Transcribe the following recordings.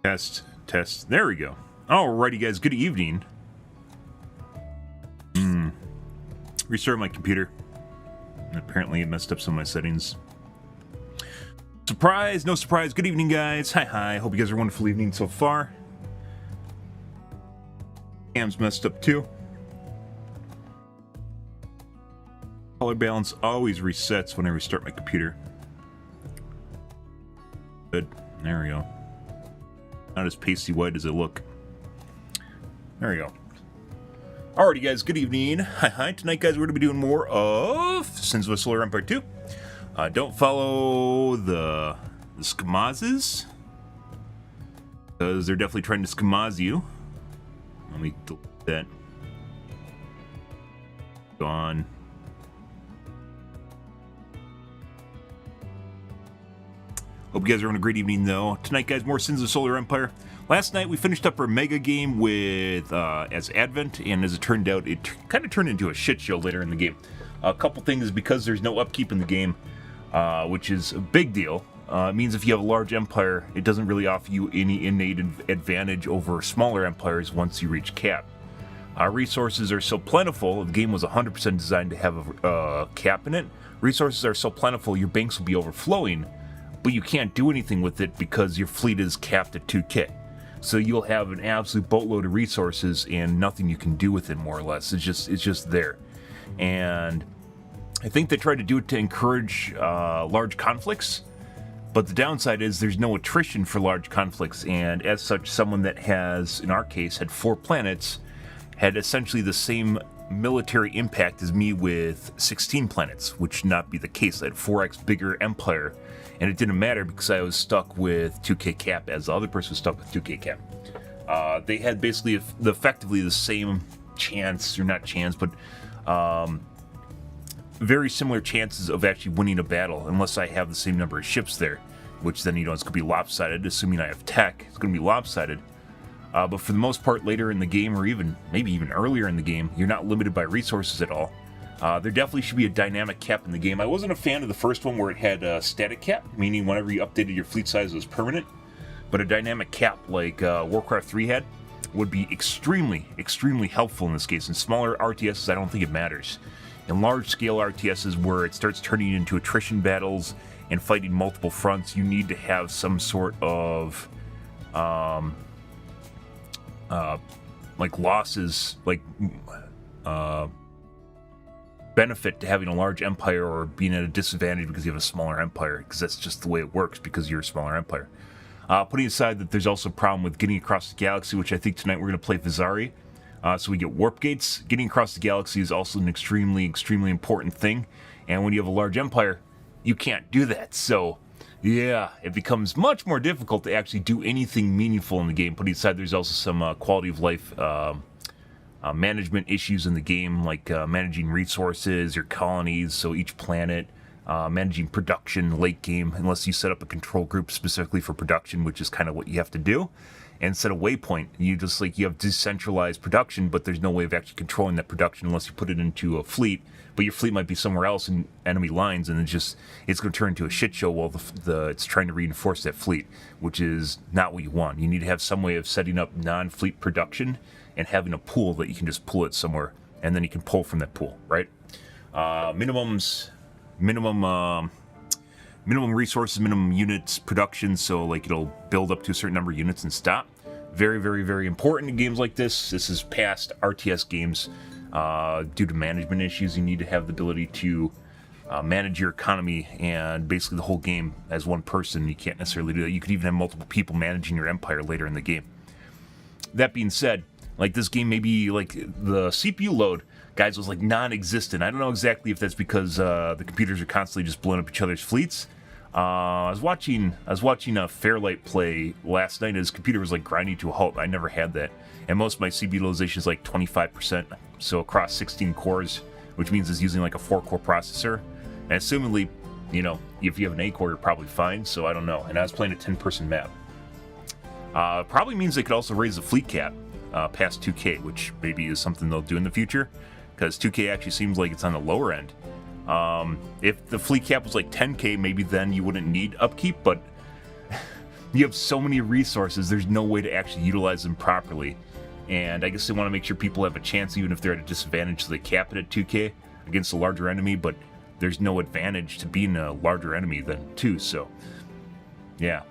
Test, test. There we go. Alrighty, guys. Good evening. Restart my computer. Apparently, it messed up some of my settings. Surprise! No surprise. Good evening, guys. Hi. Hope you guys are a wonderful evening so far. Cam's messed up too. Color balance always resets when I restart my computer. Good. There we go. Not as pasty white as I look. There we go. Alrighty, guys. Good evening. Hi. Tonight, guys, we're going to be doing more of sinsofasolarempire 2. Don't follow the skamazes, because they're definitely trying to skamaz you. Let me delete that. Gone. Hope you guys are having a great evening, though. Tonight, guys, more Sins of Solar Empire. Last night, we finished up our mega game with as Advent, and as it turned out, it kind of turned into a shit show later in the game. A couple things, because there's no upkeep in the game, which is a big deal. It means if you have a large empire, it doesn't really offer you any innate advantage over smaller empires once you reach cap. Resources are so plentiful, the game was 100% designed to have a cap in it. Resources are so plentiful, your banks will be overflowing, but you can't do anything with it because your fleet is capped at 2k. So you'll have an absolute boatload of resources and nothing you can do with it, more or less. It's just there. And I think they tried to do it to encourage large conflicts, but the downside is there's no attrition for large conflicts, and as such, someone that has, in our case, had 4 planets, had essentially the same military impact as me with 16 planets, which should not be the case. I had 4x bigger empire, and it didn't matter because I was stuck with 2k cap as the other person was stuck with 2k cap. They had basically effectively the same chance, or not chance, but very similar chances of actually winning a battle, unless I have the same number of ships there, which then, it's going to be lopsided. Assuming I have tech, it's going to be lopsided. But for the most part, later in the game, or maybe even earlier in the game, you're not limited by resources at all. There definitely should be a dynamic cap in the game. I wasn't a fan of the first one where it had a static cap, meaning whenever you updated your fleet size it was permanent. But a dynamic cap like Warcraft 3 had would be extremely, extremely helpful in this case. In smaller RTSs, I don't think it matters. In large-scale RTSs where it starts turning into attrition battles and fighting multiple fronts, you need to have some sort of like losses, like benefit to having a large empire or being at a disadvantage because you have a smaller empire, because that's just the way it works because you're a smaller empire. Putting aside that there's also a problem with getting across the galaxy, which I think tonight we're going to play Vizari. So we get warp gates. Getting across the galaxy is also an extremely, extremely important thing. And when you have a large empire, you can't do that. So, yeah, it becomes much more difficult to actually do anything meaningful in the game. Putting aside, there's also some quality of life management issues in the game, like managing resources, your colonies, so each planet, managing production late game, unless you set up a control group specifically for production, which is kind of what you have to do. And set a waypoint. You have decentralized production, but there's no way of actually controlling that production unless you put it into a fleet. But your fleet might be somewhere else in enemy lines, and it's going to turn into a shit show while it's trying to reinforce that fleet, which is not what you want. You need to have some way of setting up non-fleet production and having a pool that you can just pull it somewhere, and then you can pull from that pool, right? Minimum resources, minimum units production, so like it'll build up to a certain number of units and stop. Very, very, very important in games like this. This is past RTS games. Due to management issues, you need to have the ability to manage your economy and basically the whole game as one person. You can't necessarily do that. You could even have multiple people managing your empire later in the game. That being said, like this game, maybe like the CPU load, guys, was like non-existent. I don't know exactly if that's because the computers are constantly just blowing up each other's fleets. I was watching a Fairlight play last night, and his computer was like grinding to a halt. I never had that, and most of my CPU utilization is like 25%, so across 16 cores, which means it's using like a 4-core processor. And assumingly, if you have an 8-core, you're probably fine. So I don't know. And I was playing a 10-person map. Probably means they could also raise the fleet cap past 2k, which maybe is something they'll do in the future, because 2k actually seems like it's on the lower end. If the fleet cap was like 10k, maybe then you wouldn't need upkeep, but you have so many resources, there's no way to actually utilize them properly. And I guess they want to make sure people have a chance, even if they're at a disadvantage, so they cap it at 2k against a larger enemy, but there's no advantage to being a larger enemy than 2, so yeah.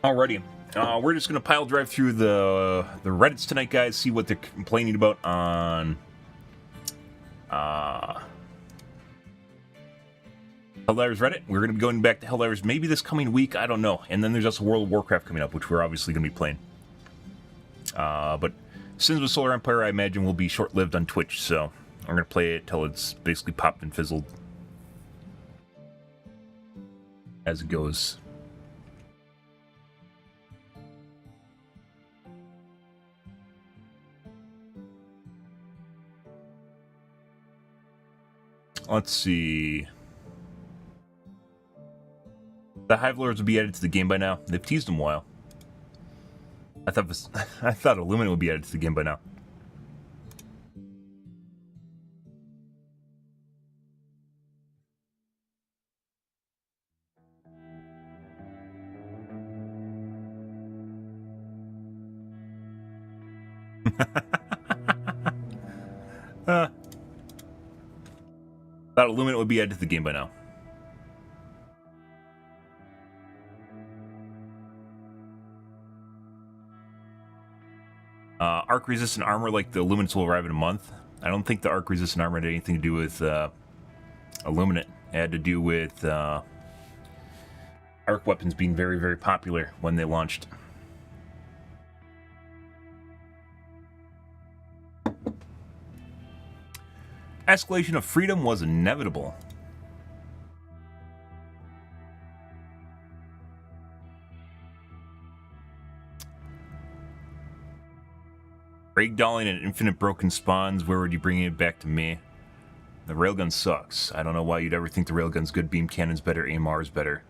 Alrighty, we're just going to pile drive through the Reddits tonight, guys, see what they're complaining about on Helldivers Reddit. We're going to be going back to Helldivers maybe this coming week, I don't know. And then there's also World of Warcraft coming up, which we're obviously going to be playing. But Sins of Solar Empire, I imagine, will be short-lived on Twitch, so I'm going to play it till it's basically popped and fizzled as it goes. Let's see. The Hive Lords will be added to the game by now. They've teased them a while. I thought Illuminate would be added to the game by now. Thought Illuminate would be added to the game by now. Arc-resistant armor, like the Illuminates, will arrive in a month. I don't think the arc-resistant armor had anything to do with Illuminate. It had to do with arc weapons being very, very popular when they launched. Escalation of freedom was inevitable. Ragdolling and infinite broken spawns, where would you bring it back to me? The railgun sucks. I don't know why you'd ever think the railgun's good. Beam cannon's better, AMR's better.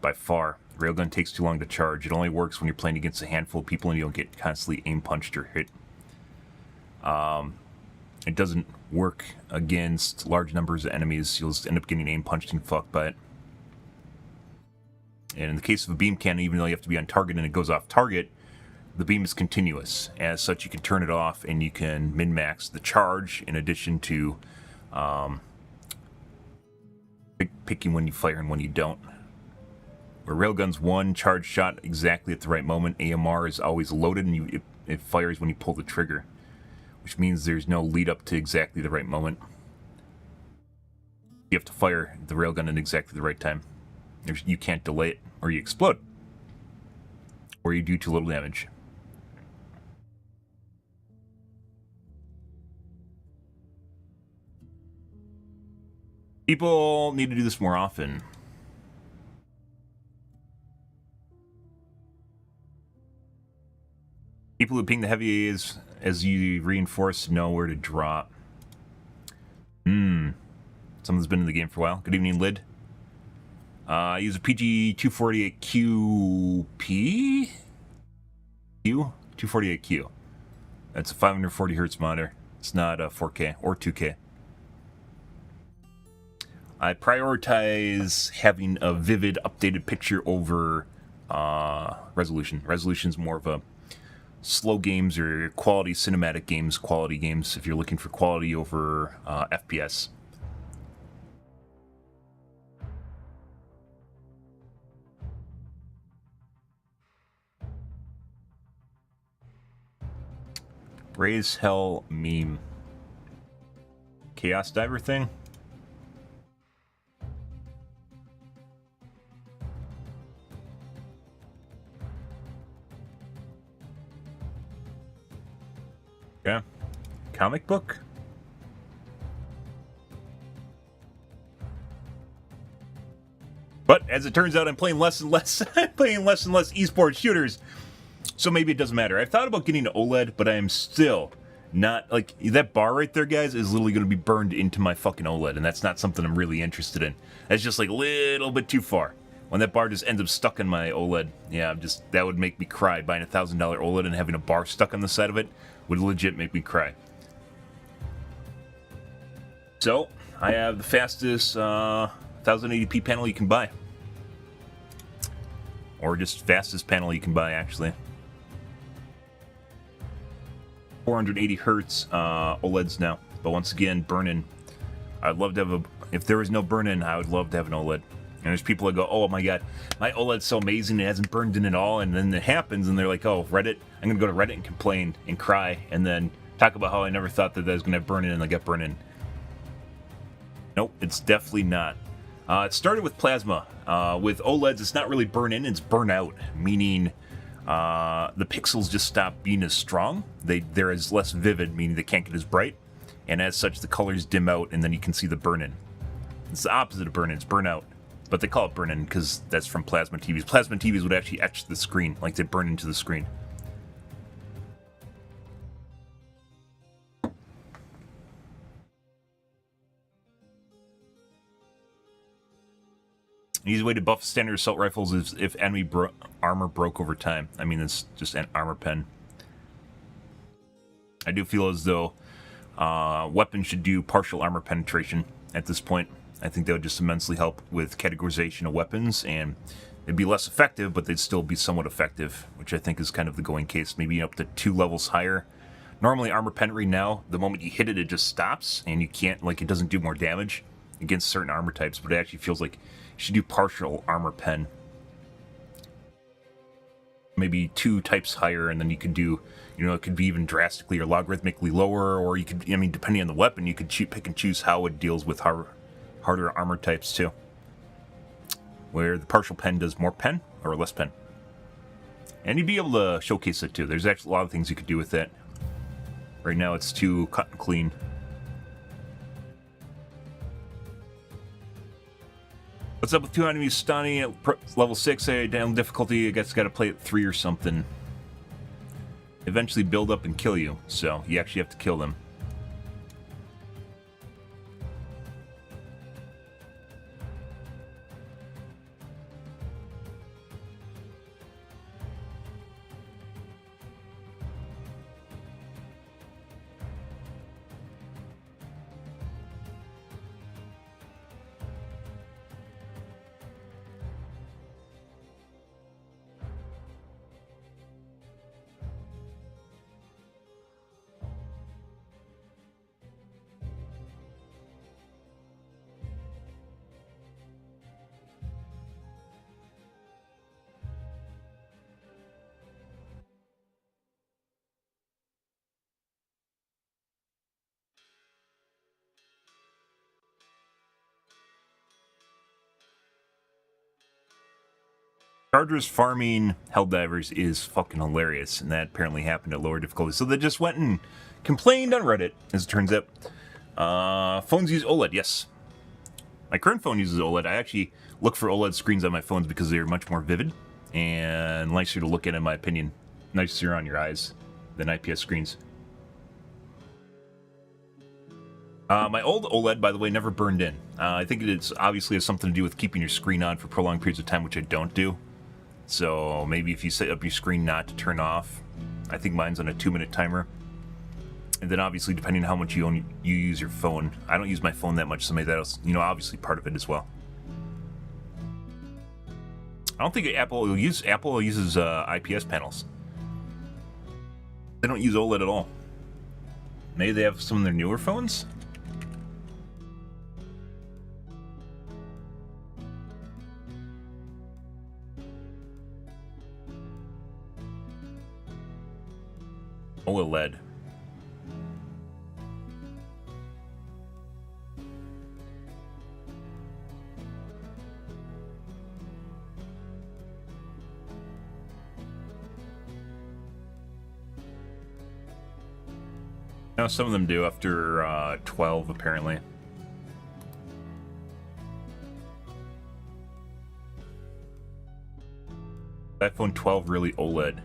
By far. The railgun takes too long to charge. It only works when you're playing against a handful of people and you don't get constantly aim punched or hit. It doesn't work against large numbers of enemies. You'll just end up getting aim punched and fucked by it. And in the case of a beam cannon, even though you have to be on target and it goes off target, the beam is continuous. As such, you can turn it off and you can min-max the charge in addition to picking when you fire and when you don't. Where railgun's one charge shot exactly at the right moment, AMR is always loaded and it fires when you pull the trigger, which means there's no lead up to exactly the right moment. You have to fire the railgun at exactly the right time. You can't delay it, or you explode, or you do too little damage. People need to do this more often. People who ping the heavy as you reinforce know where to drop. Someone's been in the game for a while. Good evening, Lid. I use a PG248QP? Q248Q. That's a 540 hertz monitor. It's not a 4K or 2K. I prioritize having a vivid, updated picture over resolution. Resolution's more of a slow games or quality cinematic games, quality games, if you're looking for quality over FPS. Raise Hell meme. Chaos Diver thing? Yeah. Comic book? But as it turns out, I'm playing less and less esports shooters. So maybe it doesn't matter. I've thought about getting an OLED, but I am still not, like, that bar right there, guys, is literally going to be burned into my fucking OLED, and that's not something I'm really interested in. That's just, like, a little bit too far. When that bar just ends up stuck in my OLED, yeah, that would make me cry. Buying a $1,000 OLED and having a bar stuck on the side of it would legit make me cry. So, I have the fastest 1080p panel you can buy. or just fastest panel you can buy, actually. 480 hertz OLEDs now, but once again, burn-in. I'd love to have if there was no burn-in, I would love to have an OLED. And there's people that go, oh my god, my OLED's so amazing, it hasn't burned in at all, and then it happens, and they're like, oh, Reddit, I'm gonna go to Reddit and complain and cry, and then talk about how I never thought that was gonna have burn-in, and I got burn-in. Nope, it's definitely not. It started with plasma. With OLEDs, it's not really burn-in, it's burn-out, meaning the pixels just stop being as strong. They're as less vivid, meaning they can't get as bright, and as such, the colors dim out, and then you can see the burn-in. It's the opposite of burn-in, it's burn-out. But they call it burn-in because that's from plasma TVs. Plasma TVs would actually etch the screen, like they burn into the screen. An easy way to buff standard assault rifles is if enemy armor broke over time. I mean, it's just an armor pen. I do feel as though weapons should do partial armor penetration at this point. I think that would just immensely help with categorization of weapons, and it'd be less effective, but they'd still be somewhat effective, which I think is kind of the going case, maybe up to 2 levels higher. Normally, armor penetrating now, the moment you hit it, it just stops, and you can't, like, it doesn't do more damage against certain armor types, but it actually feels like you should do partial armor pen. Maybe 2 types higher, and then you could do, you know, it could be even drastically or logarithmically lower, or you could, I mean, depending on the weapon, you could pick and choose how it deals with harder armor types too, where the partial pen does more pen or less pen, and you'd be able to showcase it too. There's actually a lot of things you could do with that. Right now it's too cut and clean. What's up with 2 enemies stunning at level 6? Down difficulty, I guess got to play at 3 or something. Eventually build up and kill you, so you actually have to kill them. Chargers farming Helldivers is fucking hilarious, and that apparently happened at lower difficulty. So they just went and complained on Reddit, as it turns out. Phones use OLED, yes. My current phone uses OLED. I actually look for OLED screens on my phones because they're much more vivid and nicer to look at, in my opinion. Nicer on your eyes than IPS screens. My old OLED, by the way, never burned in. I think it obviously has something to do with keeping your screen on for prolonged periods of time, which I don't do. So maybe if you set up your screen not to turn off, I think mine's on a 2-minute timer. And then obviously, depending on how much you use your phone. I don't use my phone that much, so maybe that's, you know, obviously part of it as well. I don't think Apple uses IPS panels. They don't use OLED at all. Maybe they have some of their newer phones? OLED. No, some of them do after 12, apparently. iPhone 12 really OLED.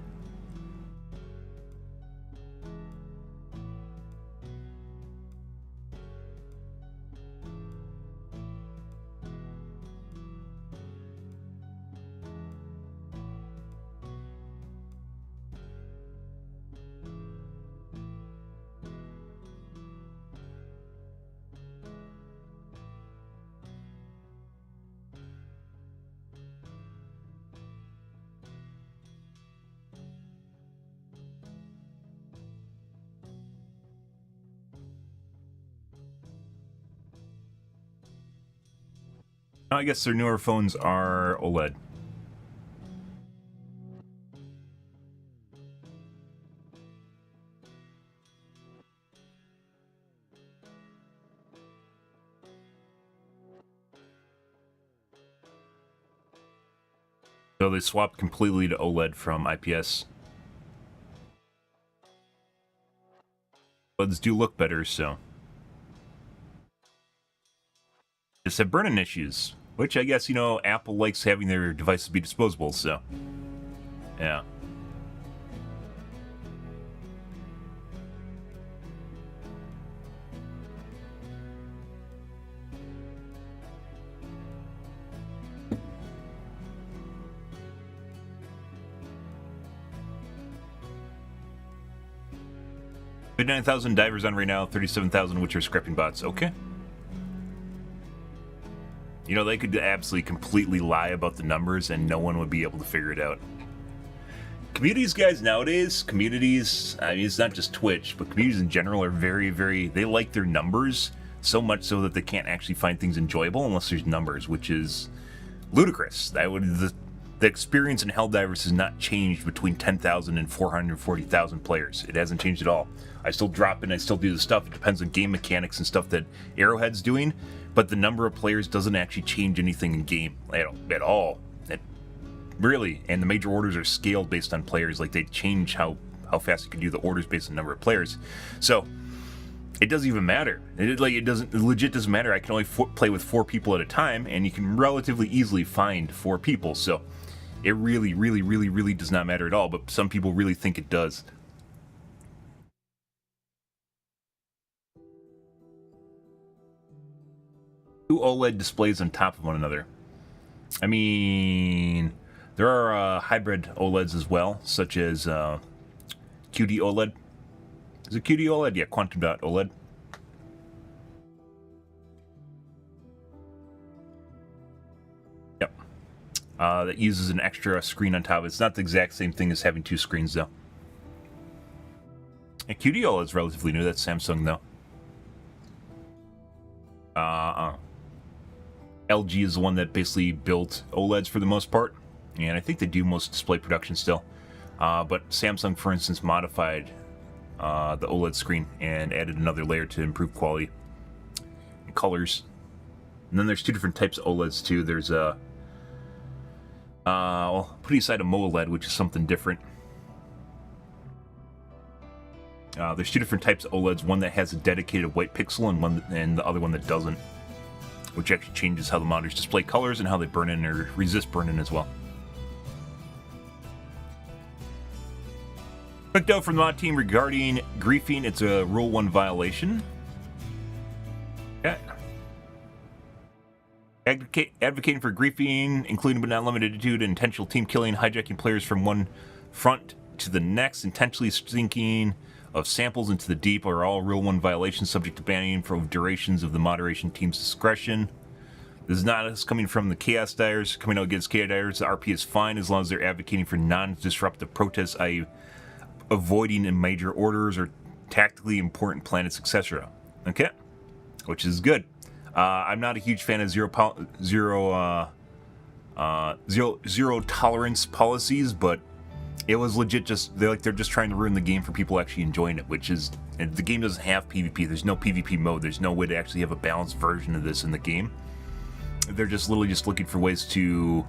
I guess their newer phones are OLED. So they swapped completely to OLED from IPS. OLEDs do look better, so. Just have burn-in issues, which I guess, you know, Apple likes having their devices be disposable, so. Yeah. $59,000 divers on right now, 37,000 which are scrapping bots. Okay. You know, they could absolutely completely lie about the numbers and no one would be able to figure it out. Communities, guys, nowadays, communities, I mean, it's not just Twitch, but communities in general are very, very, they like their numbers so much so that they can't actually find things enjoyable unless there's numbers, which is ludicrous. The experience in Helldivers has not changed between 10,000 and 440,000 players. It hasn't changed at all. I still drop in, I still do the stuff. It depends on game mechanics and stuff that Arrowhead's doing, but the number of players doesn't actually change anything in game at all. Really, and the major orders are scaled based on players. Like, they change how fast you can do the orders based on the number of players. So it doesn't even matter. It legit doesn't matter. I can only play with 4 people at a time, and you can relatively easily find 4 people. So it really, really, really, really does not matter at all, but some people really think it does. Two OLED displays on top of one another. I mean, there are hybrid OLEDs as well, such as QD OLED. Is it QD OLED? Yeah, Quantum Dot OLED. Yep. That uses an extra screen on top. It's not the exact same thing as having 2 screens, though. And QD OLED is relatively new. That's Samsung, though. LG is the one that basically built OLEDs for the most part, and I think they do most display production still. But Samsung, for instance, modified the OLED screen and added another layer to improve quality and colors. And then there's 2 different types of OLEDs too. There's well, putting aside a MOLED, which is something different. There's 2 different types of OLEDs. One that has a dedicated white pixel, and the other one that doesn't, which actually changes how the monitors display colors and how they burn in or resist burn-in as well. Quick note from the mod team regarding griefing. It's a Rule 1 violation. Okay. Advocating for griefing, including but not limited to intentional team killing, hijacking players from one front to the next, intentionally sinking of samples into the deep, are all Rule 1 violations subject to banning for durations of the moderation team's discretion. This is not us coming from the Chaos Divers, coming out against Chaos Divers. The RP is fine as long as they're advocating for non-disruptive protests, i.e. avoiding in major orders or tactically important planets, etc. Okay? Which is good. I'm not a huge fan of zero tolerance policies, but it was legit just, they're just trying to ruin the game for people actually enjoying it, which is, the game doesn't have PvP. There's no PvP mode. There's no way to actually have a balanced version of this in the game. They're just literally just looking for ways to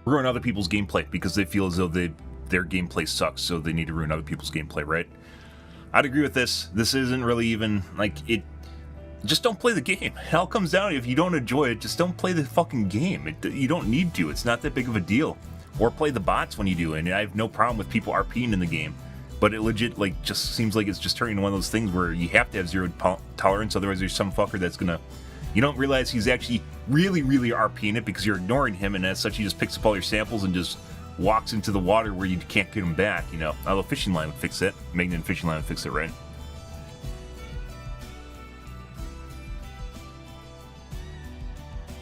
ruin other people's gameplay because they feel as though their gameplay sucks, so they need to ruin other people's gameplay, right? I'd agree with this. This isn't really even, like, it... Just don't play the game. It all comes down to, if you don't enjoy it, just don't play the fucking game. You don't need to. It's not that big of a deal. Or play the bots when you do, and I have no problem with people RPing in the game. But it legit, like, just seems like it's just turning into one of those things where you have to have zero tolerance, otherwise there's some fucker that's gonna... You don't realize he's actually really, really RPing it because you're ignoring him, and as such he just picks up all your samples and just walks into the water where you can't get him back, you know. Although fishing line would fix it. Magnet fishing line would fix it, right?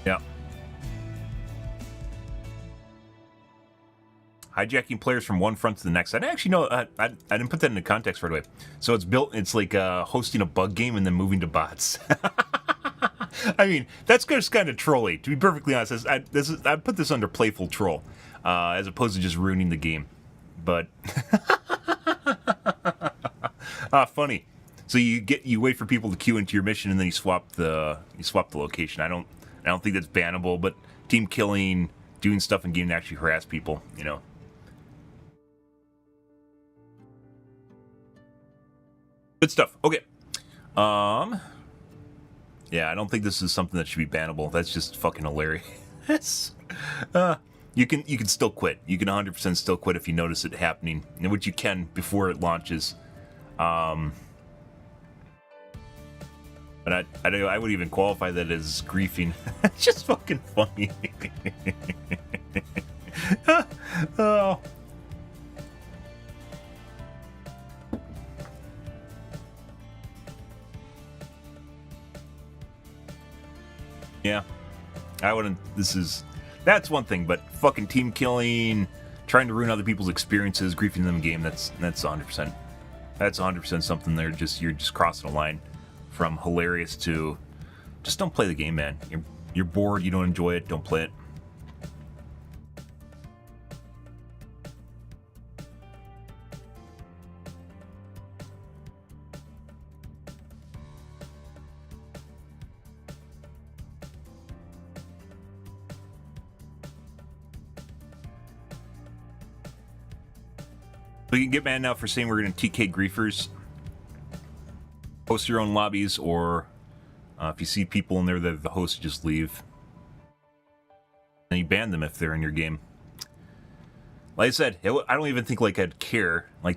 Yeah. Hijacking players from one front to the next. I didn't actually know. I didn't put that into context right away. So it's built. It's like hosting a bug game and then moving to bots. I mean, that's just kind of trolly. To be perfectly honest, I'd put this under playful troll, as opposed to just ruining the game. But funny. So you wait for people to queue into your mission, and then you swap the location. I don't think that's bannable, but team killing, doing stuff in game to actually harass people, you know. Good stuff. Okay. Yeah, I don't think this is something that should be bannable. That's just fucking hilarious. You can still quit. You can 100% still quit if you notice it happening, which you can before it launches. But I would even qualify that as griefing. It's just fucking funny. Oh. Yeah, I wouldn't. That's one thing, but fucking team killing, trying to ruin other people's experiences, griefing them in game. That's 100%. That's 100% something there. You're just crossing a line from hilarious to just don't play the game, man. You're bored. You don't enjoy it. Don't play it. So you can get banned now for saying we're going to TK griefers. Host your own lobbies, or if you see people in there that are the host, just leave. And you ban them if they're in your game. Like I said, I don't even think I'd care. I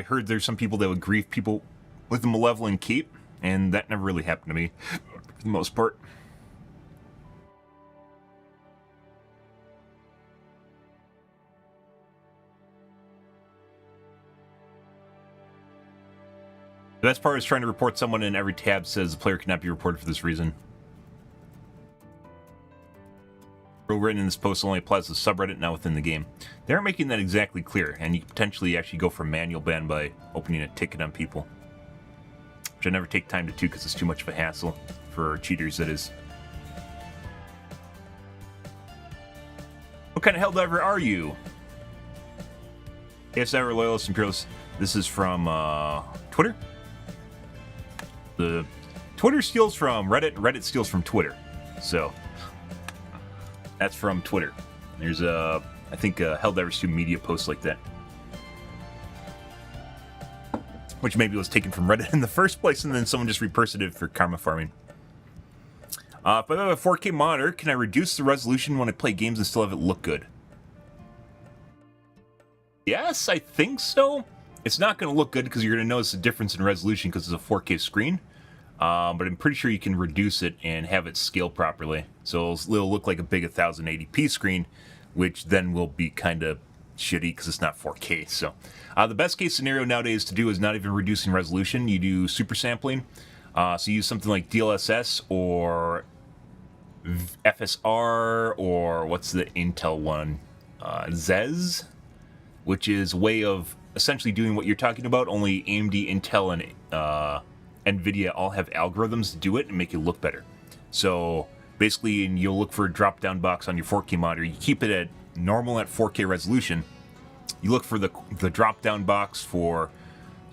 heard there's some people that would grief people with a malevolent cape, and that never really happened to me, for the most part. The best part is trying to report someone, and every tab says the player cannot be reported for this reason. Rule written in this post only applies to the subreddit, not within the game. They aren't making that exactly clear, and you can potentially actually go for manual ban by opening a ticket on people. Which I never take time to do because it's too much of a hassle for cheaters, that is. What kind of helldiver are you? ASR Loyalist Imperialist. This is from Twitter. The Twitter steals from Reddit, and Reddit steals from Twitter. So that's from Twitter. There's I think Helldivers 2 media posts like that, which maybe was taken from Reddit in the first place, and then someone just repurposed it for karma farming. If I have a 4K monitor, can I reduce the resolution when I play games and still have it look good? Yes, I think so. It's not going to look good because you're going to notice a difference in resolution because it's a 4K screen. But I'm pretty sure you can reduce it and have it scale properly. So it'll look like a big 1080p screen, which then will be kind of shitty because it's not 4K. So the best case scenario nowadays to do is not even reducing resolution. You do super sampling. So you use something like DLSS or FSR, or what's the Intel one? ZES, which is a way of essentially doing what you're talking about, only AMD, Intel, and NVIDIA all have algorithms to do it and make it look better. So basically, you'll look for a drop-down box on your 4K monitor. You keep it at normal at 4K resolution. You look for the drop-down box for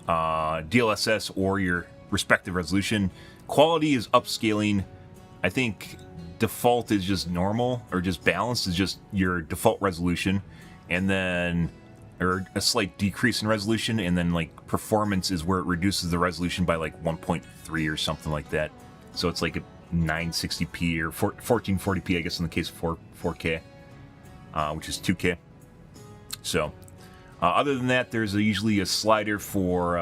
DLSS or your respective resolution. Quality is upscaling. I think default is just normal, or just balanced is just your default resolution, and then or a slight decrease in resolution, and then like performance is where it reduces the resolution by like 1.3 or something like that. So it's like a 960p or 1440p, I guess, in the case of 4K, which is 2K. So other than that, there's usually a slider for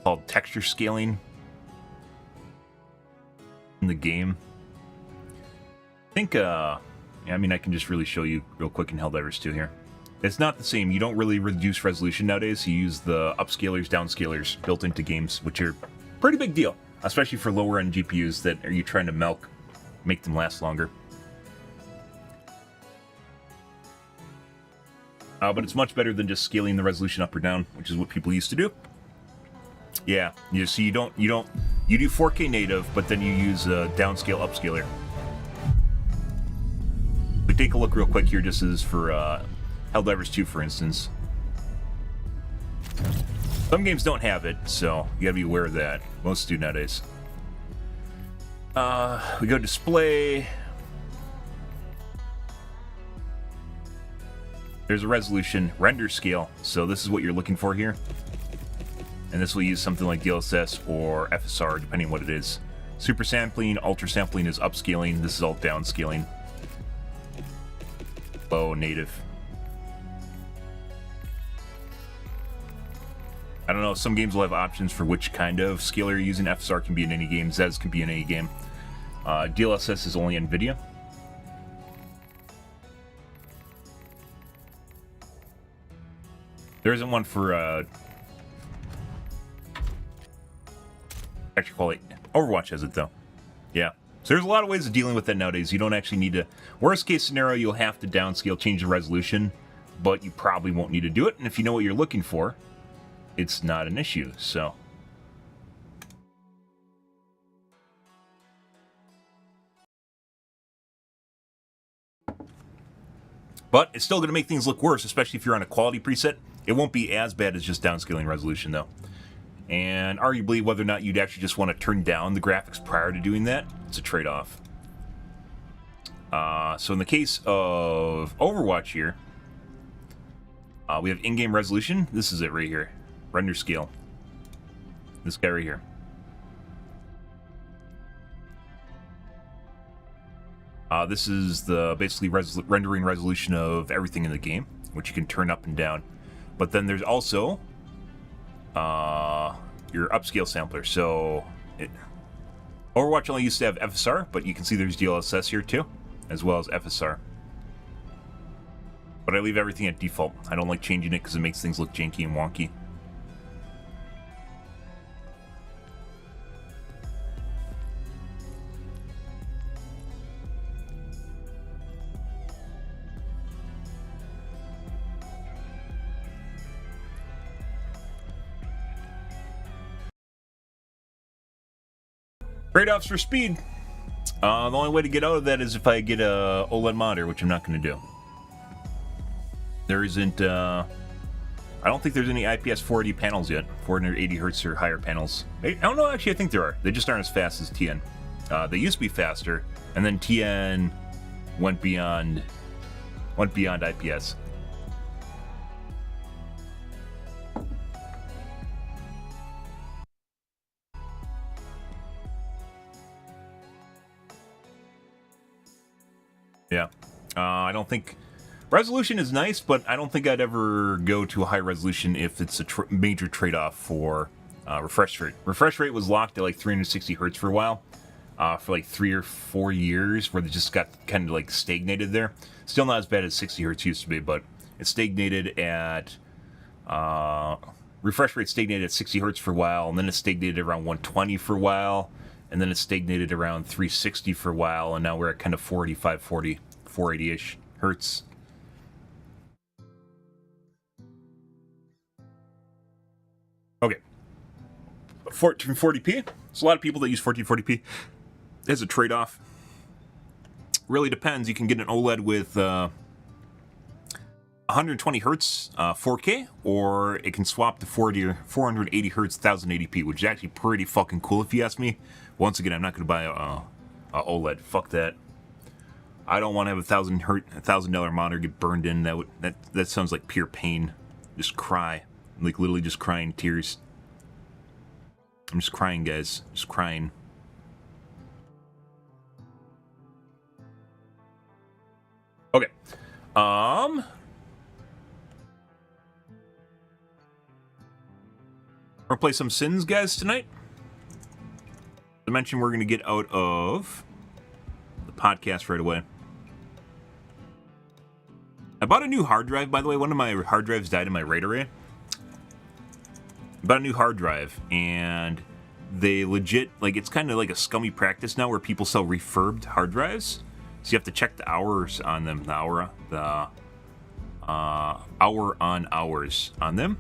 called texture scaling in the game. I think I mean, I can just really show you real quick in Helldivers 2 here. It's not the same. You don't really reduce resolution nowadays. You use the upscalers, downscalers built into games, which are a pretty big deal, especially for lower-end GPUs that are you trying to make them last longer. But it's much better than just scaling the resolution up or down, which is what people used to do. Yeah, so you don't You do 4K native, but then you use a downscale upscaler. We take a look real quick here, just as for Helldivers 2, for instance. Some games don't have it, so you gotta be aware of that. Most do nowadays. We go display. There's a resolution, render scale. So this is what you're looking for here. And this will use something like DLSS or FSR, depending on what it is. Super sampling, ultra sampling is upscaling. This is all downscaling. Low, native. I don't know, some games will have options for which kind of scaler you're using. FSR can be in any game, ZES can be in any game. DLSS is only NVIDIA. There isn't one for, actually call it, Overwatch has it though. Yeah. So there's a lot of ways of dealing with that nowadays. You don't actually need to, worst case scenario, you'll have to downscale, change the resolution, but you probably won't need to do it. And if you know what you're looking for, it's not an issue, so. But it's still going to make things look worse, especially if you're on a quality preset. It won't be as bad as just downscaling resolution, though. And arguably, whether or not you'd actually just want to turn down the graphics prior to doing that, it's a trade-off. So in the case of Overwatch here, we have in-game resolution. This is it right here. Render scale. This guy right here. This is the basically rendering resolution of everything in the game, which you can turn up and down. But then there's also your upscale sampler. So Overwatch only used to have FSR, but you can see there's DLSS here too, as well as FSR. But I leave everything at default. I don't like changing it because it makes things look janky and wonky. Trade-offs for speed. The only way to get out of that is if I get a OLED monitor, which I'm not going to do. There isn't, I don't think there's any IPS 480 panels yet. 480 hertz or higher panels. I don't know, actually, I think there are. They just aren't as fast as TN. They used to be faster, and then TN went beyond IPS. Yeah, I don't think resolution is nice, but I don't think I'd ever go to a high resolution if it's a major trade-off for refresh rate. Refresh rate was locked at like 360 hertz for a while, for like 3 or 4 years, where they just got kind of like stagnated there. Still not as bad as 60 hertz used to be, but it stagnated at refresh rate stagnated at 60 hertz for a while, and then it stagnated around 120 for a while. And then it stagnated around 360 for a while, and now we're at kind of 485, 40, 480-ish hertz. Okay. 1440p. There's a lot of people that use 1440p as a trade-off. Really depends. You can get an OLED with 120 hertz 4K, or it can swap to 480 hertz 1080p, which is actually pretty fucking cool if you ask me. Once again, I'm not going to buy a OLED. Fuck that. I don't want to have a $1,000 monitor get burned in. That sounds like pure pain. Just cry, like literally just crying tears. I'm just crying, guys. Just crying. Okay. We're gonna play some Sins, guys, tonight. I mentioned we're gonna get out of the podcast right away. I bought a new hard drive, by the way. One of my hard drives died in my RAID array. I bought a new hard drive, and they legit, like, it's kind of like a scummy practice now where people sell refurbed hard drives. So you have to check the hours on them, the hour on hours on them.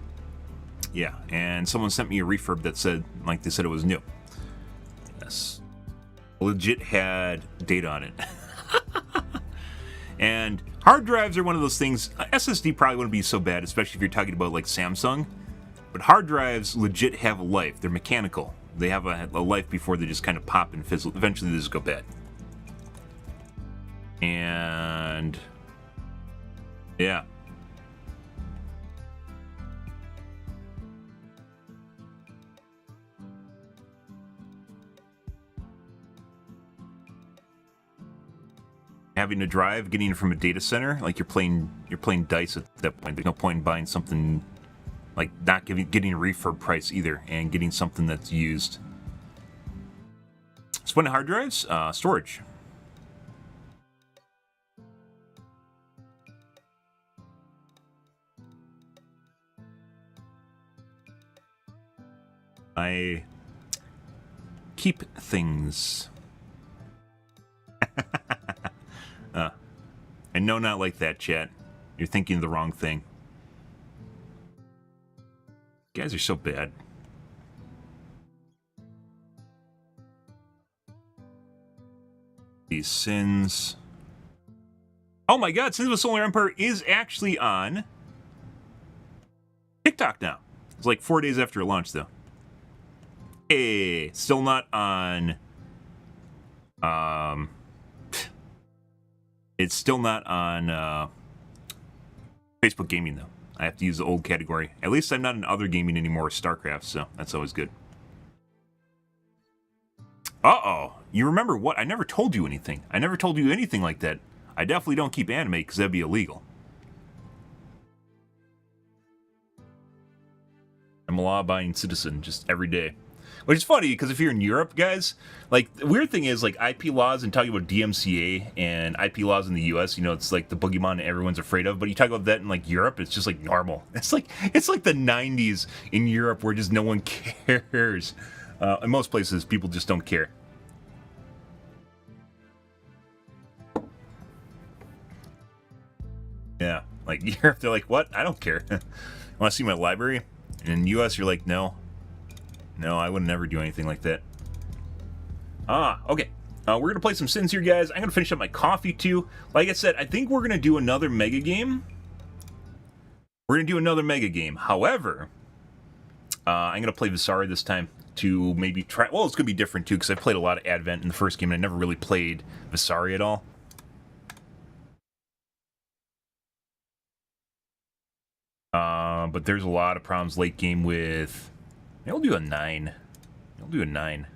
Yeah, and someone sent me a refurb that said, like, they said it was new. Yes. Legit had data on it. And hard drives are one of those things. SSD probably wouldn't be so bad, especially if you're talking about like Samsung. But hard drives legit have a life. They're mechanical. They have a life before they just kind of pop and fizzle. Eventually they just go bad. And yeah. Having to drive, getting it from a data center, like you're playing dice at that point. There's no point in buying something like not getting a refurb price either, and getting something that's used. Spending hard drives, storage. I keep things. And no, not like that, chat. You're thinking the wrong thing. You guys are so bad. These sins. Oh my god, Sins of a Solar Empire is actually on TikTok now. It's like 4 days after it launched, though. Hey, still not on... It's still not on Facebook Gaming, though. I have to use the old category. At least I'm not in other gaming anymore, StarCraft, so that's always good. Uh-oh. You remember what? I never told you anything. I never told you anything like that. I definitely don't keep anime, because that'd be illegal. I'm a law-abiding citizen, just every day. Which is funny, because if you're in Europe, guys, like, the weird thing is, like, IP laws, and talking about DMCA and IP laws in the US, you know, it's like the boogeyman everyone's afraid of, but you talk about that in, like, Europe, it's just, like, normal. It's like the 90s in Europe where just no one cares. In most places, people just don't care. Yeah, like, Europe, they're like, what? I don't care. Want to see my library? And in the US, you're like, no. No, I would never do anything like that. Okay. We're going to play some Sins here, guys. I'm going to finish up my coffee, too. Like I said, I think we're going to do another mega game. We're going to do another mega game. However, I'm going to play Visari this time to maybe try... Well, it's going to be different, too, because I played a lot of Advent in the first game, and I never really played Visari at all. But there's a lot of problems late game with... I'll do a 9. I'll do a 9.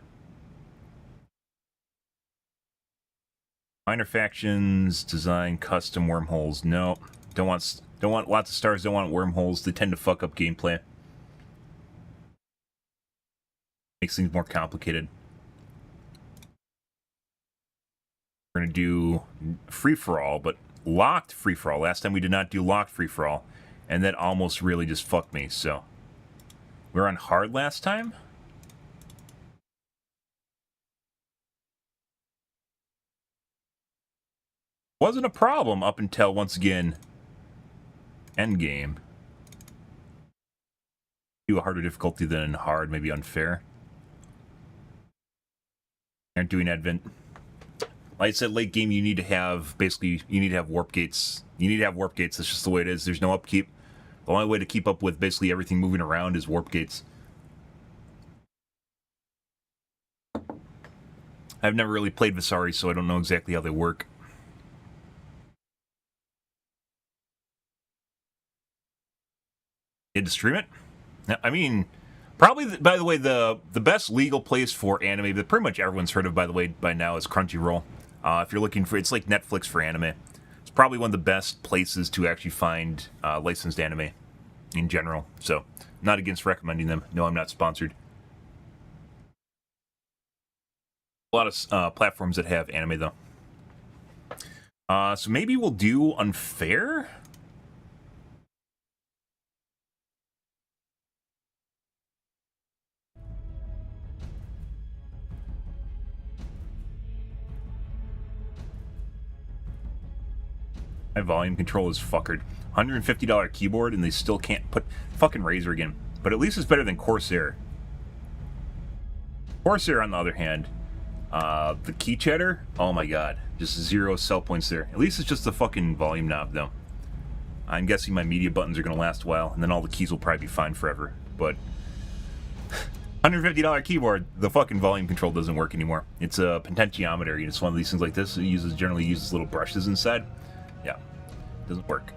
Minor factions, design custom wormholes. No, don't want lots of stars. Don't want wormholes. They tend to fuck up gameplay. Makes things more complicated. We're gonna do free for all, but locked free for all. Last time we did not do locked free for all, and that almost really just fucked me. So. We were on hard last time? Wasn't a problem up until, once again, endgame. Do a harder difficulty than hard, maybe unfair. Aren't doing Advent. Like I said, late game you need to have, basically, you need to have warp gates. You need to have warp gates, that's just the way it is. There's no upkeep. The only way to keep up with basically everything moving around is warp gates. I've never really played Visari, so I don't know exactly how they work. You had to stream it? I mean, probably, by the way, the best legal place for anime that pretty much everyone's heard of, by the way, by now is Crunchyroll. If you're looking for, it's like Netflix for anime. It's probably one of the best places to actually find licensed anime in general. So, not against recommending them. No, I'm not sponsored. A lot of platforms that have anime, though. So maybe we'll do unfair? My volume control is fuckered. $150 keyboard, and they still can't put fucking Razer again. But at least it's better than Corsair. Corsair, on the other hand, The key chatter, oh my god, just 0 sell points there. At least it's just the fucking volume knob though. I'm guessing my media buttons are going to last a while, and then all the keys will probably be fine forever. But $150 keyboard, the fucking volume control doesn't work anymore. It's a potentiometer. It's one of these things like this. It generally uses little brushes inside. Yeah, doesn't work.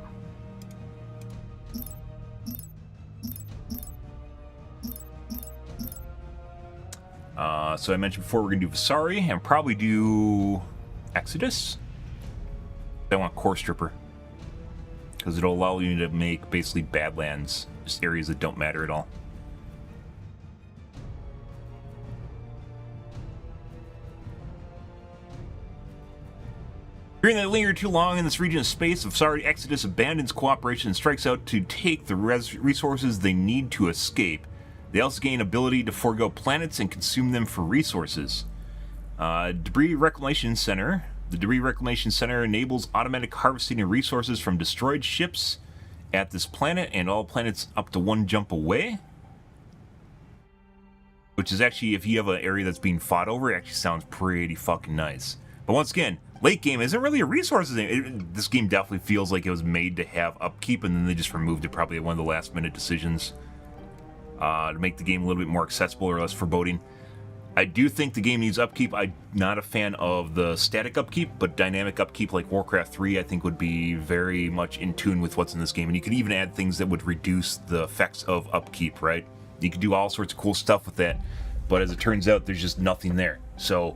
So I mentioned before we're going to do Visari and probably do Exodus. I want Core Stripper, because it'll allow you to make basically Badlands, just areas that don't matter at all. During that linger too long in this region of space, Visari Exodus abandons cooperation and strikes out to take the resources they need to escape. They also gain ability to forego planets and consume them for resources. Debris Reclamation Center. The Debris Reclamation Center enables automatic harvesting of resources from destroyed ships at this planet and all planets up to 1 jump away. Which is actually, if you have an area that's being fought over, it actually sounds pretty fucking nice. But once again, late game isn't really a resources thing. This game definitely feels like it was made to have upkeep, and then they just removed it probably at one of the last minute decisions. To make the game a little bit more accessible or less foreboding. I do think the game needs upkeep. I'm not a fan of the static upkeep, but dynamic upkeep like Warcraft 3 I think would be very much in tune with what's in this game. And you could even add things that would reduce the effects of upkeep, right? You could do all sorts of cool stuff with that, but as it turns out, there's just nothing there. So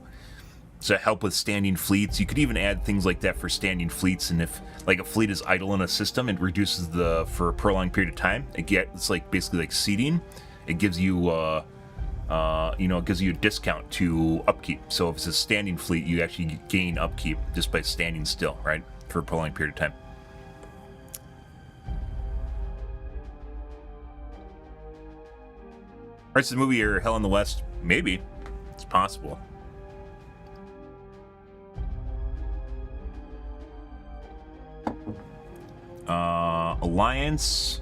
to help with standing fleets, you could even add things like that for standing fleets, and if like a fleet is idle in a system, it reduces for a prolonged period of time. It's like basically like seeding. It gives you it gives you a discount to upkeep. So if it's a standing fleet, you actually gain upkeep just by standing still, right, for a prolonged period of time. Parts of the movie are Hell in the West? Maybe. It's possible. Alliance.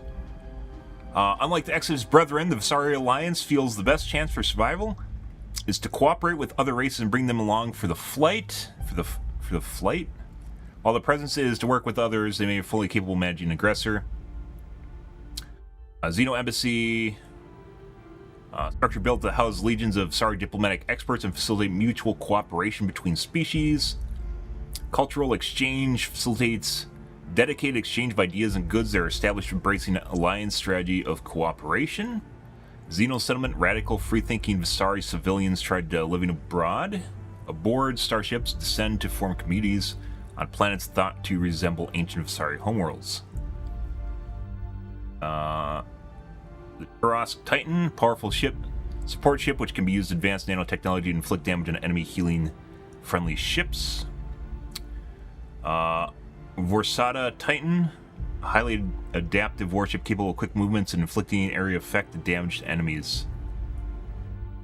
Unlike the Exodus Brethren, the Visari Alliance feels the best chance for survival is to cooperate with other races and bring them along for the flight. For the flight? While the presence is to work with others, they may be fully capable of managing an aggressor. Xeno Embassy. Structure built to house legions of Visari diplomatic experts and facilitate mutual cooperation between species. Cultural exchange facilitates dedicated exchange of ideas and goods that are established embracing an alliance strategy of cooperation. Xeno settlement, radical, free-thinking Visari civilians tried living abroad. Aboard starships, descend to form communities on planets thought to resemble ancient Visari homeworlds. The Turosk Titan, powerful ship, support ship which can be used advanced nanotechnology to inflict damage on enemy healing friendly ships. Vorsata Titan, a highly adaptive warship capable of quick movements and inflicting area effect to damage to enemies.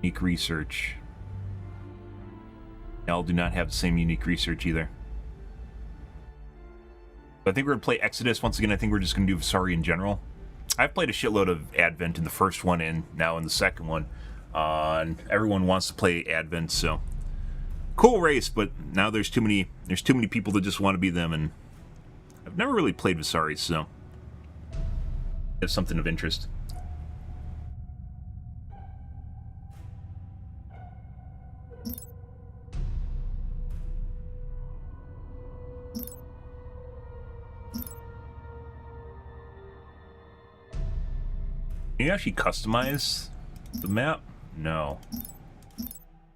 Unique research. Y'all do not have the same unique research either. But I think we're going to play Exodus. Once again, I think we're just going to do Visari in general. I've played a shitload of Advent in the first one and now in the second one. And everyone wants to play Advent, so cool race, but now there's too many people that just want to be them, and I've never really played Visari, so it's something of interest. Can you actually customize the map? No.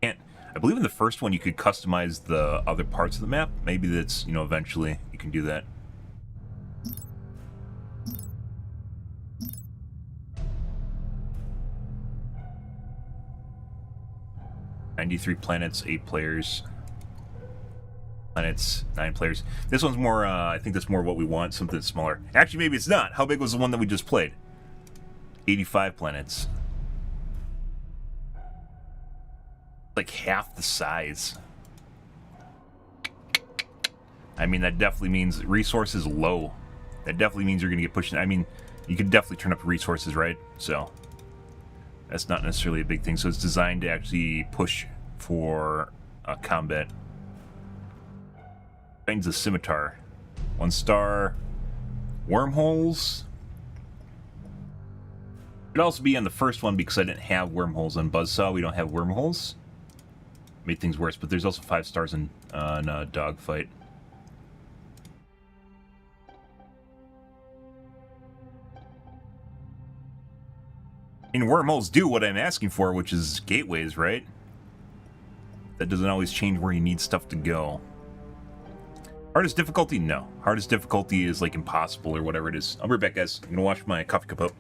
Can't. I believe in the first one you could customize the other parts of the map. Maybe that's, eventually you can do that. "93 planets, 8 players. Planets, 9 players." This one's more, I think that's more what we want, something smaller. Actually, maybe it's not. How big was the one that we just played? 85 planets. Like half the size. I mean, that definitely means resources low. That definitely means you're going to get pushed. I mean, you can definitely turn up resources, right? So that's not necessarily a big thing. So it's designed to actually push for combat. Finds a scimitar. 1 star. Wormholes. Could also be on the first one because I didn't have wormholes on Buzzsaw. We don't have wormholes. Made things worse, but there's also 5 stars on Dogfight. And wormholes do what I'm asking for, which is gateways, right? That doesn't always change where you need stuff to go. Hardest difficulty? No. Hardest difficulty is like impossible or whatever it is. I'll be right back, guys. I'm gonna wash my coffee cup up.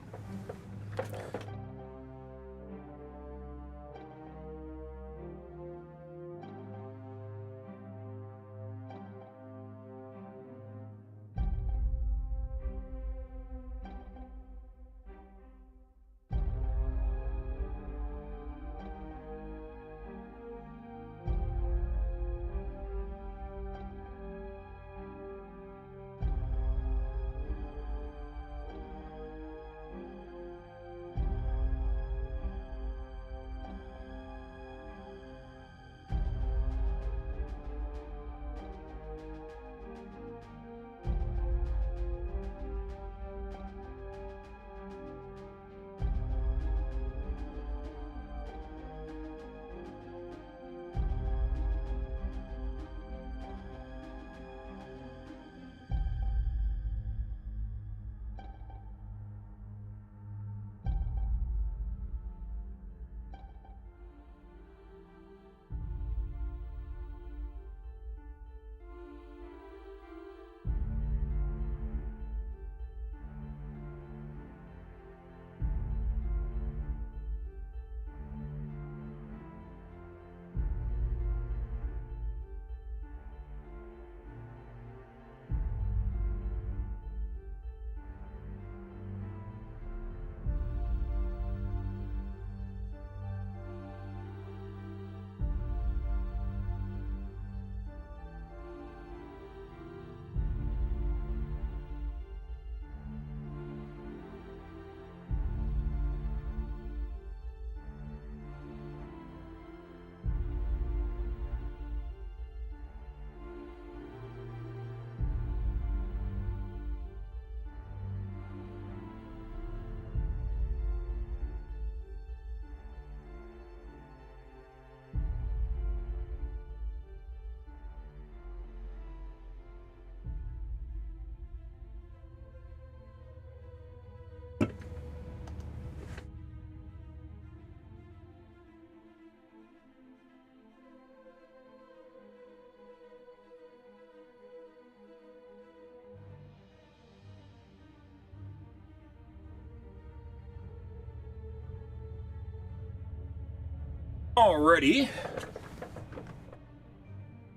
Alrighty.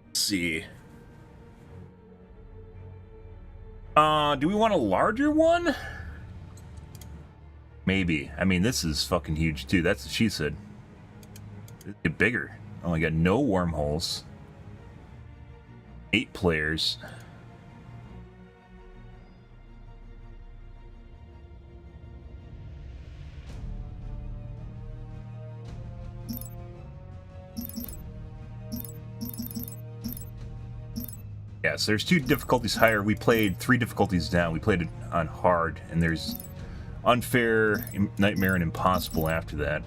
Let's see. Do we want a larger one? Maybe. I mean, this is fucking huge too. That's what she said. Let's get bigger. Oh, I got no wormholes. 8 players. Yeah, so there's 2 difficulties higher. We played 3 difficulties down. We played it on hard, and there's unfair, nightmare, and impossible after that.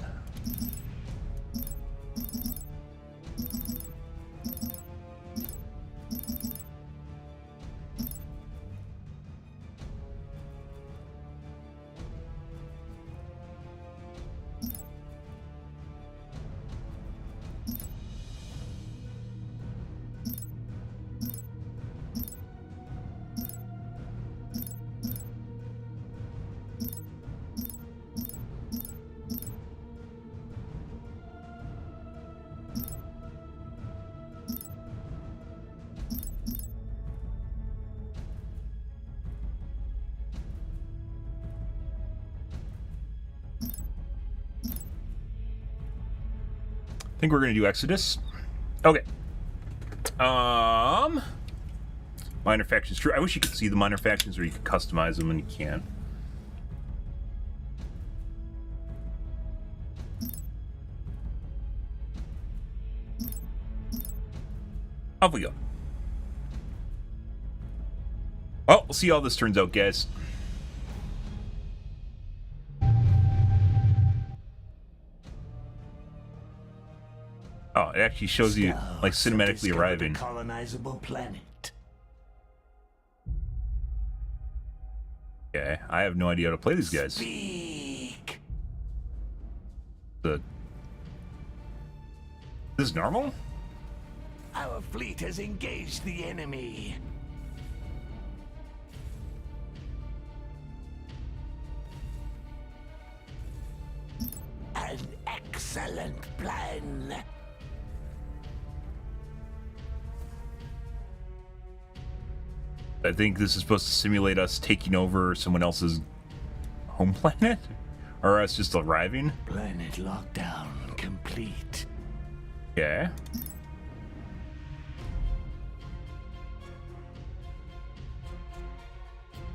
I think we're gonna do Exodus. Okay. Minor factions. True. I wish you could see the minor factions, or you could customize them, and you can't. Off we go. Well, we'll see how this turns out, guys. Oh, it actually shows you, like, cinematically arriving. Colonizable planet. Okay, I have no idea how to play these guys. Speak. Is this normal? Our fleet has engaged the enemy. An excellent plan. I think this is supposed to simulate us taking over someone else's home planet? Or us just arriving? Planet lockdown complete. Okay.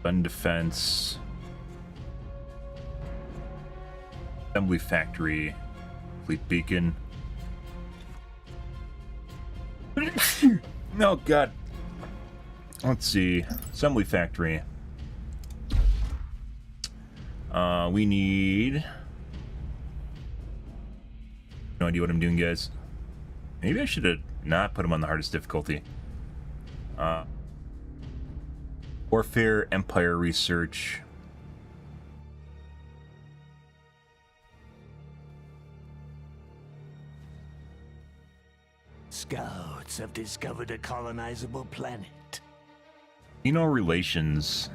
Gun defense. Assembly factory. Fleet beacon. Oh god. Let's see. Assembly factory. We need... No idea what I'm doing, guys. Maybe I should have not put them on the hardest difficulty. Warfare, Empire Research. Scouts have discovered a colonizable planet. Relations.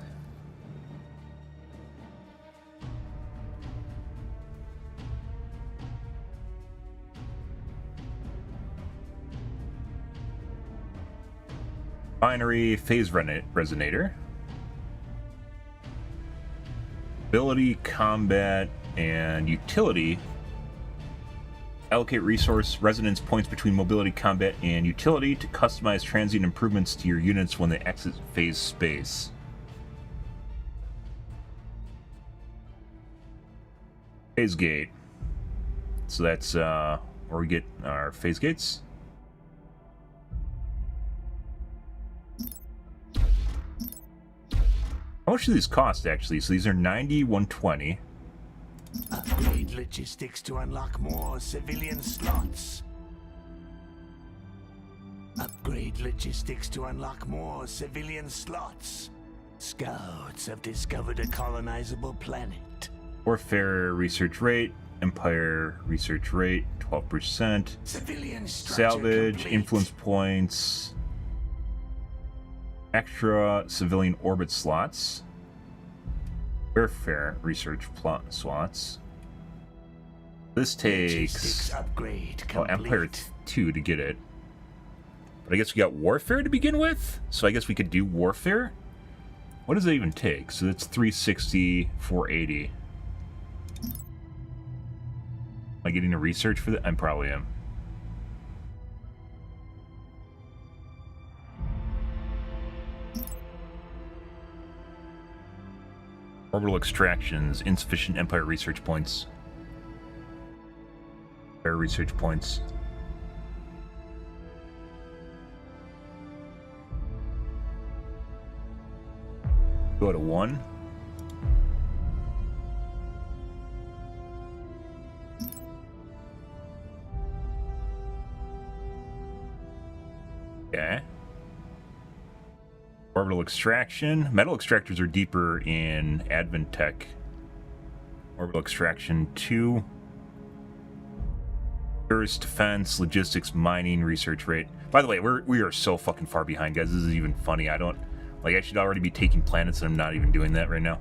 Binary phase resonator. Ability, combat, and utility. Allocate resource resonance points between mobility, combat, and utility to customize transient improvements to your units when they exit phase space. Phase gate. So that's where we get our phase gates. How much do these cost, actually? So these are 90, 120. Upgrade logistics to unlock more civilian slots. Upgrade logistics to unlock more civilian slots. Scouts have discovered a colonizable planet. Warfare research rate, Empire research rate, 12%. Civilian structure Salvage, complete. influence points. Extra civilian orbit slots. Warfare research plot slots. This Logistics takes upgrade Empire complete. 2 to get it. But I guess we got Warfare to begin with? So I guess we could do Warfare? What does it even take? So that's 360, 480. Am I getting a research for that? I probably am. Orbital extractions, insufficient Empire research points. Empire research points. Go to 1. Okay. Orbital extraction. Metal extractors are deeper in Advent Tech. Orbital extraction 2. Earth defense, logistics, mining, research rate. By the way, we are so fucking far behind, guys. This is even funny. I should already be taking planets, and I'm not even doing that right now.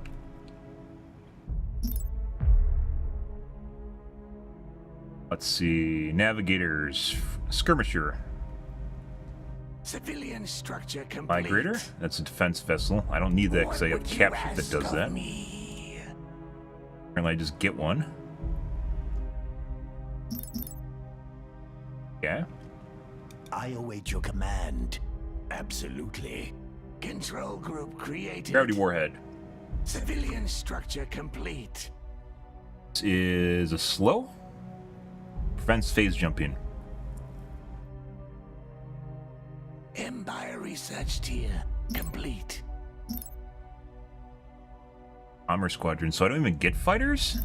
Let's see. Navigators. Skirmisher. Civilian structure complete. Migrator? That's a defense vessel. I don't need that because I have capture that does that. Apparently I just get one. Yeah. I await your command. Absolutely. Control group created. Gravity warhead. Civilian structure complete. This is a slow. Prevents phase jumping. Empire research tier complete. Armor squadron. So I don't even get fighters?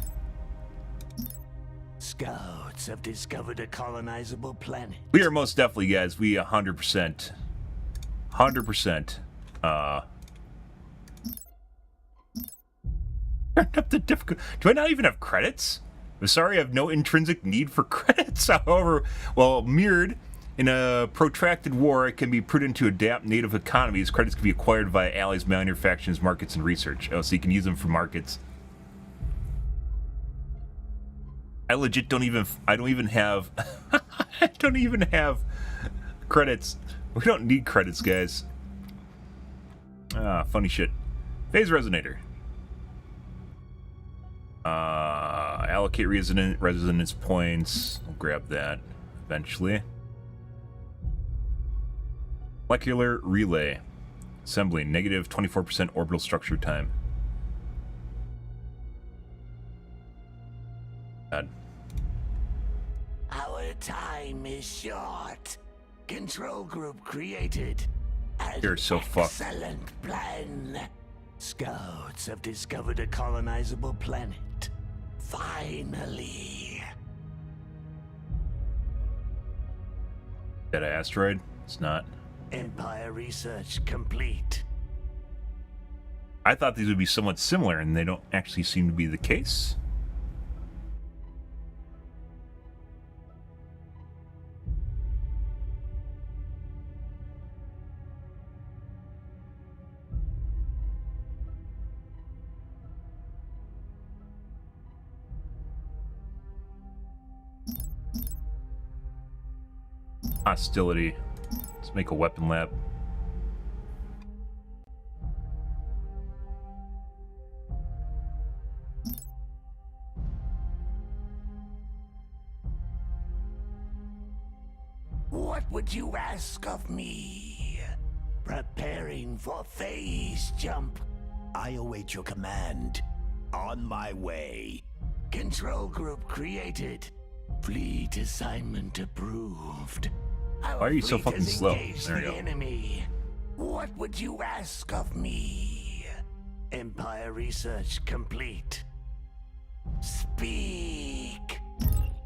Scouts have discovered a colonizable planet. We are most definitely, guys. We 100%. 100%. Turned up the difficult. Do I not even have credits? I'm sorry, I have no intrinsic need for credits. However, well, mirrored in a protracted war, it can be prudent to adapt native economies. Credits can be acquired via allies, manufacturers, markets, and research. Oh, so you can use them for markets. I legit don't even. I don't even have. I don't even have credits. We don't need credits, guys. Ah, funny shit. Phase resonator. Allocate resonance points. I'll grab that eventually. Molecular relay. Assembly. Negative 24% orbital structure time. Bad. Our time is short. Control group created. You're so fucked. Excellent plan. Scouts have discovered a colonizable planet. Finally. Is that an asteroid? It's not. Empire research complete. I thought these would be somewhat similar, and they don't actually seem to be the case. Hostility. Let's make a weapon lab. What would you ask of me? Preparing for phase jump. I await your command. On my way. Control group created. Fleet assignment approved. Why are you so fucking slow? There we go. Enemy. What would you ask of me? Empire research complete. Speak.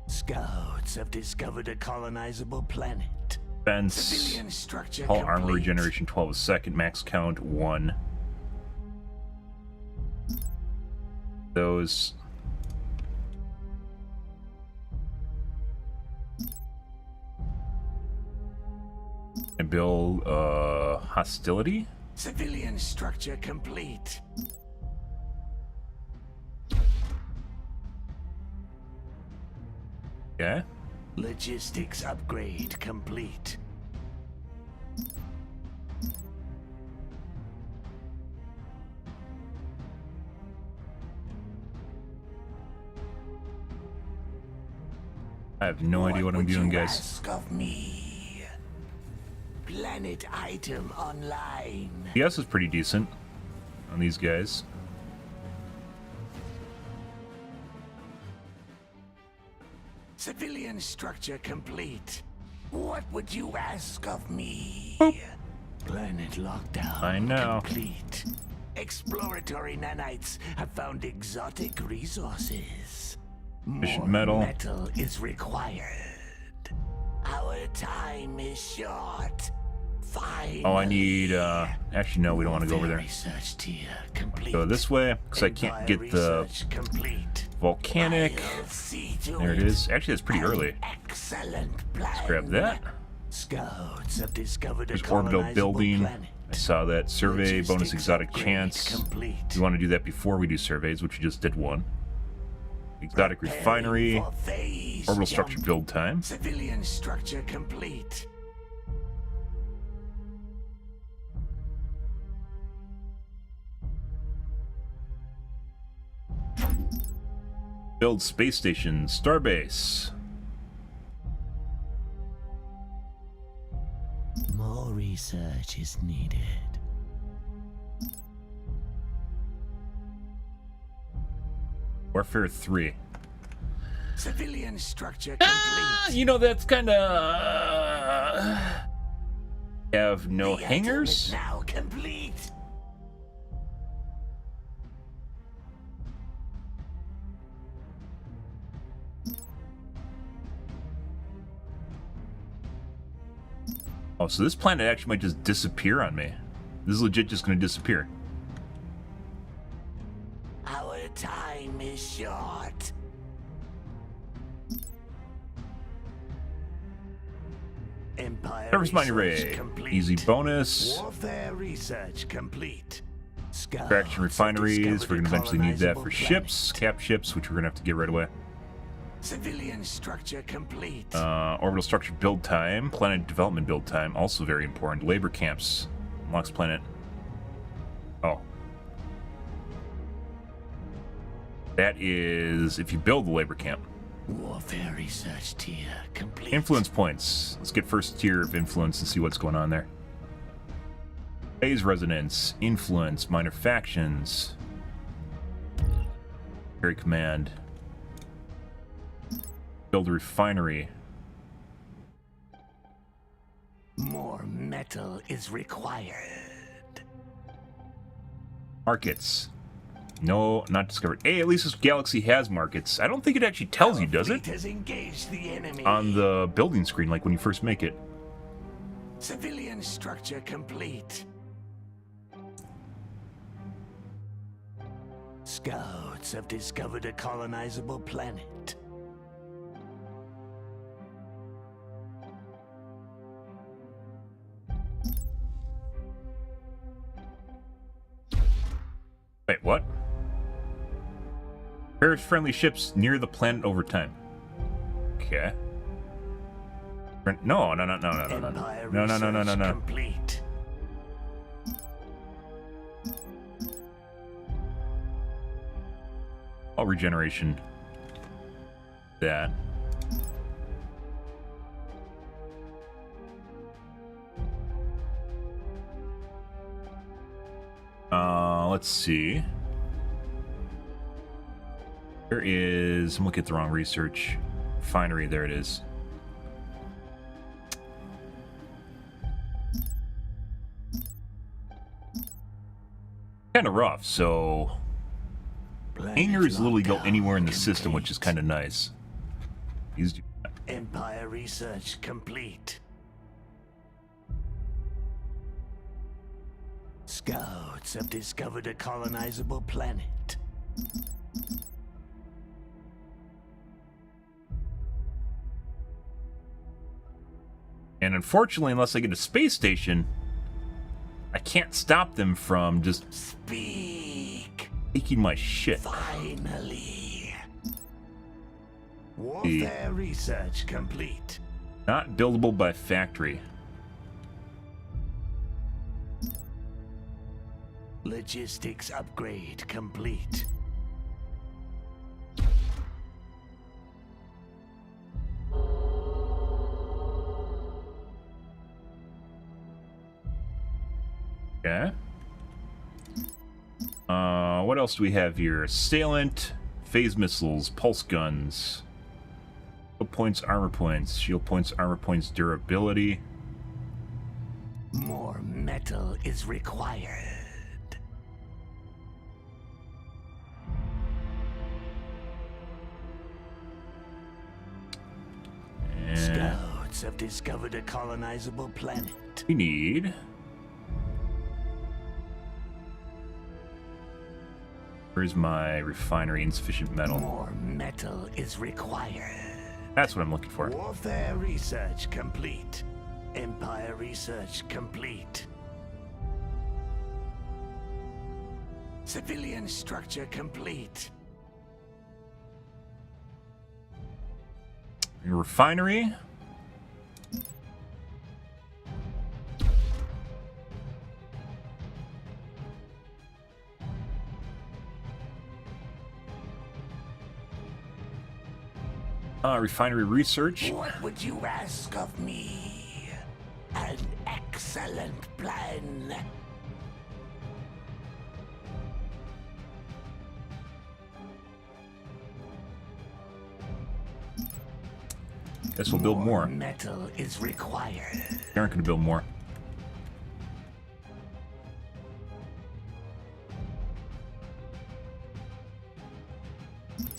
Scouts have discovered a colonizable planet. Defense. Civilian structure Hull complete. armor regeneration 12 a second. Max count 1. Those. And build hostility. Civilian structure complete. Yeah. Logistics upgrade complete. I have no idea what I'm doing, guys. Ask of me? Planet item online. PS is pretty decent on these guys. Civilian structure complete. What would you ask of me? Boop. Planet lockdown I know. complete. Exploratory nanites have found exotic resources. Efficient More metal. metal is required. Our time is short. Finally. Oh, I need, actually, no, we don't want to go over there. Research tier complete. Go this way, because I can't get the complete. volcanic. I'll see to There it is. Actually, it's pretty early. Excellent plan. Let's grab that. Scouts have discovered There's a orbital colonizable building. planet. I saw that. Survey, bonus Logistics exotic upgrade chance. complete. We want to do that before we do surveys, which we just did one. Exotic Preparing refinery. for phase Orbital jump. structure build time. Civilian structure complete. Build space station. Starbase. More research is needed. Warfare 3. Civilian structure complete. You know, that's kind of... Have no The item hangers. is now complete. Oh, so this planet actually might just disappear on me. This is legit just going to disappear. Our time is short. Empire Surface mining research ray. complete. Easy bonus. Warfare research complete. Extraction refineries. We're going to eventually need that for ships. Cap ships, which we're going to have to get right away. Civilian structure complete. Orbital structure build time. Planet development build time. Also very important. Labor camps. Unlocks planet. Oh. That is if you build the labor camp. Warfare research tier complete. Influence points. Let's get first tier of influence and see what's going on there. Phase resonance. Influence. Minor factions. Carry command. Build a refinery. More metal is required. Markets. No, not discovered. Hey, at least this galaxy has markets. I don't think it actually tells you, does it? Fleet has engaged the enemy. On the building screen, like when you first make it. Civilian structure complete. Scouts have discovered a colonizable planet. Wait, what? Pairs friendly ships near the planet over time. Okay. No. Empire No. research complete. All regeneration. That. Let's see. There is, I'm looking at the wrong research. Refinery, there it is. Kind of rough, so hangers literally go anywhere in the system, which is kind of nice. Empire research complete. Scouts have discovered a colonizable planet. And unfortunately, unless I get a space station, I can't stop them from just Speak. taking my shit. Finally. Warfare research complete. Not buildable by factory. Logistics upgrade complete. Okay. What else do we have here? Assailant, phase missiles, pulse guns, shield points, armor points, durability. More metal is required. And Scouts have discovered a colonizable planet. we need. Where's my refinery? Insufficient metal. More metal is required. That's what I'm looking for. Warfare research complete. Empire research complete. Civilian structure complete. Refinery. Refinery research. What would you ask of me? An excellent plan. Guess we'll build more. Metal is required. They aren't going to build more.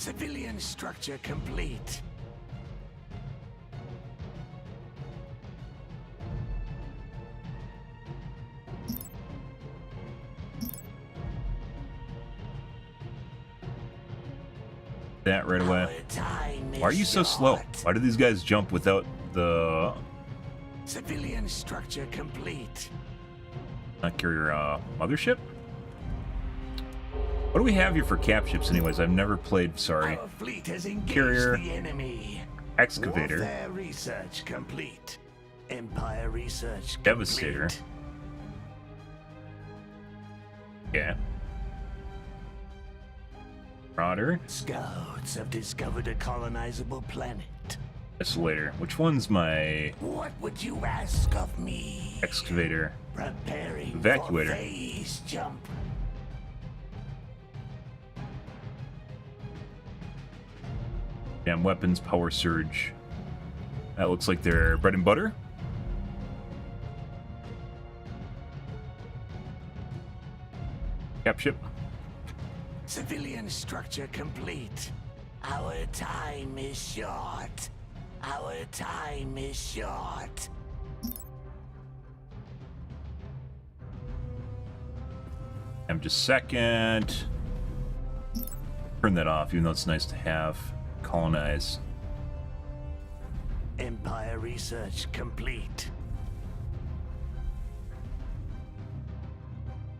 Civilian structure complete. That right away. Why are you so slow? Why do these guys jump without the... Civilian structure complete. Not carrier, mothership? What do we have here for cap ships anyways? I've never played, sorry. Our fleet has engaged Carrier, the enemy. excavator, Warfare research complete. Empire research complete. Devastator. Yeah. Marauder. Scouts have discovered a colonizable planet. Isolator. Which one's my What would you ask of me? excavator? Preparing Evacuator. for phase jump. Damn weapons, power surge. That looks like their bread and butter. Cap ship. Civilian structure complete. Our time is short. Our time is short. I'm just second. Turn that off, even though it's nice to have. Colonize. Empire research complete.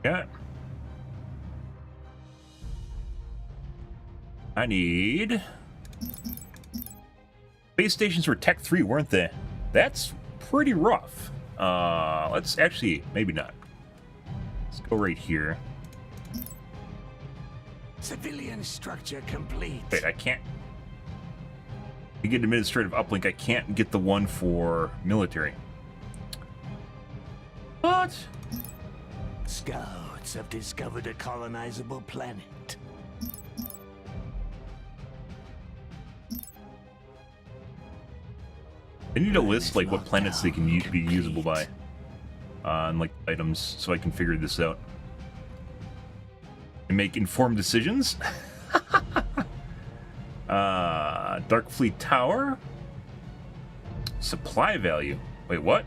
Yeah. I need... Base stations were Tech 3, weren't they? That's pretty rough. Let's actually... Maybe not. Let's go right here. Civilian structure complete. Wait, I can't... To get administrative uplink, I can't get the one for military. What? Scouts have discovered a colonizable planet. I need to list like what planets they can be usable by on like items, so I can figure this out and make informed decisions. Dark Fleet Tower. Supply value. Wait, what?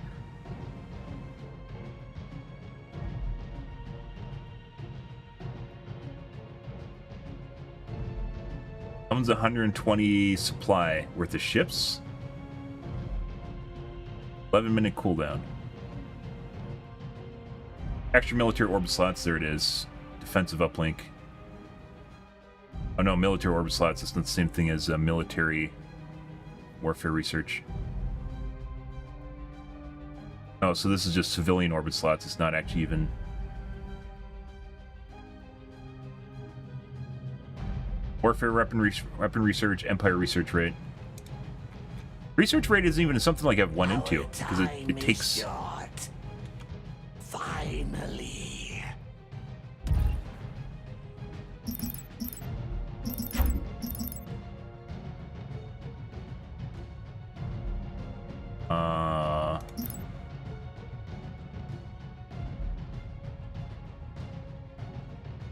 Owns 120 supply worth of ships. 11-minute cooldown. Extra military orbit slots, there it is. Defensive uplink. Oh no, military orbit slots, it's not the same thing as military warfare research. Oh, so this is just civilian orbit slots, it's not actually even... Warfare weapon research, empire research rate. Research rate isn't even something like I've 1 into, because it takes... Short. Finally.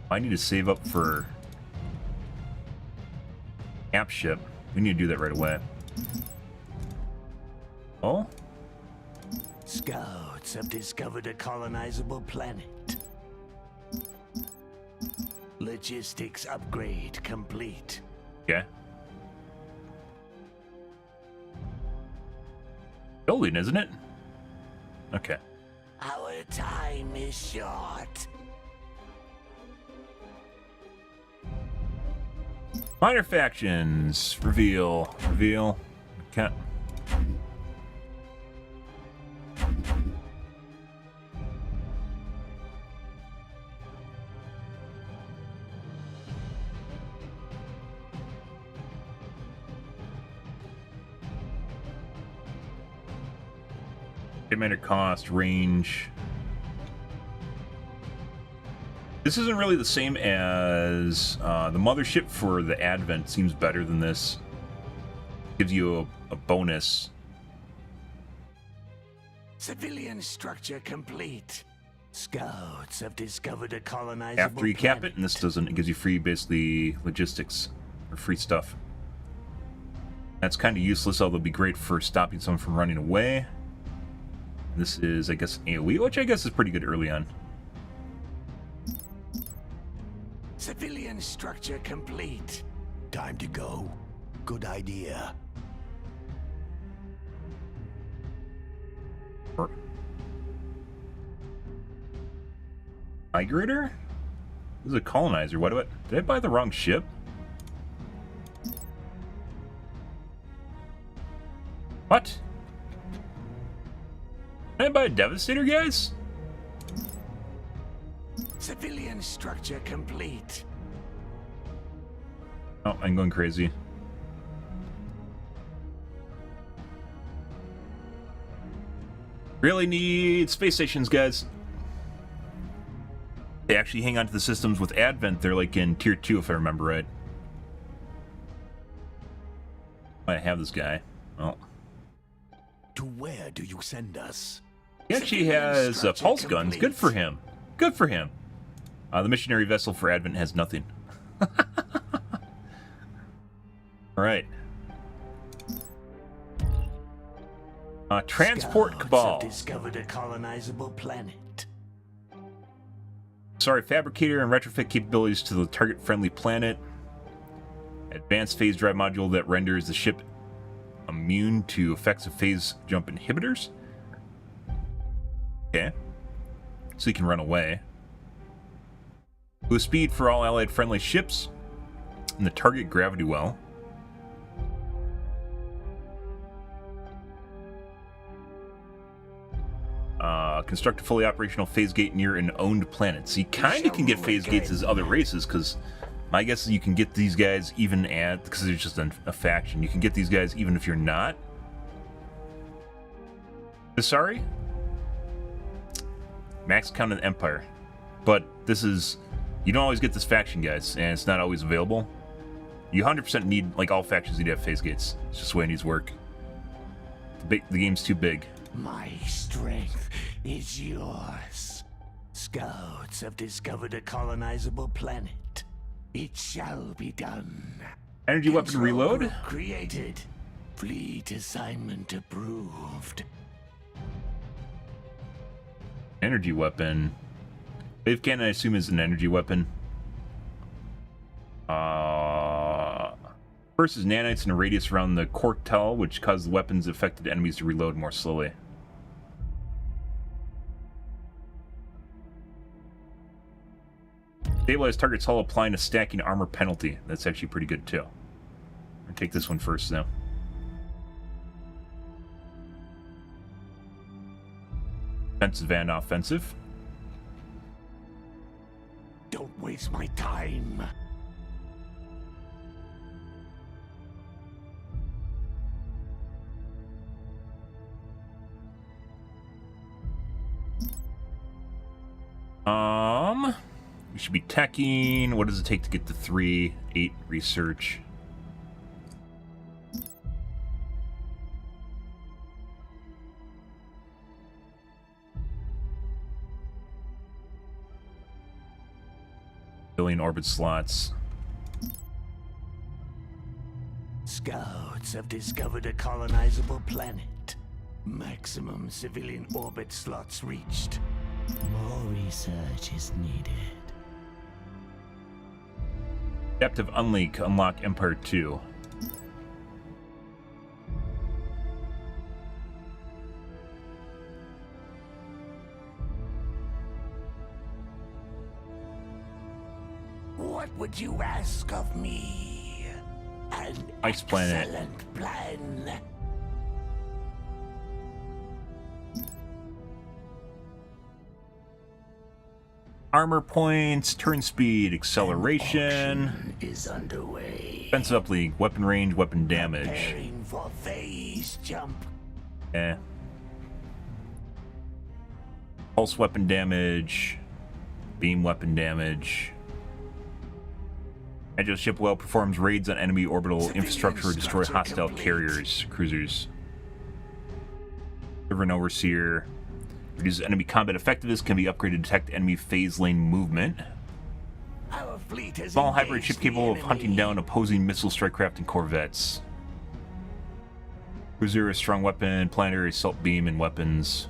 I need to save up for cap ship. We need to do that right away. Oh? Scouts have discovered a colonizable planet. Logistics upgrade complete. Okay. Building, isn't it? Okay. Our time is short. Minor factions. Reveal. Reveal. Okay. Commander cost, range. This isn't really the same as the mothership for the Advent. Seems better than this. Gives you a bonus. Civilian structure complete. Scouts have discovered a colonizable After you cap planet. it, and this doesn't. It gives you free, basically, logistics or free stuff. That's kind of useless, although it'd be great for stopping someone from running away. This is, I guess, AoE, which I guess is pretty good early on. Civilian structure complete. Time to go. Good idea. Migrator? This is a colonizer. What do I... Did I buy the wrong ship? What? Did I buy a Devastator, guys? Civilian structure complete. Oh, I'm going crazy. Really need space stations, guys. They actually hang on to the systems with Advent. They're like in tier 2, if I remember right. I have this guy. Oh. To where do you send us? He actually has pulse guns. Good for him. Good for him. The missionary vessel for Advent has nothing. Alright. Transport Scouts Cabal. have discovered a colonizable planet. Sorry, fabricator and retrofit capabilities to the target-friendly planet. Advanced phase drive module that renders the ship immune to effects of phase jump inhibitors. Okay. So you can run away. Boost speed for all allied friendly ships. And the target gravity well. Construct a fully operational phase gate near an owned planet. So you kind of can get phase gates as other races, because my guess is you can get these guys even at, because it's just a faction, you can get these guys even if you're not. Sorry? Max count of the Empire. But this is, you don't always get this faction, guys, and it's not always available. You 100% need, like all factions need to have phase gates. It's just the way it needs to work. The game's too big. My strength is yours. Scouts have discovered a colonizable planet. It shall be done. Energy weapon reload. Created. Fleet assignment approved. Energy weapon. Wave cannon, I assume, is an energy weapon. First is nanites in a radius around the quartile, which causes the weapons affected enemies to reload more slowly. Stabilize target's hull, applying a stacking armor penalty. That's actually pretty good too. I'll take this one first though. Defensive and offensive. Don't waste my time. We should be teching. What does it take to get to 3-8 research? Billion orbit slots. Scouts have discovered a colonizable planet. Maximum civilian orbit slots reached. More research is needed. Adaptive unlock Empire 2. What would you ask of me? An Ice planet. excellent plan. Armor points, turn speed, acceleration. Auction is underway. Defensive uplink, weapon range, weapon damage. Preparing for phase jump. Eh. Pulse weapon damage. Beam weapon damage. Agile ship well performs raids on enemy orbital infrastructure or destroy hostile carriers, cruisers. Server and Overseer. Reduces enemy combat effectiveness, can be upgraded to detect enemy phase lane movement. Our fleet has Small hybrid engaged ship the capable of hunting enemy. down opposing missile strike craft and corvettes. Cruiser, a strong weapon, planetary assault beam, and weapons.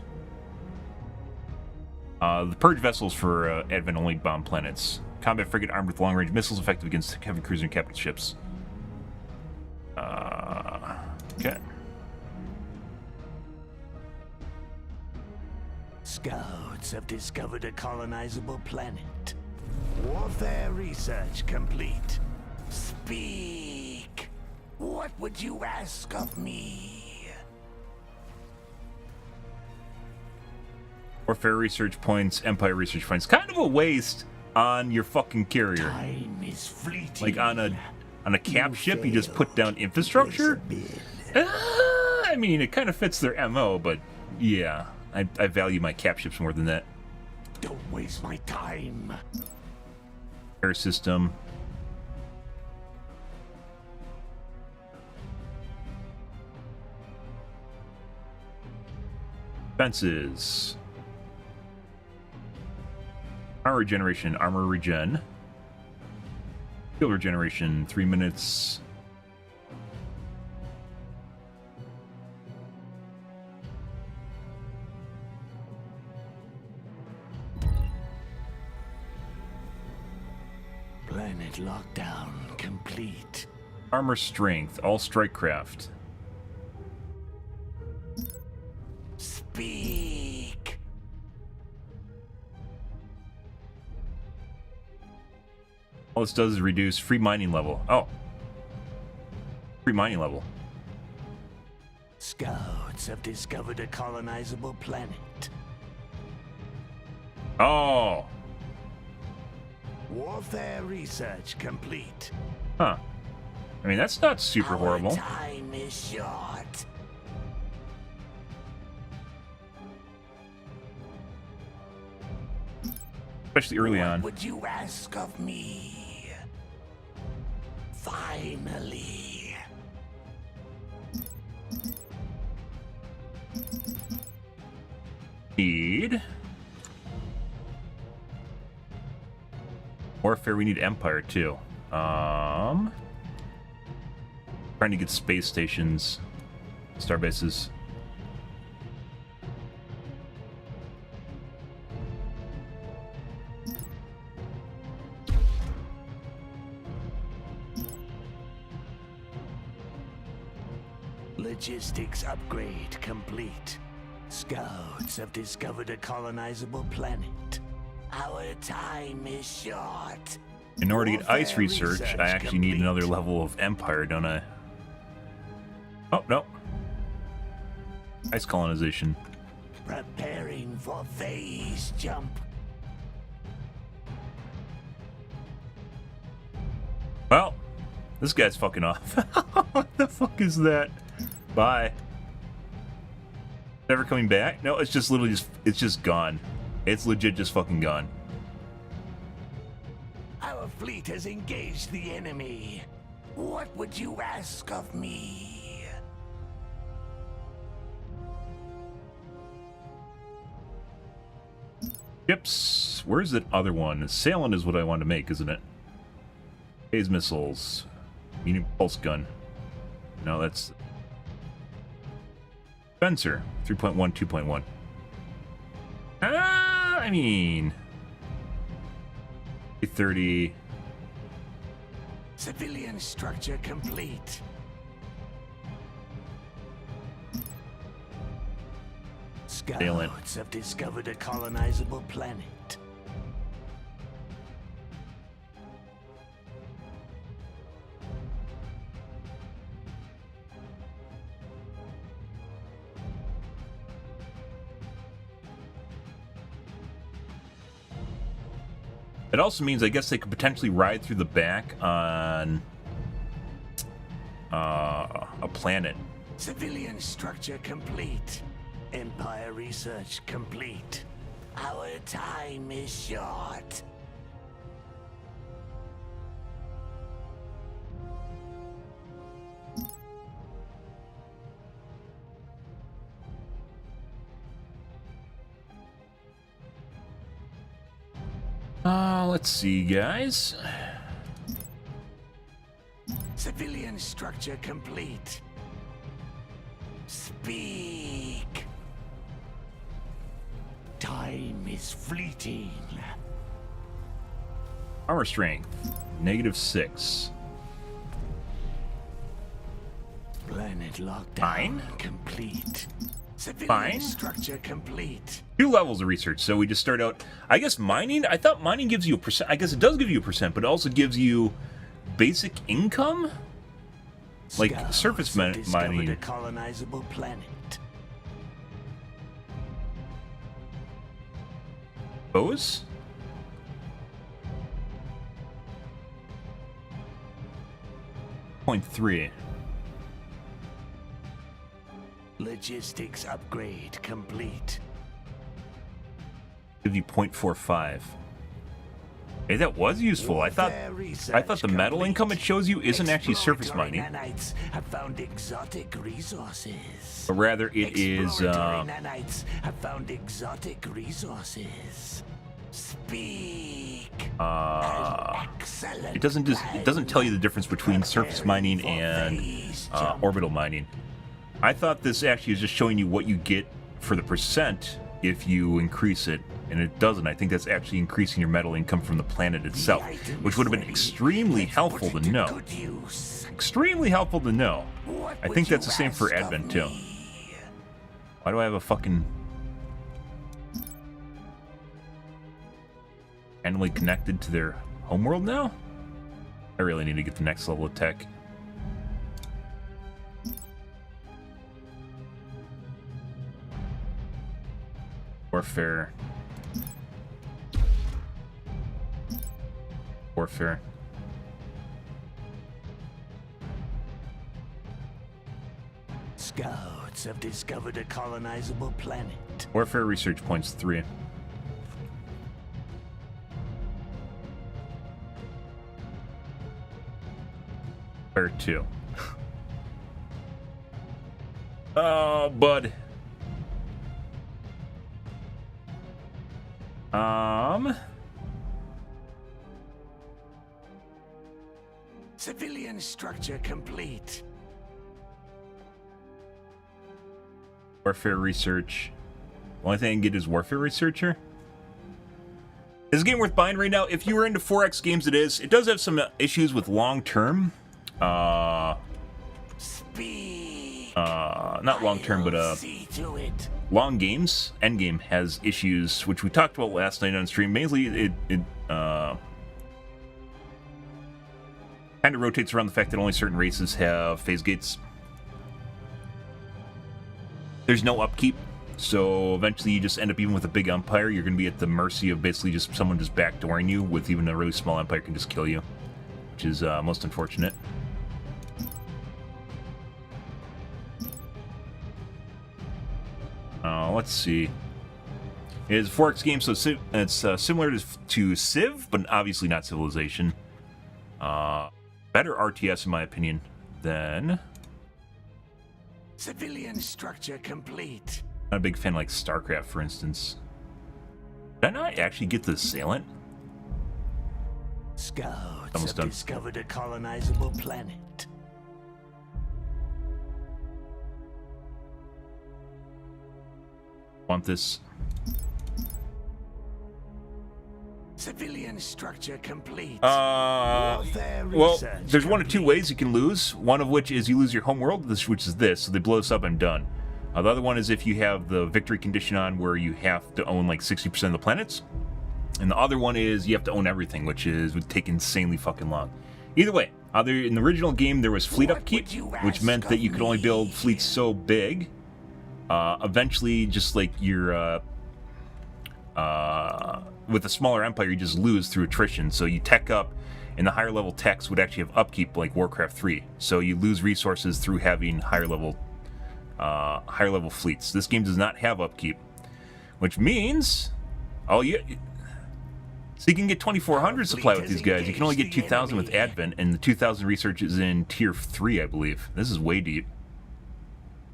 The purge vessels for advent-only bomb planets. Combat frigate armed with long-range missiles effective against heavy cruiser and capital ships. Okay. Scouts have discovered a colonizable planet. Warfare research complete. Speak. What would you ask of me? Warfare research points, Empire research points. Kind of a waste on your fucking carrier. Time is fleeting. Like on a cap You ship, you just failed put down to infrastructure? place a bid. I mean, it kind of fits their MO, but yeah, I value my cap ships more than that. Don't waste my time. Air system. Defenses. Armor regeneration, armor regen. Shield regeneration, 3 minutes. Planet lockdown complete. Armor strength, all strike craft. Speak. All this does is reduce free mining level. Oh. Free mining level. Scouts have discovered a colonizable planet. Oh. Warfare research complete. Huh. I mean, that's not super horrible. Time is short. Especially early on. What would you ask of me? Finally. Need. Warfare, we need Empire too. Trying to get space stations, star bases. Logistics upgrade complete. Scouts have discovered a colonizable planet. Our time is short. In order to get ice Warfare research, I actually need complete. another level of Empire, don't I? Oh, no. Ice colonization. Preparing for phase jump. Well, this guy's fucking off. What the fuck is that? Bye. Never coming back? No, it's just literally it's just gone. It's legit just fucking gone. Our fleet has engaged the enemy. What would you ask of me? Ships. Where's that other one? Sailing is what I want to make, isn't it? Phase missiles. Medium pulse gun. No, that's... Spencer. 3.1, 2.1. I mean... 30... Civilian structure complete. Sailing. Scouts have discovered a colonizable planet. It also means I guess they could potentially ride through the back on a planet. Civilian structure complete. Empire research complete. Our time is short. Let's see, guys. Civilian structure complete. Speak. Time is fleeting. Armor strength, -6. Planet lockdown Fine. complete. Civilian Fine. structure complete. 2 levels of research, so we just start out. I guess mining. I thought mining gives you a percent. I guess it does give you a percent, but it also gives you basic income, like Scouts surface have discovered mining. a colonizable planet. Bows. .3. Logistics upgrade complete. Give you 0.45. Hey, that was useful. I thought the metal income it shows you isn't actually surface mining, Nanites have found exotic resources. but rather it is. Exploratory nanites have found exotic resources. Speak. Excellent. It doesn't tell you the difference between surface mining and orbital mining. I thought this actually is just showing you what you get for the percent if you increase it, and it doesn't. I think that's actually increasing your metal income from the planet itself, which would have been extremely helpful to know. Extremely helpful to know. I think that's the same for Advent too. Why do I have a fucking randomly connected to their homeworld now? I really need to get the next level of tech. Warfare. Scouts have discovered a colonizable planet. Warfare research points 3. Or 2. Oh, bud. Civilian structure complete. Warfare research. Only thing I can get is warfare researcher. Is a game worth buying right now? If you were into 4X games, it is. It does have some issues with long term. Not long term, but See to it. long games. Endgame has issues, which we talked about last night on stream. Mainly, it kind of rotates around the fact that only certain races have phase gates. There's no upkeep, so eventually you just end up, even with a big empire, you're going to be at the mercy of basically just someone just backdooring you, with even a really small empire can just kill you, which is most unfortunate. Let's see. It is a 4X game, so it's similar to Civ, but obviously not Civilization. Better RTS, in my opinion, than... Civilian structure complete. Not a big fan like StarCraft, for instance. Did I not actually get the Assailant? Scouts Almost have done. discovered a colonizable planet. Want this? Civilian structure complete. Well, there's one of two ways you can lose. One of which is you lose your home world, which is this. So they blow this up and done. The other one is if you have the victory condition on, where you have to own like 60% of the planets. And the other one is you have to own everything, which would take insanely fucking long. Either way, in the original game there was fleet upkeep, which meant that you could only build fleets so big. Eventually, just like your with a smaller empire, you just lose through attrition. So you tech up, and the higher level techs would actually have upkeep like Warcraft 3. So you lose resources through having higher level fleets. This game does not have upkeep, which means so you can get 2,400 supply with these guys. You can only get 2,000 with Advent, and the 2,000 research is in tier 3, I believe. This is way deep.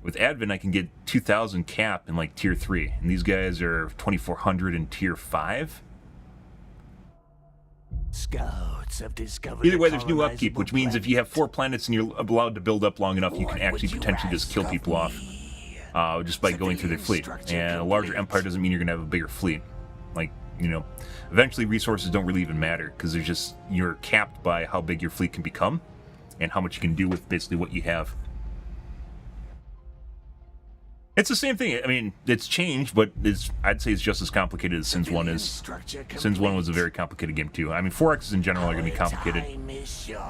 With Advent, I can get 2,000 cap in like tier 3, and these guys are 2,400 in tier 5. Scouts have discovered. Either way, there's new upkeep, which means if you have 4 planets and you're allowed to build up long enough, you can actually potentially just kill people off just by going through their fleet. And a larger empire doesn't mean you're going to have a bigger fleet. Like, you know, eventually resources don't really even matter because there's just, you're capped by how big your fleet can become and how much you can do with basically what you have. It's the same thing. I mean, it's changed, but I'd say it's just as complicated as Sins 1 is. Sins 1 was a very complicated game, too. I mean, 4Xs in general are going to be complicated.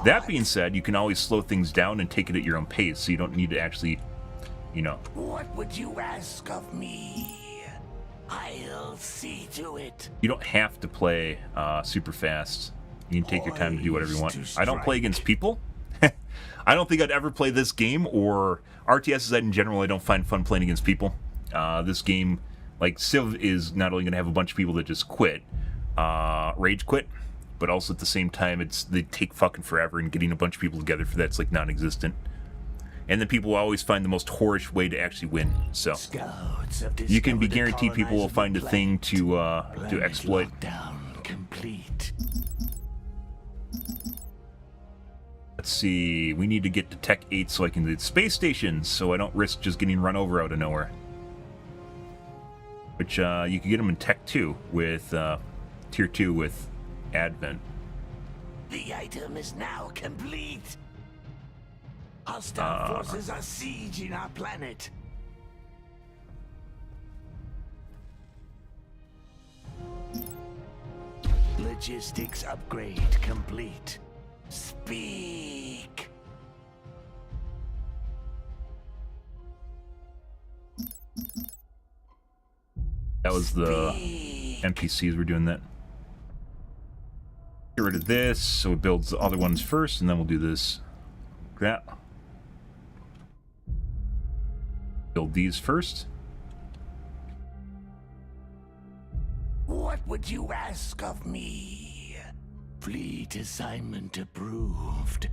That being said, you can always slow things down and take it at your own pace, so you don't need to actually, you know... What would you ask of me? I'll see to it. You don't have to play super fast. You can take your time to do whatever you want. I don't play against people. I don't think I'd ever play this game, or RTSs in general. I don't find fun playing against people. This game, like Civ, is not only going to have a bunch of people that just quit, rage quit, but also at the same time, they take fucking forever, and getting a bunch of people together for that's like non-existent. And then people will always find the most whorish way to actually win. So you can be guaranteed people will find a thing to exploit. Complete. Let's see, we need to get to Tech 8 so I can do space stations, so I don't risk just getting run over out of nowhere. Which, you can get them in Tech 2 with, Tier 2 with Advent. The item is now complete. Hostile forces are sieging our planet. Logistics upgrade complete. Speak. That was the NPCs were doing that. Get rid of this, so it builds the other ones first, and then we'll do this. That. Build these first. What would you ask of me? Fleet assignment approved.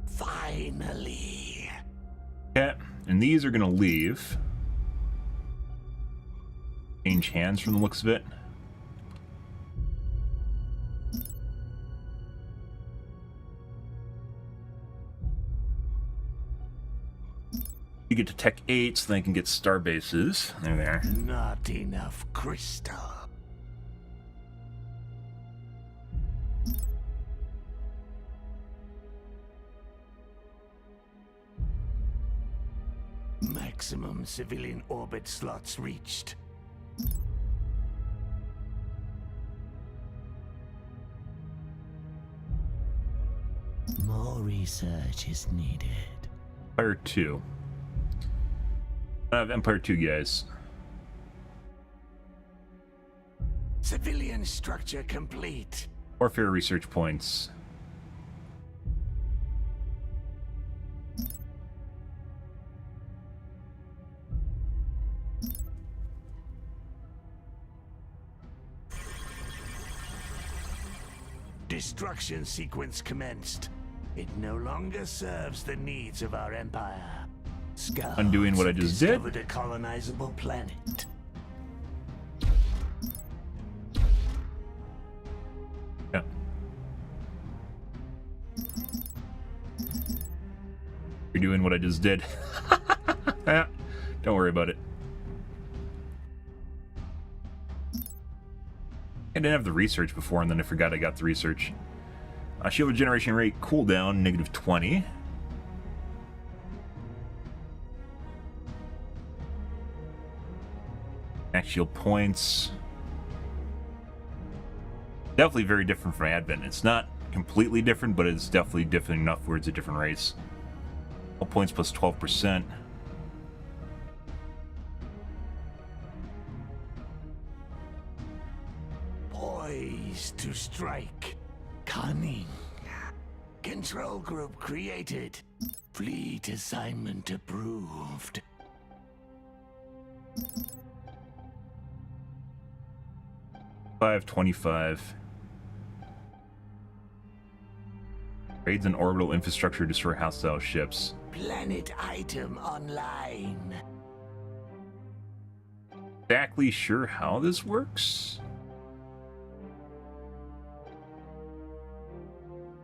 Finally. Okay, and these are gonna leave. Change hands from the looks of it. You get to Tech 8, so then I can get star bases. There they are. Not enough crystal. Maximum civilian orbit slots reached. More research is needed. Empire 2. I have Empire 2, guys. Civilian structure complete. Warfare research points. Destruction sequence commenced. It no longer serves the needs of our empire. Scouts Undoing what I just did. discovered a colonizable planet. Yeah. You're doing what I just did. Don't worry about it. I didn't have the research before, and then I forgot I got the research. Shield generation rate cooldown, -20. Max shield points. Definitely very different from Advent. It's not completely different, but it's definitely different enough where it's a different race. All points plus 12%. Poised to strike. Cunning. Control group created. Fleet assignment approved. $5.25. Raids and orbital infrastructure destroy hostile ships. Planet item online. Exactly sure how this works?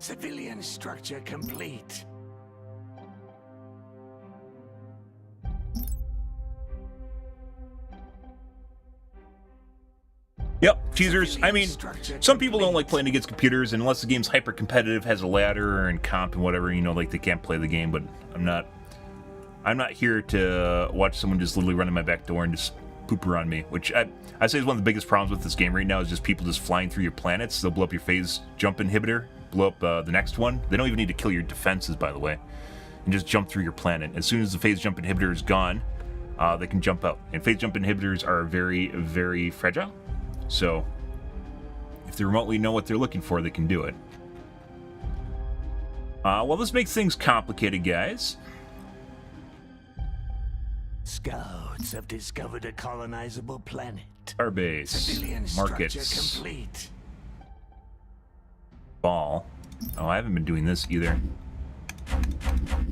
Civilian structure complete. Yep, teasers. I mean, some people don't like playing against computers unless the game's hyper competitive, has a ladder and comp and whatever. You know, like they can't play the game. But I'm not here to watch someone just literally run in my back door and just poop around me. Which I say is one of the biggest problems with this game right now is just people just flying through your planets. They'll blow up your phase jump inhibitor, blow up the next one. They don't even need to kill your defenses, by the way, and just jump through your planet. As soon as the phase jump inhibitor is gone, they can jump out. And phase jump inhibitors are very, very fragile. So, if they remotely know what they're looking for, they can do it. Well, this makes things complicated, guys. Scouts have discovered a colonizable planet. Starbase, Civilian markets, structure complete. ball. Oh, I haven't been doing this either.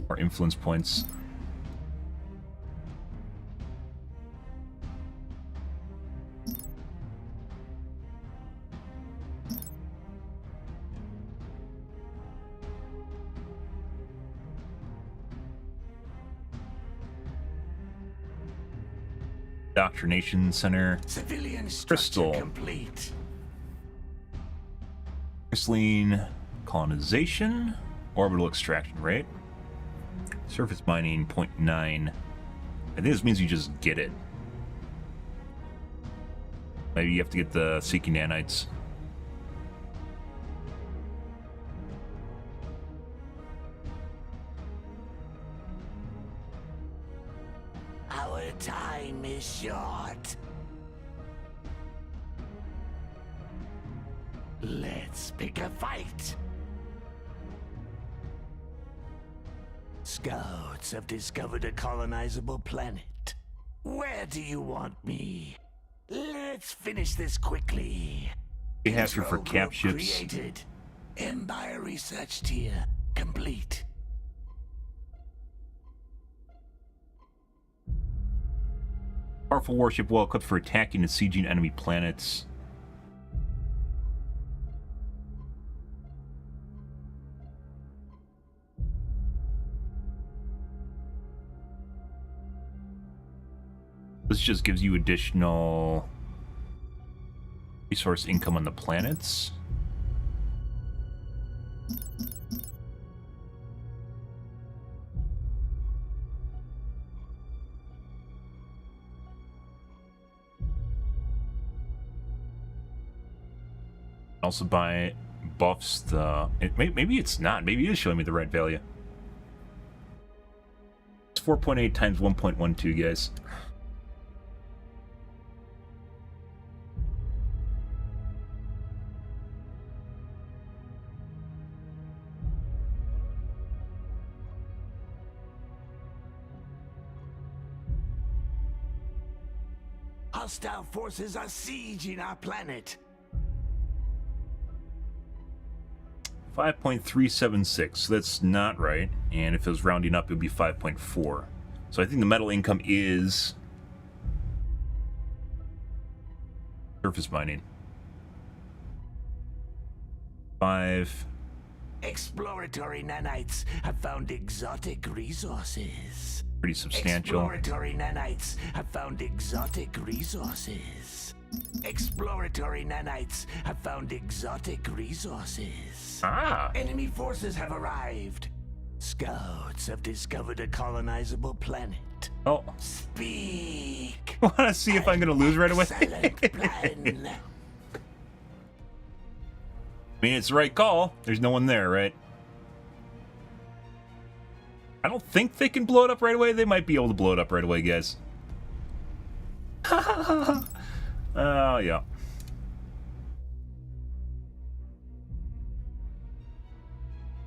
Or influence points. Indoctrination Center. Civilian Crystal. structure complete. Crystalline colonization. Orbital extraction rate. Surface mining 0.9. I think this means you just get it. Maybe you have to get the Seeking Nanites. Our time is short. Let's pick a fight. Scouts have discovered a colonizable planet. Where do you want me? Let's finish this quickly. We have you for Intro cap group ships. created. Empire research tier complete. Powerful warship well equipped for attacking and sieging enemy planets. This just gives you additional resource income on the planets. Also buffs the... maybe it's not. Maybe it is showing me the right value. It's 4.8 times 1.12, guys. Hostile forces are sieging our planet. 5.376. That's not right. And if it was rounding up, it would be 5.4. So I think the metal income is surface mining. 5. Exploratory nanites have found exotic resources. Pretty substantial. Exploratory nanites have found exotic resources. Exploratory nanites have found exotic resources. Ah! Enemy forces have arrived. Scouts have discovered a colonizable planet. Oh. Speak. I want to see if I'm going to lose right away. Excellent plan. I mean, it's the right call. There's no one there, right? I don't think they can blow it up right away. They might be able to blow it up right away, guys. Oh, yeah.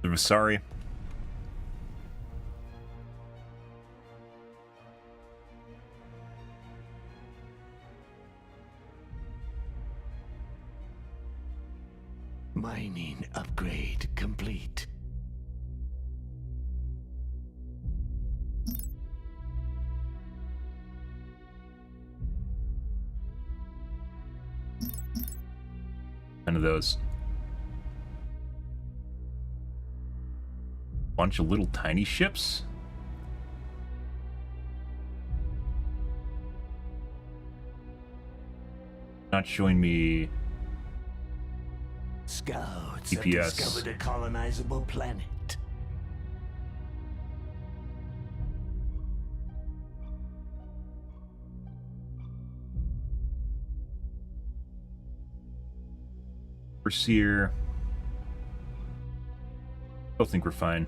I'm sorry. Mining upgrade complete. None of those. Bunch of little tiny ships. Not showing me Scouts GPS. have discovered a colonizable planet. Overseer. Still think we're fine.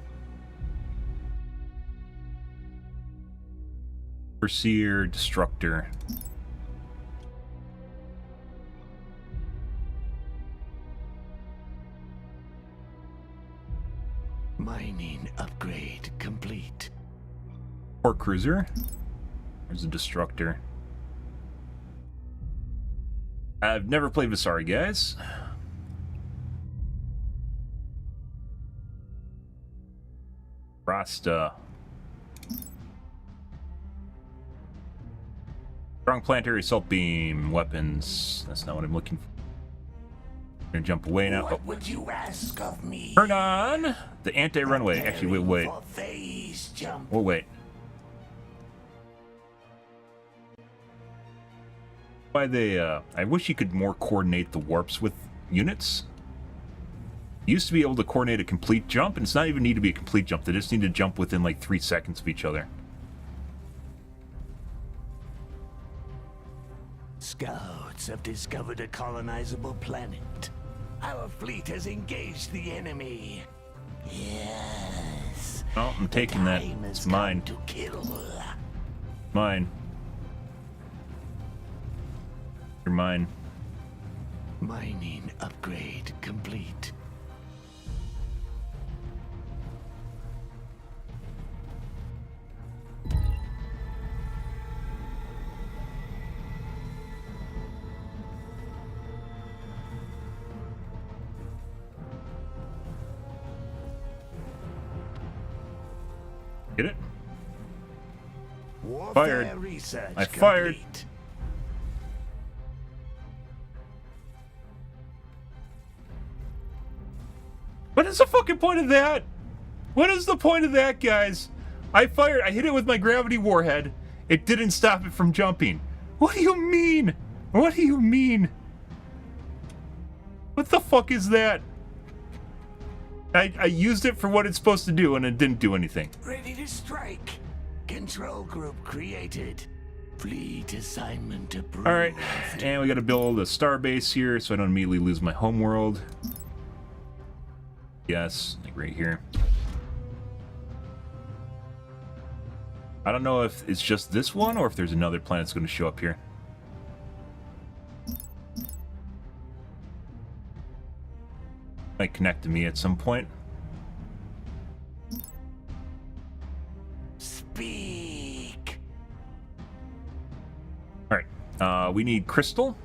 Overseer, Destructor. Mining upgrade complete. Port Cruiser. There's a Destructor. I've never played Visari, guys. Rasta. Strong planetary assault beam weapons. That's not what I'm looking for. I'm gonna jump away now. What would you ask of me? Turn on the anti-runway. Actually, wait. For phase jump. Oh, wait. Why they, I wish you could more coordinate the warps with units. You used to be able to coordinate a complete jump, and it's not even need to be a complete jump. They just need to jump within like 3 seconds of each other. Scouts have discovered a colonizable planet. Our fleet has engaged the enemy. Yes. Oh, I'm taking that. Time It's has mine. come to kill. Mine. You're mine. Mining upgrade complete. Get it? Warfare Fired. research I fired. complete. What is the fucking point of that? What is the point of that, guys? I fired. I hit it with my gravity warhead. It didn't stop it from jumping. What do you mean? What do you mean? What the fuck is that? I used it for what it's supposed to do, and it didn't do anything. Ready to strike. Control group created. Fleet assignment approved. All right, and we got to build a starbase here, so I don't immediately lose my homeworld. Yes, like right here. I don't know if it's just this one or if there's another planet that's going to show up here. Might connect to me at some point. Speak. All right, we need crystal.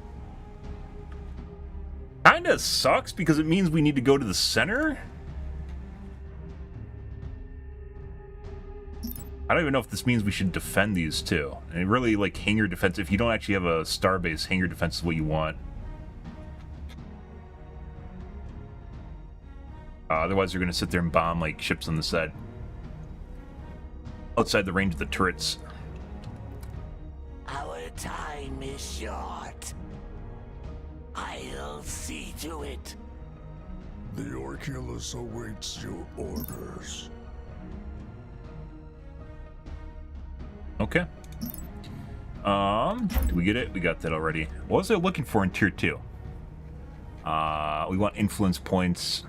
Kinda sucks because it means we need to go to the center. I don't even know if this means we should defend these two. And really, like, hangar defense, if you don't actually have a starbase, hangar defense is what you want. Otherwise, they're going to sit there and bomb, like, ships on the side. Outside the range of the turrets. Our time is short. I'll see to it. The Orculus awaits your orders. Okay. Do we get it? We got that already. What was I looking for in tier 2? We want influence points.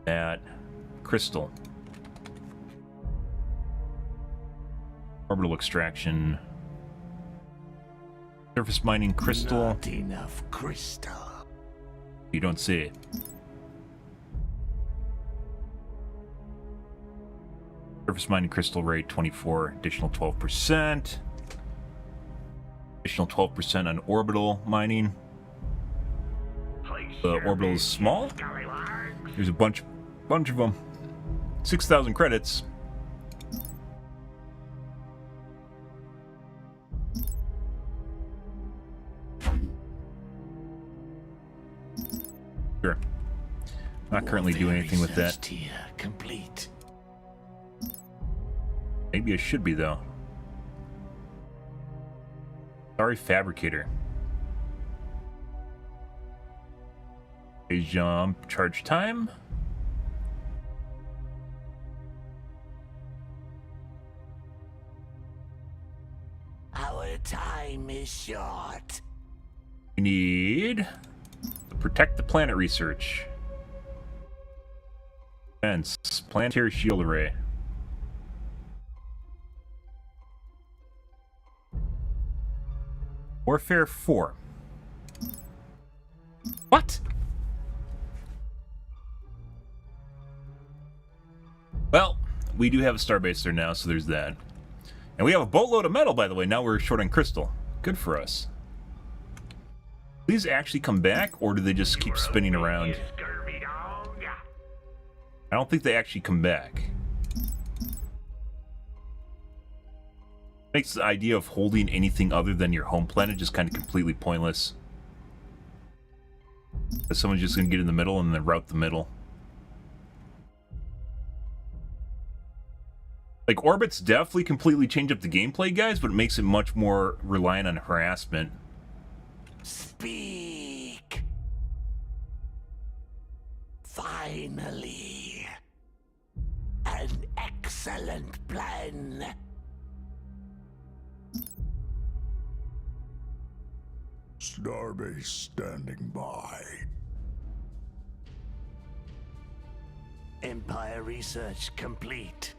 That crystal. Orbital extraction. Surface mining crystal. Not enough crystal. You don't see it. Surface mining crystal rate 24, additional 12%. Additional 12% on orbital mining. The orbital is small. There's a bunch of them. 6,000 credits. Sure. Not currently doing anything with that. Tier complete. Maybe I should be, though. Sorry, Fabricator. A jump, charge time. Our time is short. We need to protect the planet research. Fence, planetary shield array. Warfare 4. What? Well, we do have a starbase there now, so there's that. And we have a boatload of metal, by the way. Now we're short on crystal. Good for us. Please actually come back, or do they just keep spinning around? I don't think they actually come back. Makes the idea of holding anything other than your home planet just kind of completely pointless. Because someone's just going to get in the middle and then route the middle. Like, orbits definitely completely change up the gameplay, guys, but it makes it much more reliant on harassment. Speak. Finally. An excellent plan. Starbase standing by. Empire research complete.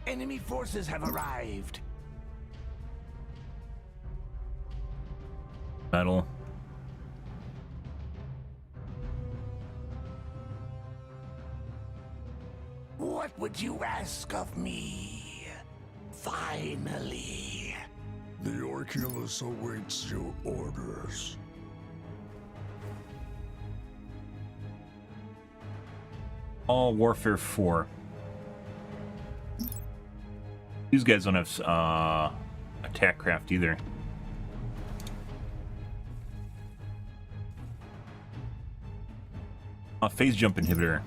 Enemy forces have arrived. Metal. What would you ask of me? Finally. The Oculus awaits your orders. All Warfare 4. These guys don't have attack craft either. Phase jump inhibitor.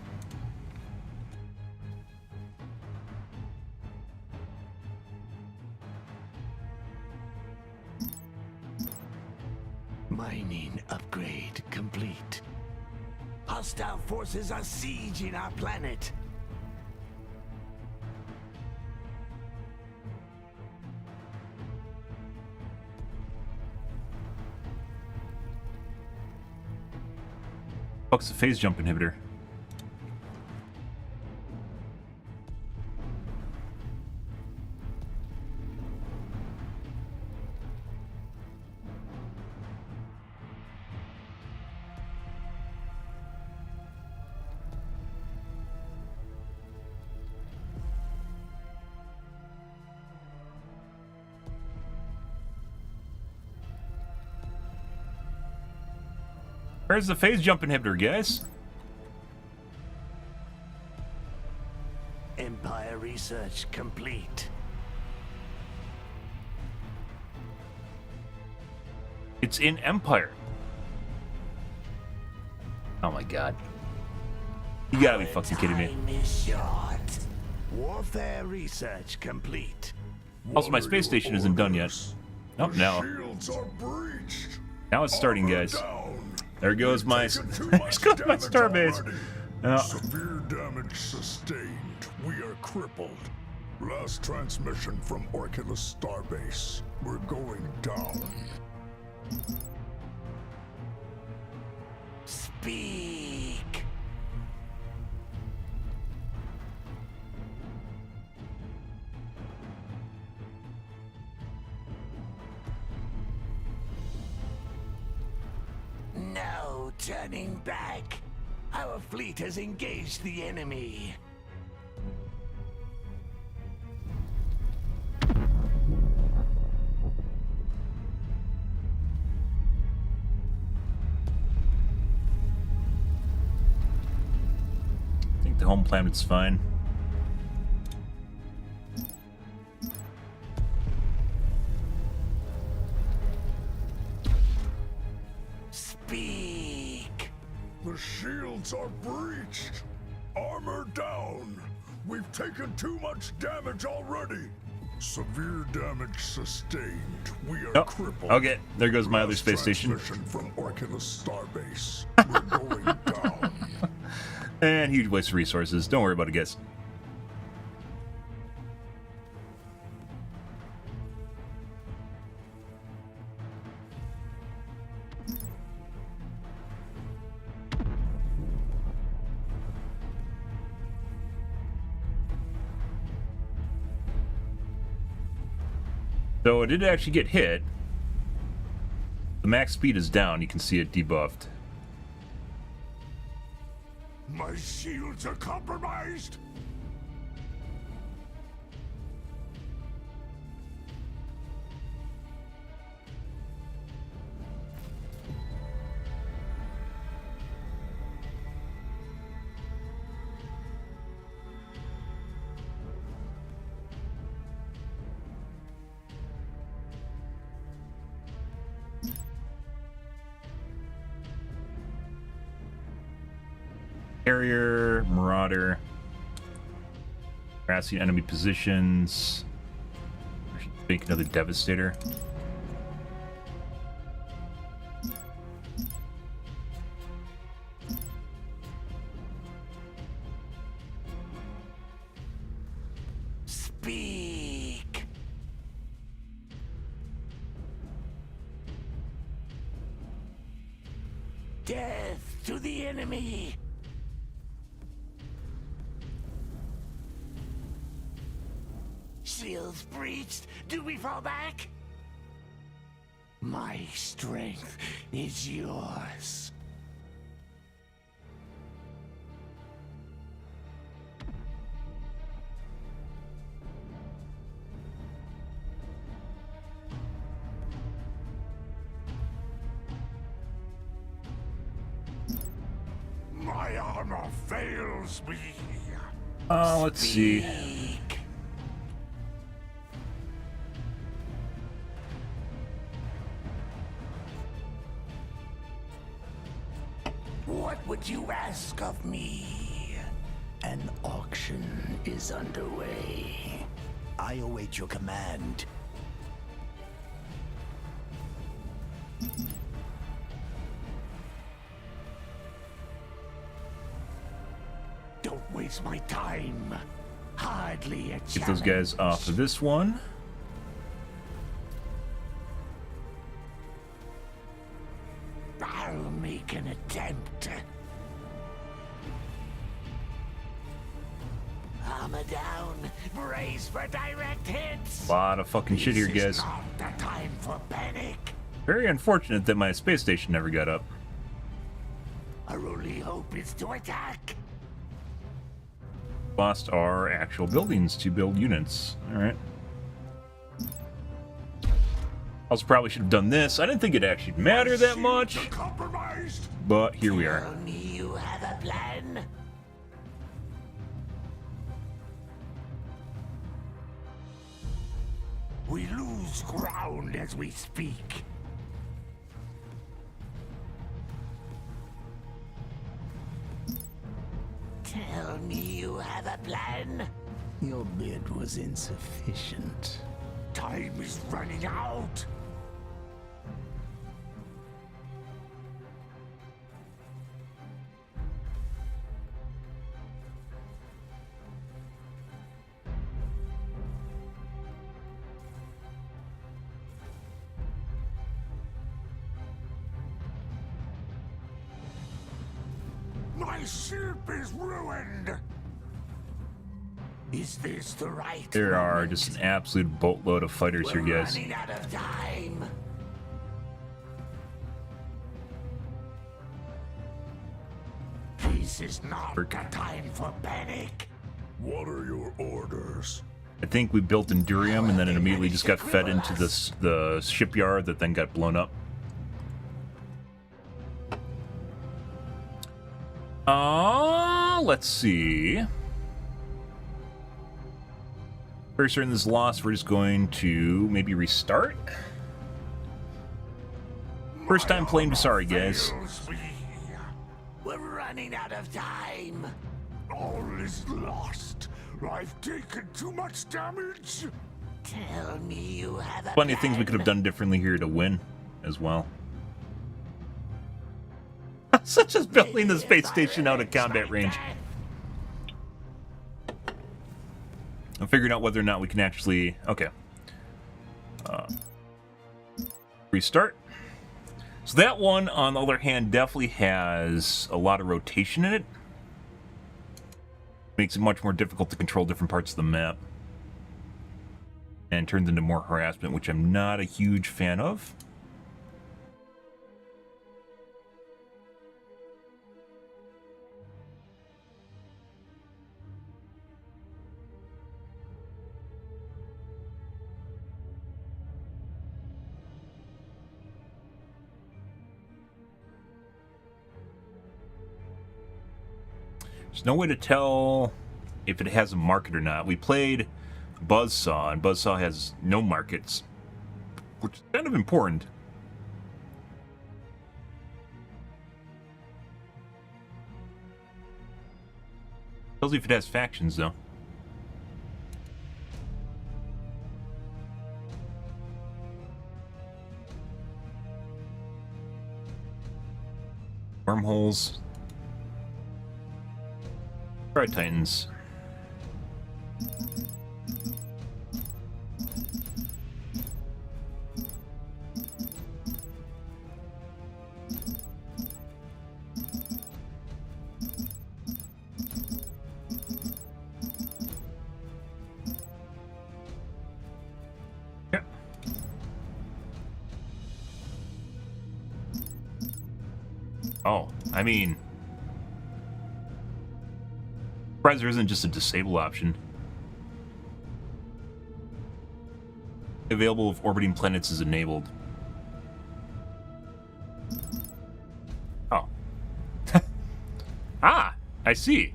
Mining upgrade complete. Hostile forces are sieging our planet. Fuck's a phase jump inhibitor. Where's the phase jump inhibitor, guys? Empire research complete. It's in Empire. Oh my god. You gotta be fucking kidding me. Time is short. Warfare research complete. Also, my space station isn't done yet. Oh, now. Shields are breached. Now it's starting, guys. Down. There goes my, There's goes my starbase. Severe damage sustained. We are crippled. Last transmission from Oculus Starbase. We're going down. Speak. No turning back. Our fleet has engaged the enemy. I think the home planet's fine. Speak. The shields are breached. Armor down. We've taken too much damage already. Severe damage sustained. We are crippled. Okay, there goes my other space station. Transmission from Oculus Starbase. We're going down. And huge waste of resources. Don't worry about it, guys. So it did actually get hit. The max speed is down. You can see it debuffed. My shields are compromised. Carrier, Marauder, harassing enemy positions. Make another Devastator. Speak. Death to the enemy. Shields breached. Do we fall back? My strength is yours. My armor fails me. Let's see. Speak. What would you ask of me? An auction is underway. I await your command. Don't waste my time. Hardly a challenge. Get those guys off of this one. I'll make an attempt. Armor down. Brace for direct hits. A lot of fucking shit here, This guys. is not the time for panic. Very unfortunate that my space station never got up. Our only hope is to attack. Lost our actual buildings to build units. Alright. Also probably should have done this. I didn't think it actually mattered that much. Compromised. But here we are. Tell me you have a plan. We lose ground as we speak. Tell me you have a plan. Your bid was insufficient. Time is running out. My ship is ruined. Is this the right There are moment? just an absolute boatload of fighters here, We're guys. running out of time. This is not the time for panic. What are your orders? I think we built Endurium and then it immediately just got fed into the shipyard that then got blown up. Let's see. Very certain this is lost. We're just going to maybe restart. First time playing Visari, guys. Fails me. We're running out of time. All is lost. I've taken too much damage. Tell me you have a Plenty of things we plan. could have done differently here to win as well. Such as building the space station out of combat range. I'm figuring out whether or not we can actually... Okay. Restart. So that one, on the other hand, definitely has a lot of rotation in it. Makes it much more difficult to control different parts of the map. And turns into more harassment, which I'm not a huge fan of. There's no way to tell if it has a market or not. We played Buzzsaw, and Buzzsaw has no markets, which is kind of important. Tells you if it has factions, though. Wormholes. Try Titans. Oh, I mean... Surprised there isn't just a disable option. Available if orbiting planets is enabled. Oh. Ah! I see.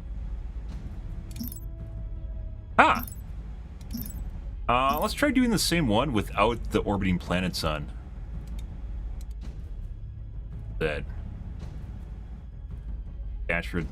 Ah! Let's try doing the same one without the orbiting planets on. That. Ashford.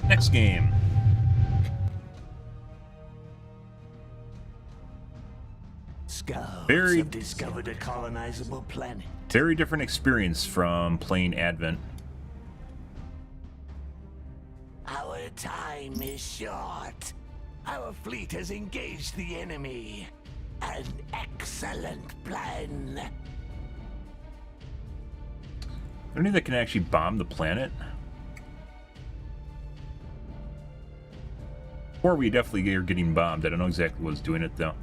Next game. Scouts Very- have discovered a colonizable planet. Very different experience from playing Advent. Our time is short. Our fleet has engaged the enemy. An excellent plan. I don't think that can actually bomb the planet. Or we definitely are getting bombed. I don't know exactly what's doing it, though.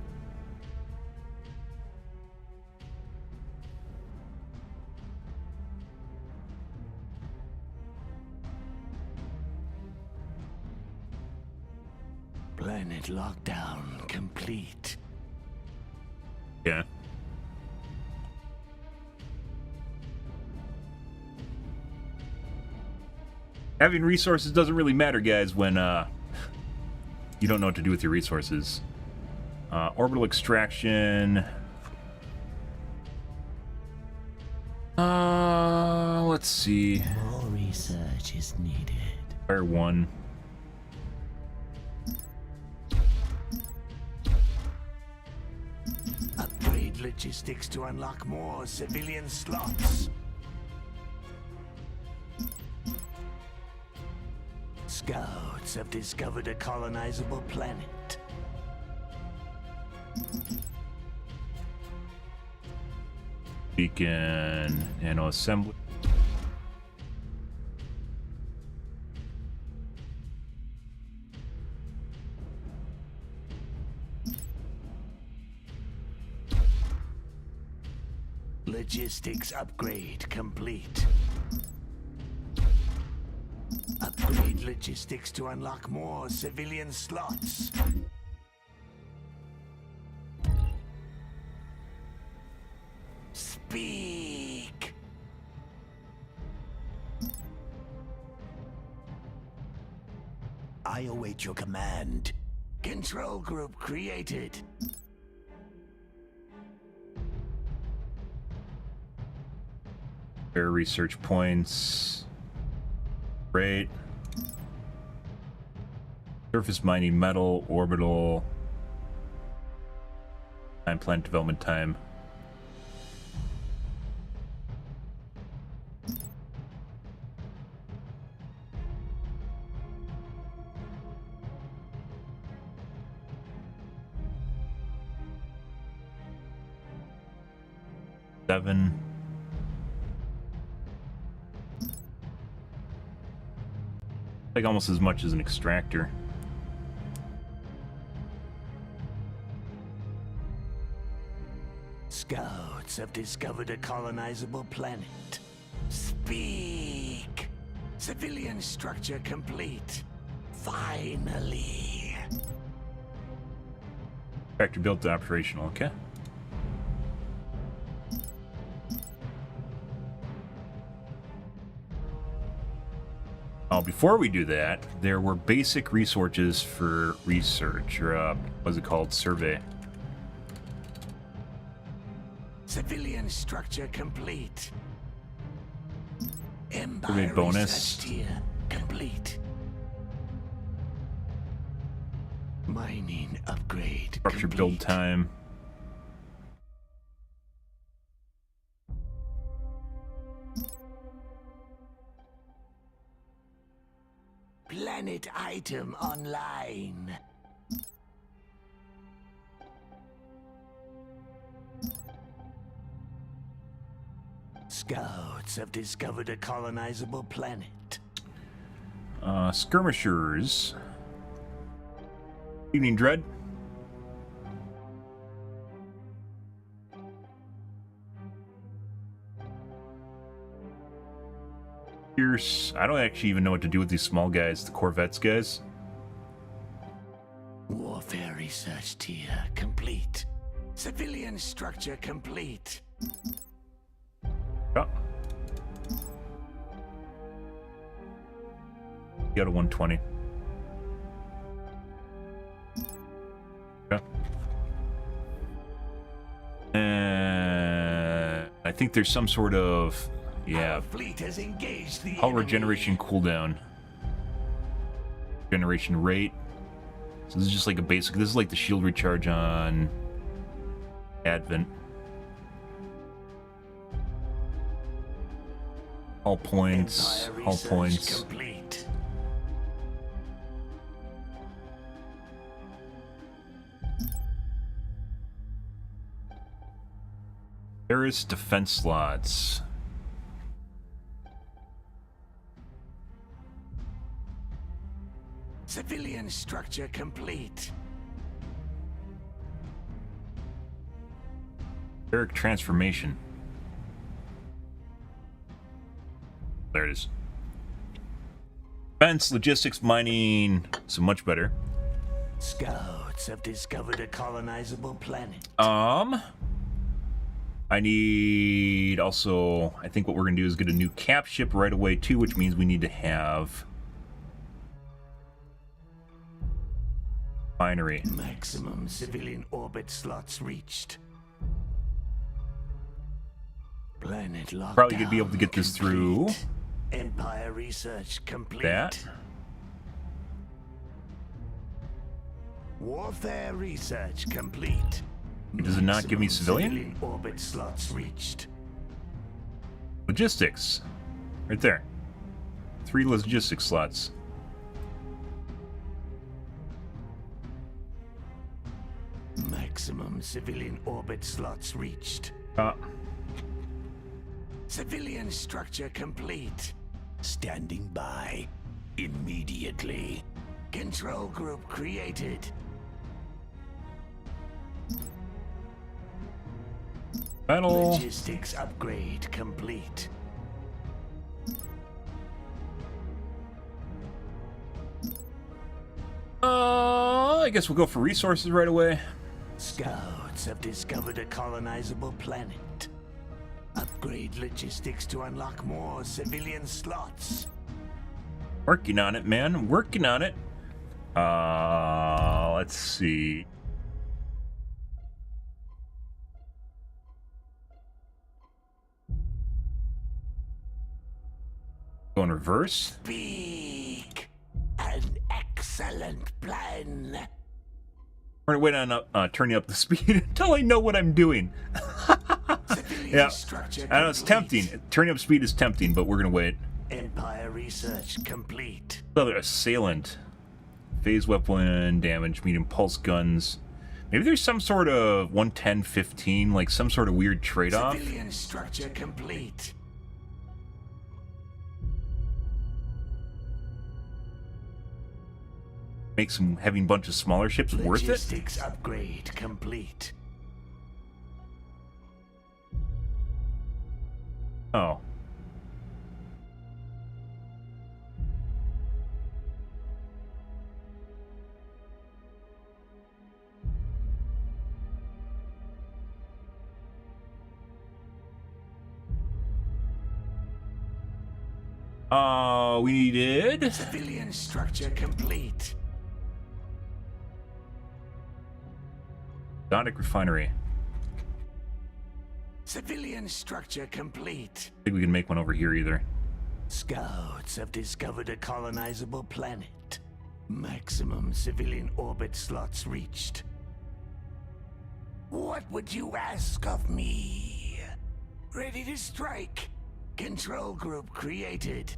Planet lockdown complete. Yeah. Having resources doesn't really matter, guys, when you don't know what to do with your resources. Orbital extraction. Let's see. More research is needed. Fire 1. Upgrade logistics to unlock more civilian slots. Scouts have discovered a colonizable planet. Beacon, nano assembly. Logistics upgrade complete. Upgrade Upgrade logistics to unlock more civilian slots. Speak. I await your command. Control group created. Fair research points. Great. Surface mining metal, orbital. Time plant development time. Seven. Like almost as much as an extractor. Scouts have discovered a colonizable planet. Speak. Civilian structure complete. Finally. Extractor built to operational, okay. Before we do that, there were basic resources for research, or what's it called? Survey. Civilian structure complete. Survey Empire bonus. research tier complete. Mining upgrade Structure complete. build time. Planet item online. Scouts have discovered a colonizable planet. Skirmishers. Evening Dread. Pierce. I don't actually even know what to do with these small guys, the Corvettes guys. Warfare research tier complete. Civilian structure complete. Oh. Got a 120. Okay. I think there's some sort of, yeah, Our fleet has engaged the hull enemy. regeneration cooldown. Generation rate. So this is just like a basic, this is like the shield recharge on Advent. All points, Empire all research points. complete. Terrorist defense slots. Civilian structure complete. Eric transformation. There it is. Defense, logistics, mining. So much better. Scouts have discovered a colonizable planet. I need also, I think what we're gonna do is get a new cap ship right away too, which means we need to have binary. Maximum civilian orbit slots reached. Planet lockdown. Probably gonna be able to get this through complete. Empire research complete. that. Warfare research complete. Does it not give me Maximum civilian? orbit slots reached. Logistics. Right there. 3 logistics slots. Maximum civilian orbit slots reached. Civilian structure complete. Standing by. Immediately. Control group created. Battle. Logistics upgrade complete. I guess we'll go for resources right away. Scouts have discovered a colonizable planet. Upgrade logistics to unlock more civilian slots. Working on it, man. Working on it. Let's see. Go in reverse. Speak. An excellent plan. We're gonna wait on turning up the speed until I know what I'm doing. Yeah, I know it's tempting. Turning up speed is tempting, but we're gonna wait. Empire research complete. Another assailant. Phase weapon damage, medium pulse guns. Maybe there's some sort of 110-15, like some sort of weird trade-off. Civilian structure complete. Makes having a bunch of smaller ships worth it. Logistics upgrade complete. Oh. We needed Civilian structure complete. Exotic refinery. Civilian structure complete. I think we can make one over here either. Scouts have discovered a colonizable planet. Maximum civilian orbit slots reached. What would you ask of me? Ready to strike. Control group created.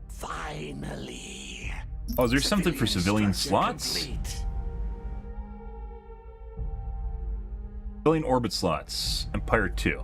Finally. Oh, is there something for civilian slots? Complete. Civilian orbit slots. Empire 2.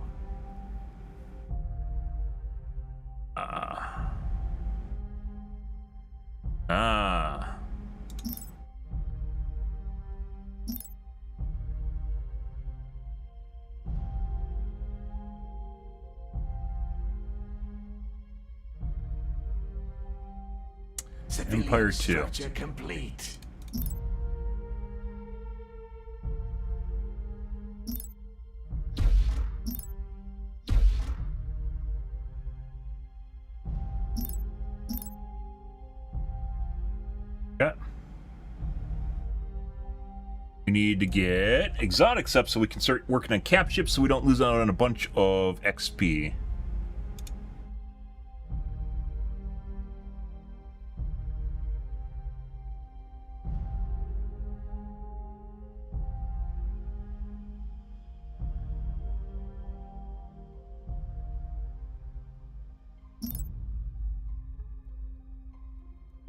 Empire 2. Structure complete. Yeah. We need to get exotics up so we can start working on cap ships so we don't lose out on a bunch of XP.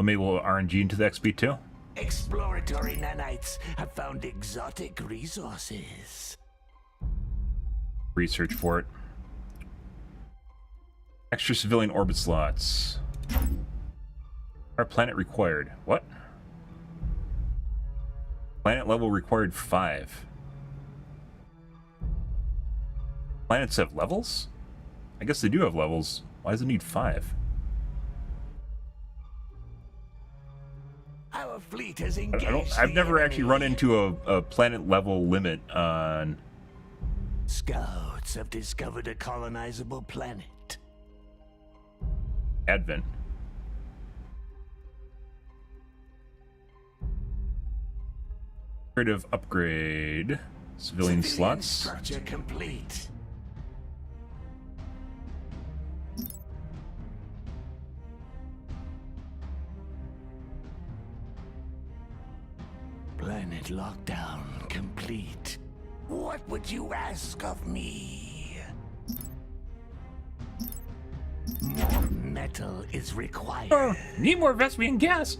Maybe we'll RNG into the XP too. Exploratory nanites have found exotic resources. Research for it. Extra civilian orbit slots. Our planet required. What? Planet level required 5. Planets have levels? I guess they do have levels. Why does it need 5? Our fleet has engaged. I've never actually run into a planet level limit on. Scouts have discovered a colonizable planet. Advent. Creative upgrade. Civilian slots. Structure complete. Planet lockdown complete. What would you ask of me? More metal is required. Need more Vespian gas.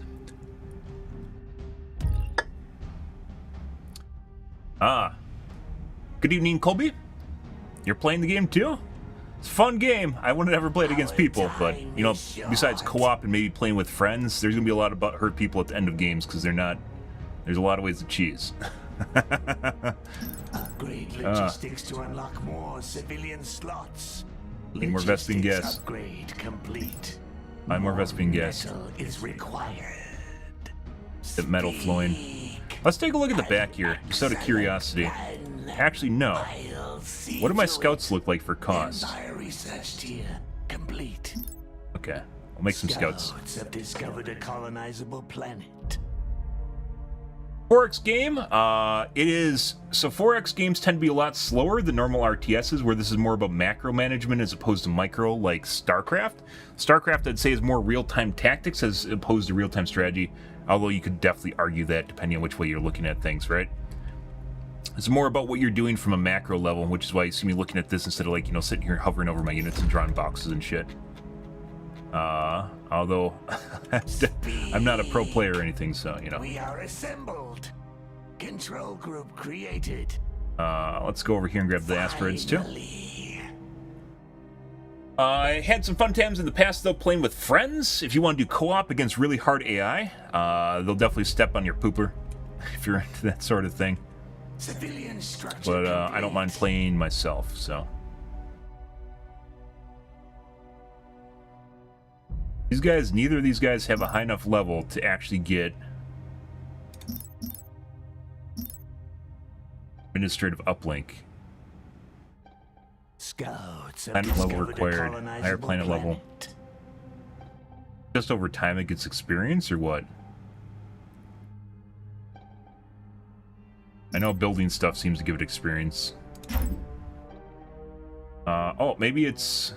Good evening, Colby. You're playing the game too? It's a fun game. I wouldn't ever play it against people, but you know, besides co-op and maybe playing with friends, there's gonna be a lot of hurt people at the end of games because they're not. There's a lot of ways to cheese. Upgrade logistics to unlock more civilian slots. Need more Vespian gas. Upgrade complete. Buy more Vespian gas. Metal is required. The metal flowing. Speak. Let's take a look at the back here, just out of curiosity. Actually, no. What do my scouts look like for cost? Empire research tier complete. Okay, I'll make some scouts. Scouts have discovered a colonizable planet. 4X game, it is, so 4X games tend to be a lot slower than normal RTSs, where this is more about macro management as opposed to micro, like StarCraft. StarCraft, I'd say, is more real-time tactics as opposed to real-time strategy, although you could definitely argue that depending on which way you're looking at things, right? It's more about what you're doing from a macro level, which is why you see me looking at this instead of, like, you know, sitting here hovering over my units and drawing boxes and shit. Although I'm not a pro player or anything, so, you know. We are assembled. Control group created. Let's go over here and grab the asteroids too. Finally. I had some fun times in the past, though, playing with friends. If you want to do co-op against really hard AI, they'll definitely step on your pooper if you're into that sort of thing. Civilian structure But I don't mind complete. playing myself, so. These guys, neither of these guys have a high enough level to actually get administrative uplink. Scouts have Planet level discovered a required. Higher colonizable planet level. planet. Just over time it gets experience, or what? I know building stuff seems to give it experience. Oh, maybe it's...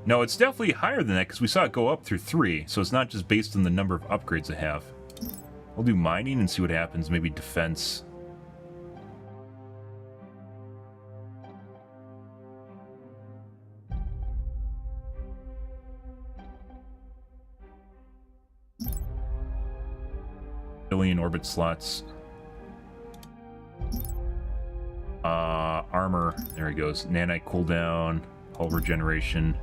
No, it's definitely higher than that, because we saw it go up through 3, so it's not just based on the number of upgrades I have. We'll do mining and see what happens, maybe defense. Billion orbit slots. Armor, there he goes. Nanite cooldown, hull regeneration.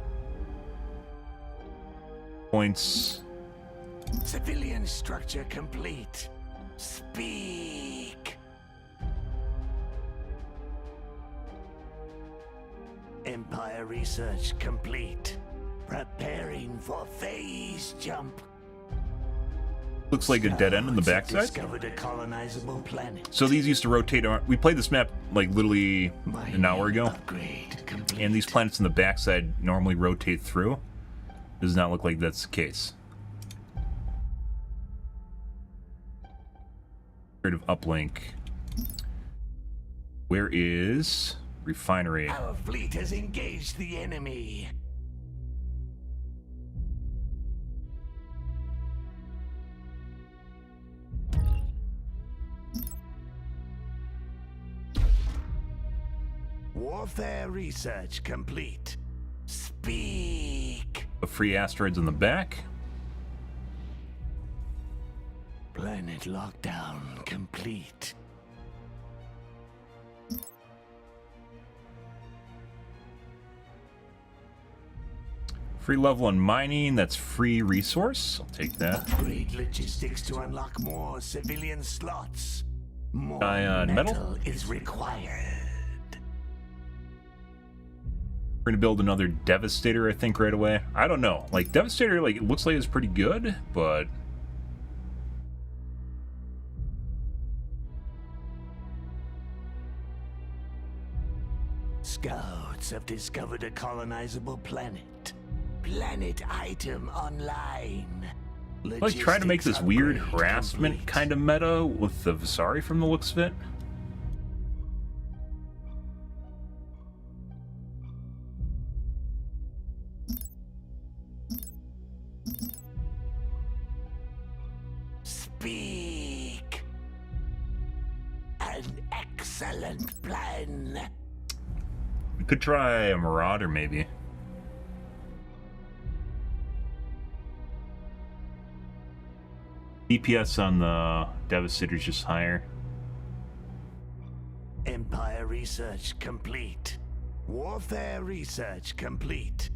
Points. Civilian structure complete. Speak. Empire research complete. Preparing for phase jump. Looks like a dead end on the Scouts have backside. Discovered a colonizable planet. So these used to rotate on. We played this map like literally an hour ago, Upgrade complete. and these planets on the backside normally rotate through. Does not look like that's the case. Creative uplink. Where is refinery? Our fleet has engaged the enemy. Warfare research complete. Speak. Free asteroids on the back. Planet lockdown complete. Free level on mining. That's free resource. I'll take that. Upgrade logistics to unlock more civilian slots. More Ion metal? metal is required. We're gonna build another Devastator, I think, right away. I don't know. Like, Devastator, like, it looks like it's pretty good, but... Scouts have discovered a colonizable planet. Planet item online. Like, trying to make this weird Logistics harassment complete. kind of meta with the Visari from the looks of it. Speak. An excellent plan. We could try a Marauder, maybe. DPS on the Devastator is just higher. Empire research complete. Warfare research complete.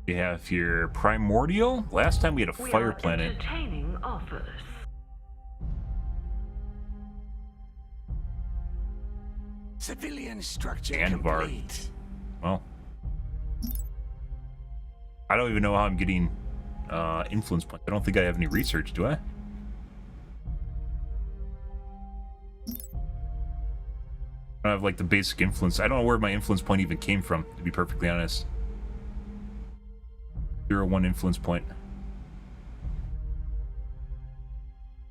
We have here Primordial. Last time we had a We fire are planet. entertaining offers. Civilian structure And Var. complete. Well, I don't even know how I'm getting influence points. I don't think I have any research, do I? I don't have like the basic influence. I don't know where my influence point even came from, to be perfectly honest. 0-1 influence point.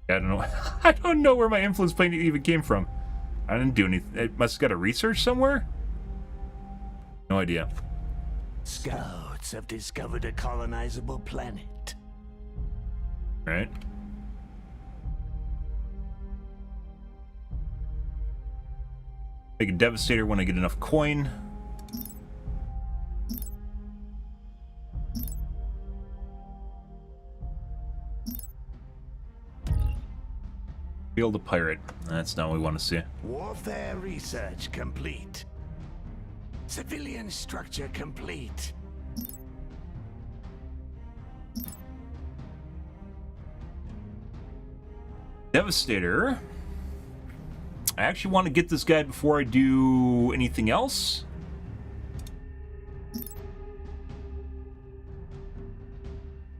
I don't know. I don't know where my influence point even came from. I didn't do anything. It must have got a research somewhere? No idea. Scouts have discovered a colonizable planet. Right? Make a Devastator when I get enough coin. Build a pirate. That's not what we want to see. Warfare research complete. Civilian structure complete. Devastator. I actually want to get this guy before I do anything else.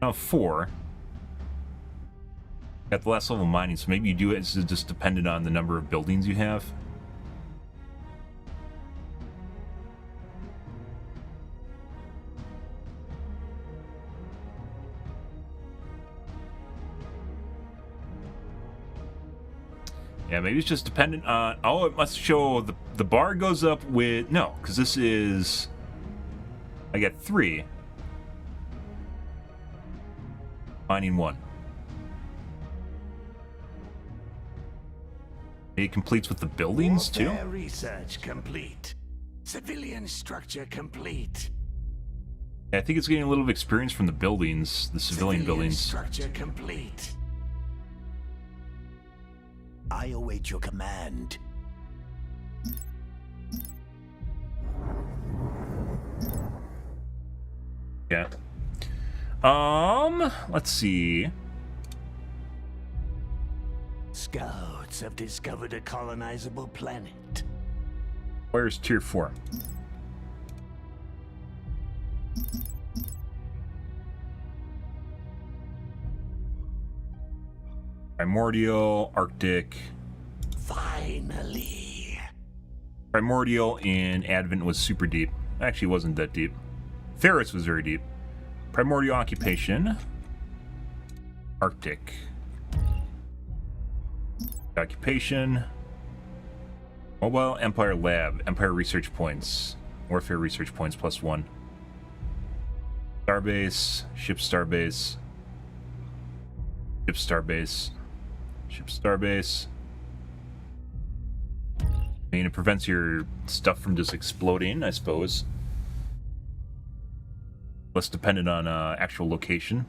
Now 4. Got the last level of mining, so maybe you do it. It's just dependent on the number of buildings you have. Yeah, maybe it's just dependent on... Oh, it must show the bar goes up with... No, because this is... I got 3. Mining 1. It completes with the buildings, too? Warfare research complete. Civilian structure complete. Yeah, I think it's getting a little bit of experience from the buildings, the civilian buildings. Structure complete. I await your command. Yeah. Let's see. Scouts have discovered a colonizable planet. Where's tier 4? Primordial, Arctic. Finally. Primordial in Advent was super deep. Actually, it wasn't that deep. Ferris was very deep. Primordial Occupation. Arctic. Occupation. Mobile Empire Lab. Empire Research Points. Warfare Research Points +1. Starbase. Ship Starbase. Ship Starbase. Ship Starbase. I mean, it prevents your stuff from just exploding, I suppose. Less dependent on actual location.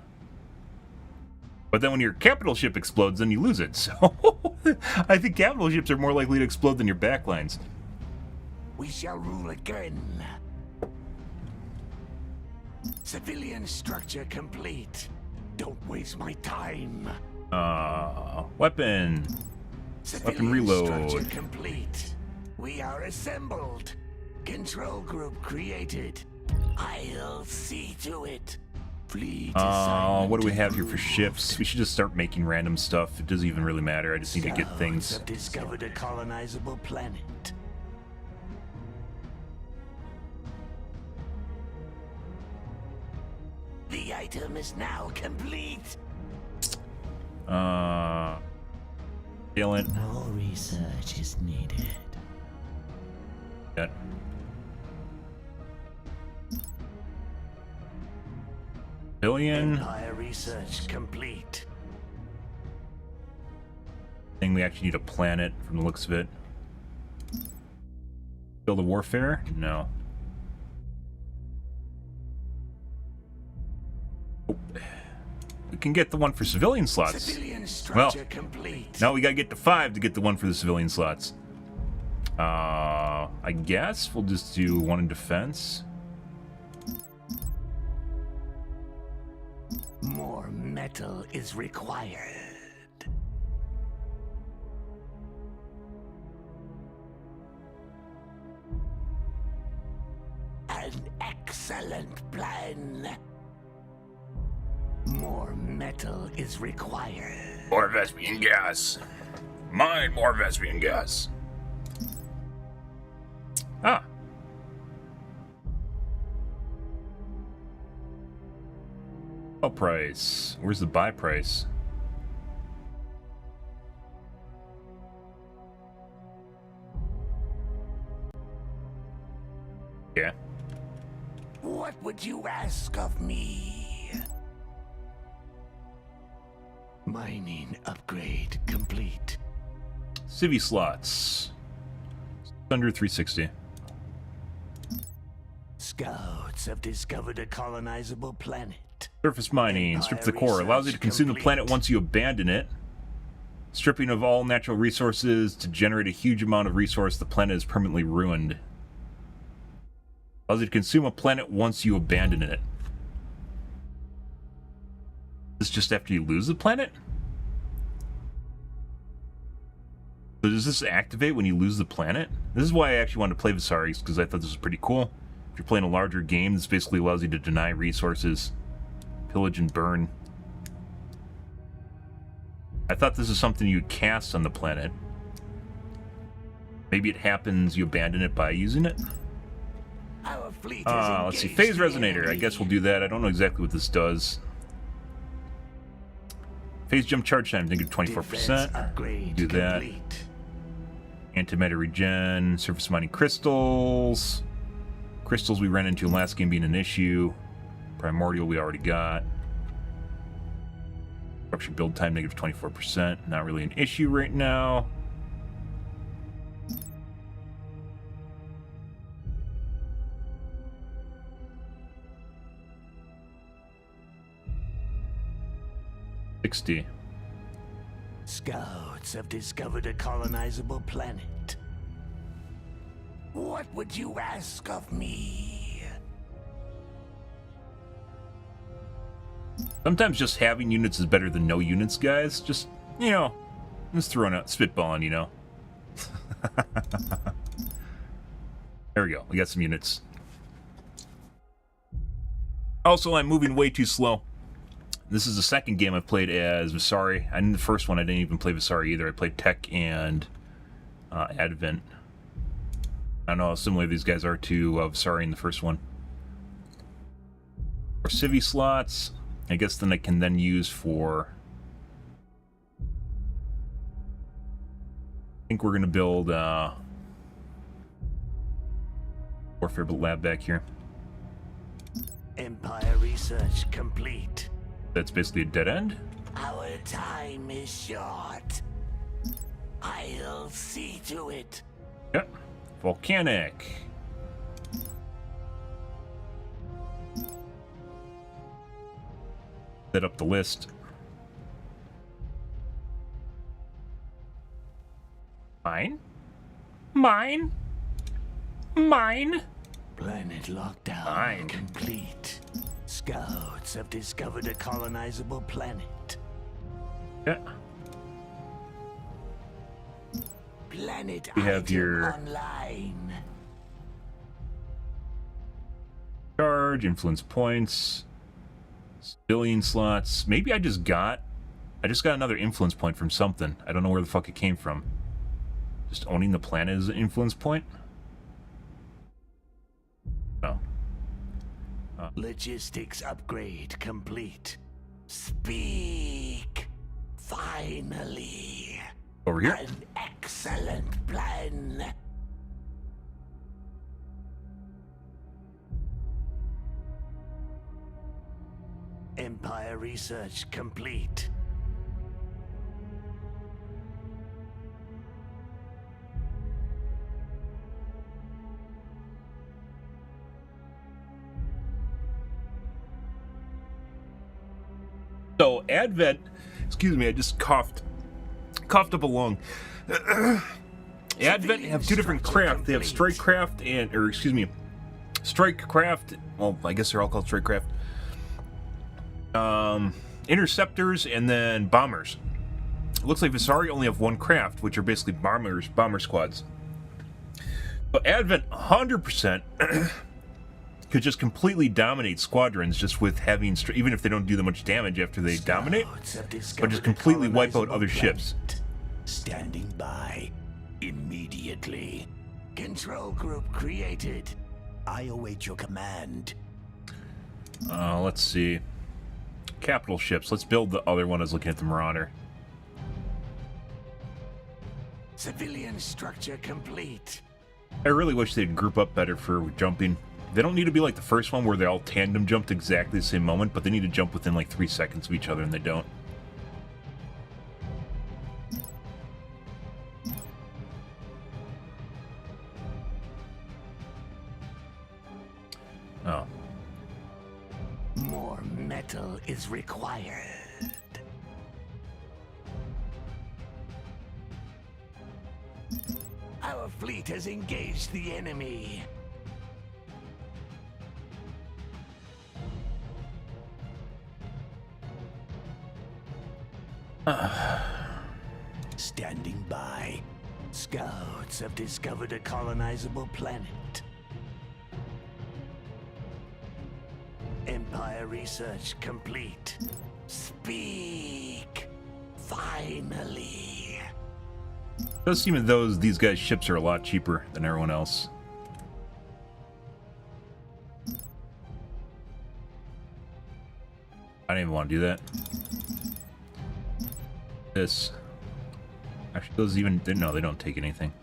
But then when your capital ship explodes, then you lose it. So I think capital ships are more likely to explode than your backlines. We shall rule again. Civilian structure complete. Don't waste my time. Weapon. Civilian reload. structure complete. We are assembled. Control group created. I'll see to it. Fleet assignment What do we have here for approved. ships? We should just start making random stuff. It doesn't even really matter. I just need to get Scouts things. have discovered a colonizable planet. The item is now complete. Talent. No research is needed. Got billion. Empire research complete. Thing we actually need a planet from the looks of it. Build a warfare? No. Oh. We can get the one for civilian slots. Civilian Well, structure complete. now we gotta get to 5 to get the one for the civilian slots. I guess we'll just do 1 in defense. metal is required. An excellent plan. More metal is required. More Vespian gas. Mine more Vespian gas. Ah. Sell price. Where's the buy price? Yeah. What would you ask of me? Mining upgrade complete. Civvy slots. Under 360. Scouts have discovered a colonizable planet. Surface mining. Strip the core. Allows you to consume the planet once you abandon it. Stripping of all natural resources to generate a huge amount of resource. The planet is permanently ruined. Allows you to consume a planet once you abandon it. This is just after you lose the planet? So does this activate when you lose the planet? This is why I actually wanted to play Visaris, because I thought this was pretty cool. If you're playing a larger game, this basically allows you to deny resources, pillage and burn. I thought this is something you'd cast on the planet. Maybe it happens, you abandon it by using it? Our fleet Let's see, phase resonator. I guess we'll do that. I don't know exactly what this does. Phase jump charge time, negative 24%. Do that. Complete. Antimatter regen, surface mining crystals. Crystals we ran into in last game being an issue. Primordial we already got. Structure build time, negative 24%. Not really an issue right now. $60. Scouts have discovered a colonizable planet. What would you ask of me? Sometimes just having units is better than no units, guys. Just, you know, just throwing out, spitballing, you know. There we go. We got some units. Also, I'm moving way too slow. This is the second game I've played as Visari. I didn't the first one. I didn't even play Visari either. I played Tech and Advent. I don't know how similar these guys are to Visari in the first one. For civvy slots, I guess then I can then use for... I think we're going to build Warfare Lab back here. Empire research complete. That's basically a dead end. Our time is short. I'll see to it. Yep. Volcanic. Set up the list. Mine? Mine? Mine? Planet lockdown Fine. complete. Scouts have discovered a colonizable planet. Yeah. Planet We have item your- online. Charge, influence points, civilian slots. Maybe I just got another influence point from something. I don't know where the fuck it came from. Just owning the planet is an influence point? No. Logistics upgrade complete. Speak. Finally. Over here? An excellent plan. Empire research complete. So, Advent, excuse me, I just coughed up a lung. Advent have two different craft. They have strike craft and, or excuse me, strike craft. Well, I guess they're all called strike craft. interceptors, and then bombers. It looks like Visari only have one craft, which are basically bomber squads. But Advent 100% could just completely dominate squadrons just with having, even if they don't do that much damage after they dominate, but just completely wipe out other ships. Standing by immediately. Control group created. I await your command. Let's see. Capital ships. Let's build the other one. I was looking at the Marauder. Civilian structure complete. I really wish they'd group up better for jumping. They don't need to be like the first one where they all tandem jumped exactly the same moment, but they need to jump within like 3 seconds of each other, and they don't. Oh. More metal is required. Our fleet has engaged the enemy. Standing by. Scouts have discovered a colonizable planet. Empire research complete. Speak. Finally. It does seem as though these guys' ships are a lot cheaper than everyone else. I don't even want to do that. This. Actually, those even... No, they don't take anything.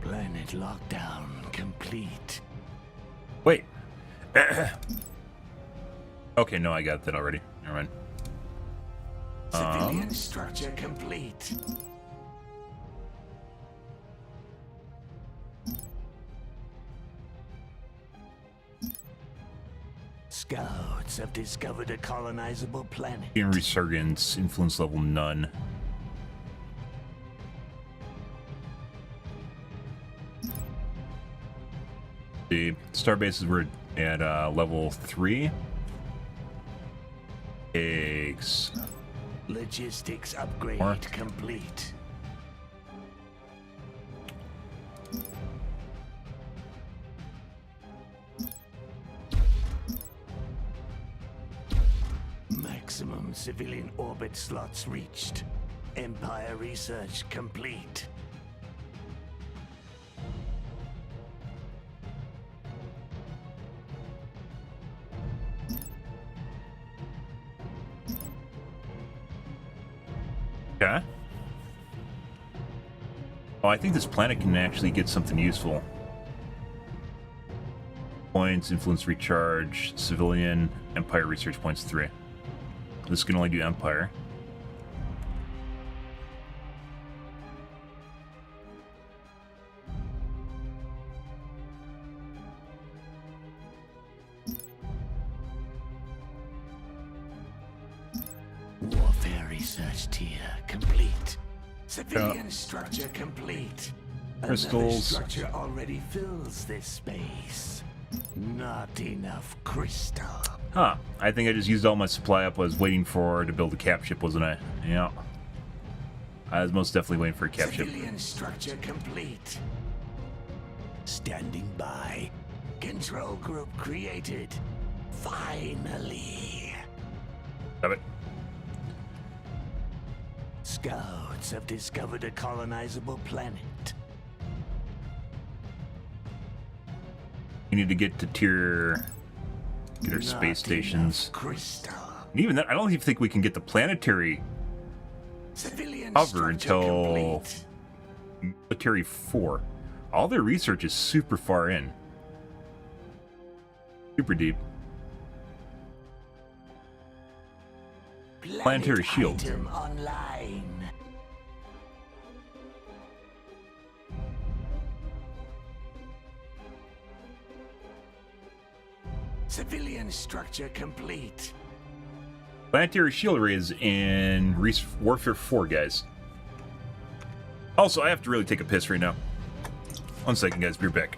Planet lockdown complete. Wait. Okay, no, I got that already. Never mind. Civilian structure complete. Scouts have discovered a colonizable planet. In Resurgence, influence level none. The star bases were at level 3. Eggs. Logistics upgrade More. complete. Maximum civilian orbit slots reached. Empire research complete. Okay. Oh, I think this planet can actually get something useful. Points, influence recharge, civilian, empire research points 3. This can only do empire. Warfare research tier complete. Civilian structure complete. Another Crystals. structure already fills this space. Not enough crystal. Huh. I think I just used all my supply up. I was waiting to build a cap ship, wasn't I? Yeah. I was most definitely waiting for a cap ship. Civilian structure complete. Standing by. Control group created. Finally. Have it. Scouts have discovered a colonizable planet. You need to get to get our space stations. Crystal. And even then, I don't even think we can get the planetary Civilian cover structure until complete. military 4. All their research is super far in. Super deep. Planetary shield. Item online. Civilian structure complete. Planetary shield array is in Warfare 4, guys. Oh, Also, I have to really take a piss right now. 1 second, guys. Be right back.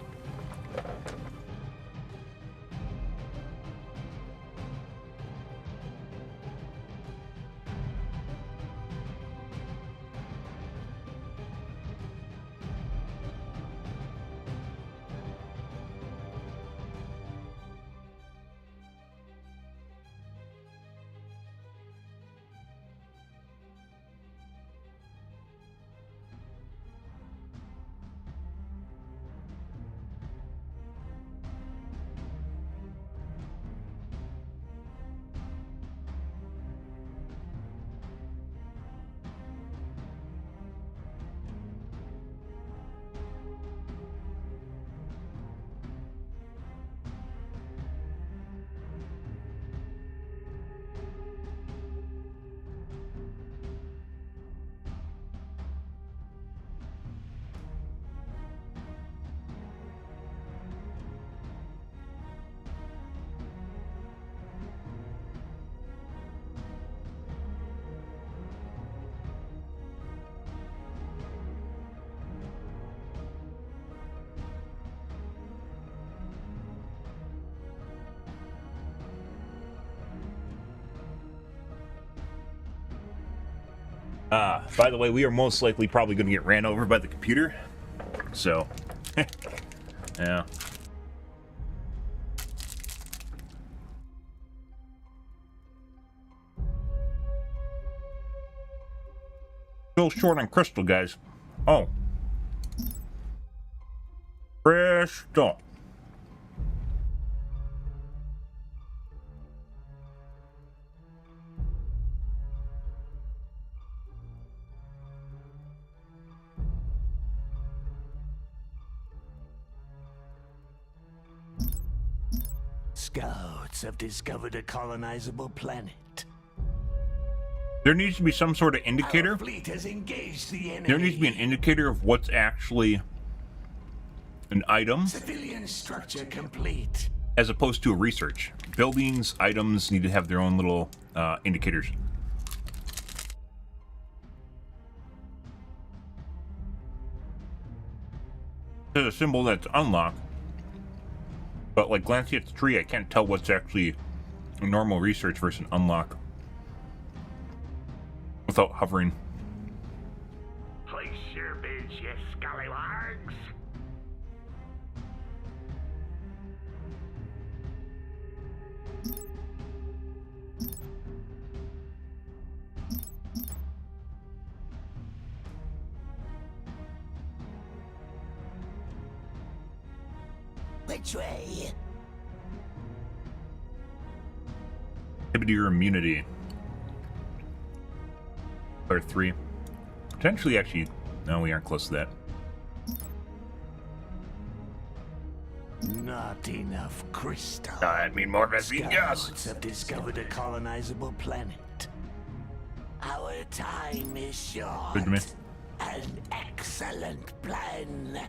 By the way, we are most likely probably going to get ran over by the computer. So, yeah. Still short on crystal, guys. Oh. Crystal. Scouts have discovered a colonizable planet. There needs to be some sort of Our indicator. fleet has engaged the enemy. There needs to be an indicator of what's actually an item Civilian structure complete. as opposed to a research. Buildings, items need to have their own little indicators. There's a symbol that's unlocked, but like glancing at the tree, I can't tell what's actually a normal research versus an unlock without hovering. Place your bids, you scallywags. Which way? Inhibit your immunity. Or 3. Potentially, actually, no, we aren't close to that. Not enough crystal. I mean, more vaccine gas. Scouts have discovered a colonizable planet. Our time is short. Good to me. An excellent plan.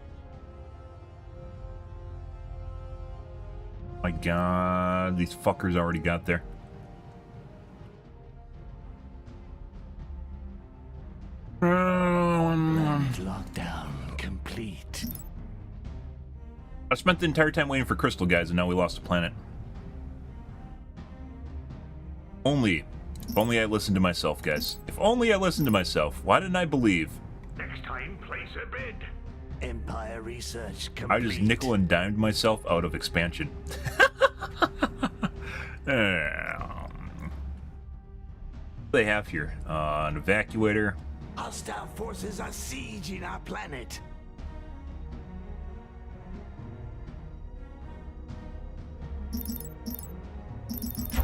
My god, these fuckers already got there. Lockdown complete. I spent the entire time waiting for crystal, guys, and now we lost a planet. If only I listened to myself, guys. If only I listened to myself. Why didn't I believe? Next time, place a bid. Empire research complete. I just nickel and dimed myself out of expansion. What do they have here? An evacuator. Hostile forces are sieging our planet.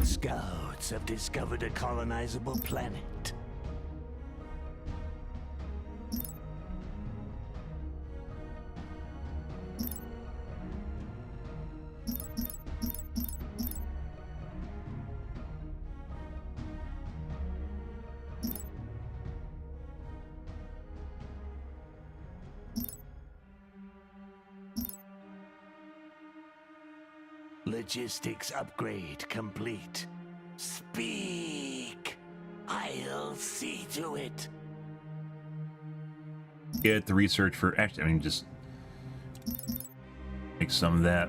Scouts have discovered a colonizable planet. Logistics upgrade complete. Speak! I'll see to it. Get the research for... Actually, I mean, just... make some of that.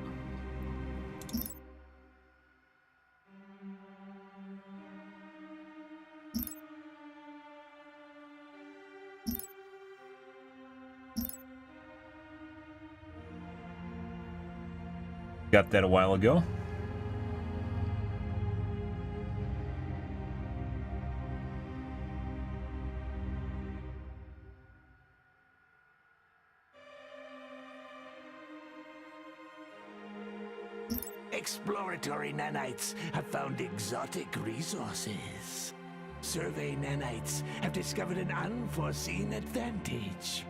Got that a while ago. Exploratory nanites have found exotic resources. Survey nanites have discovered an unforeseen advantage.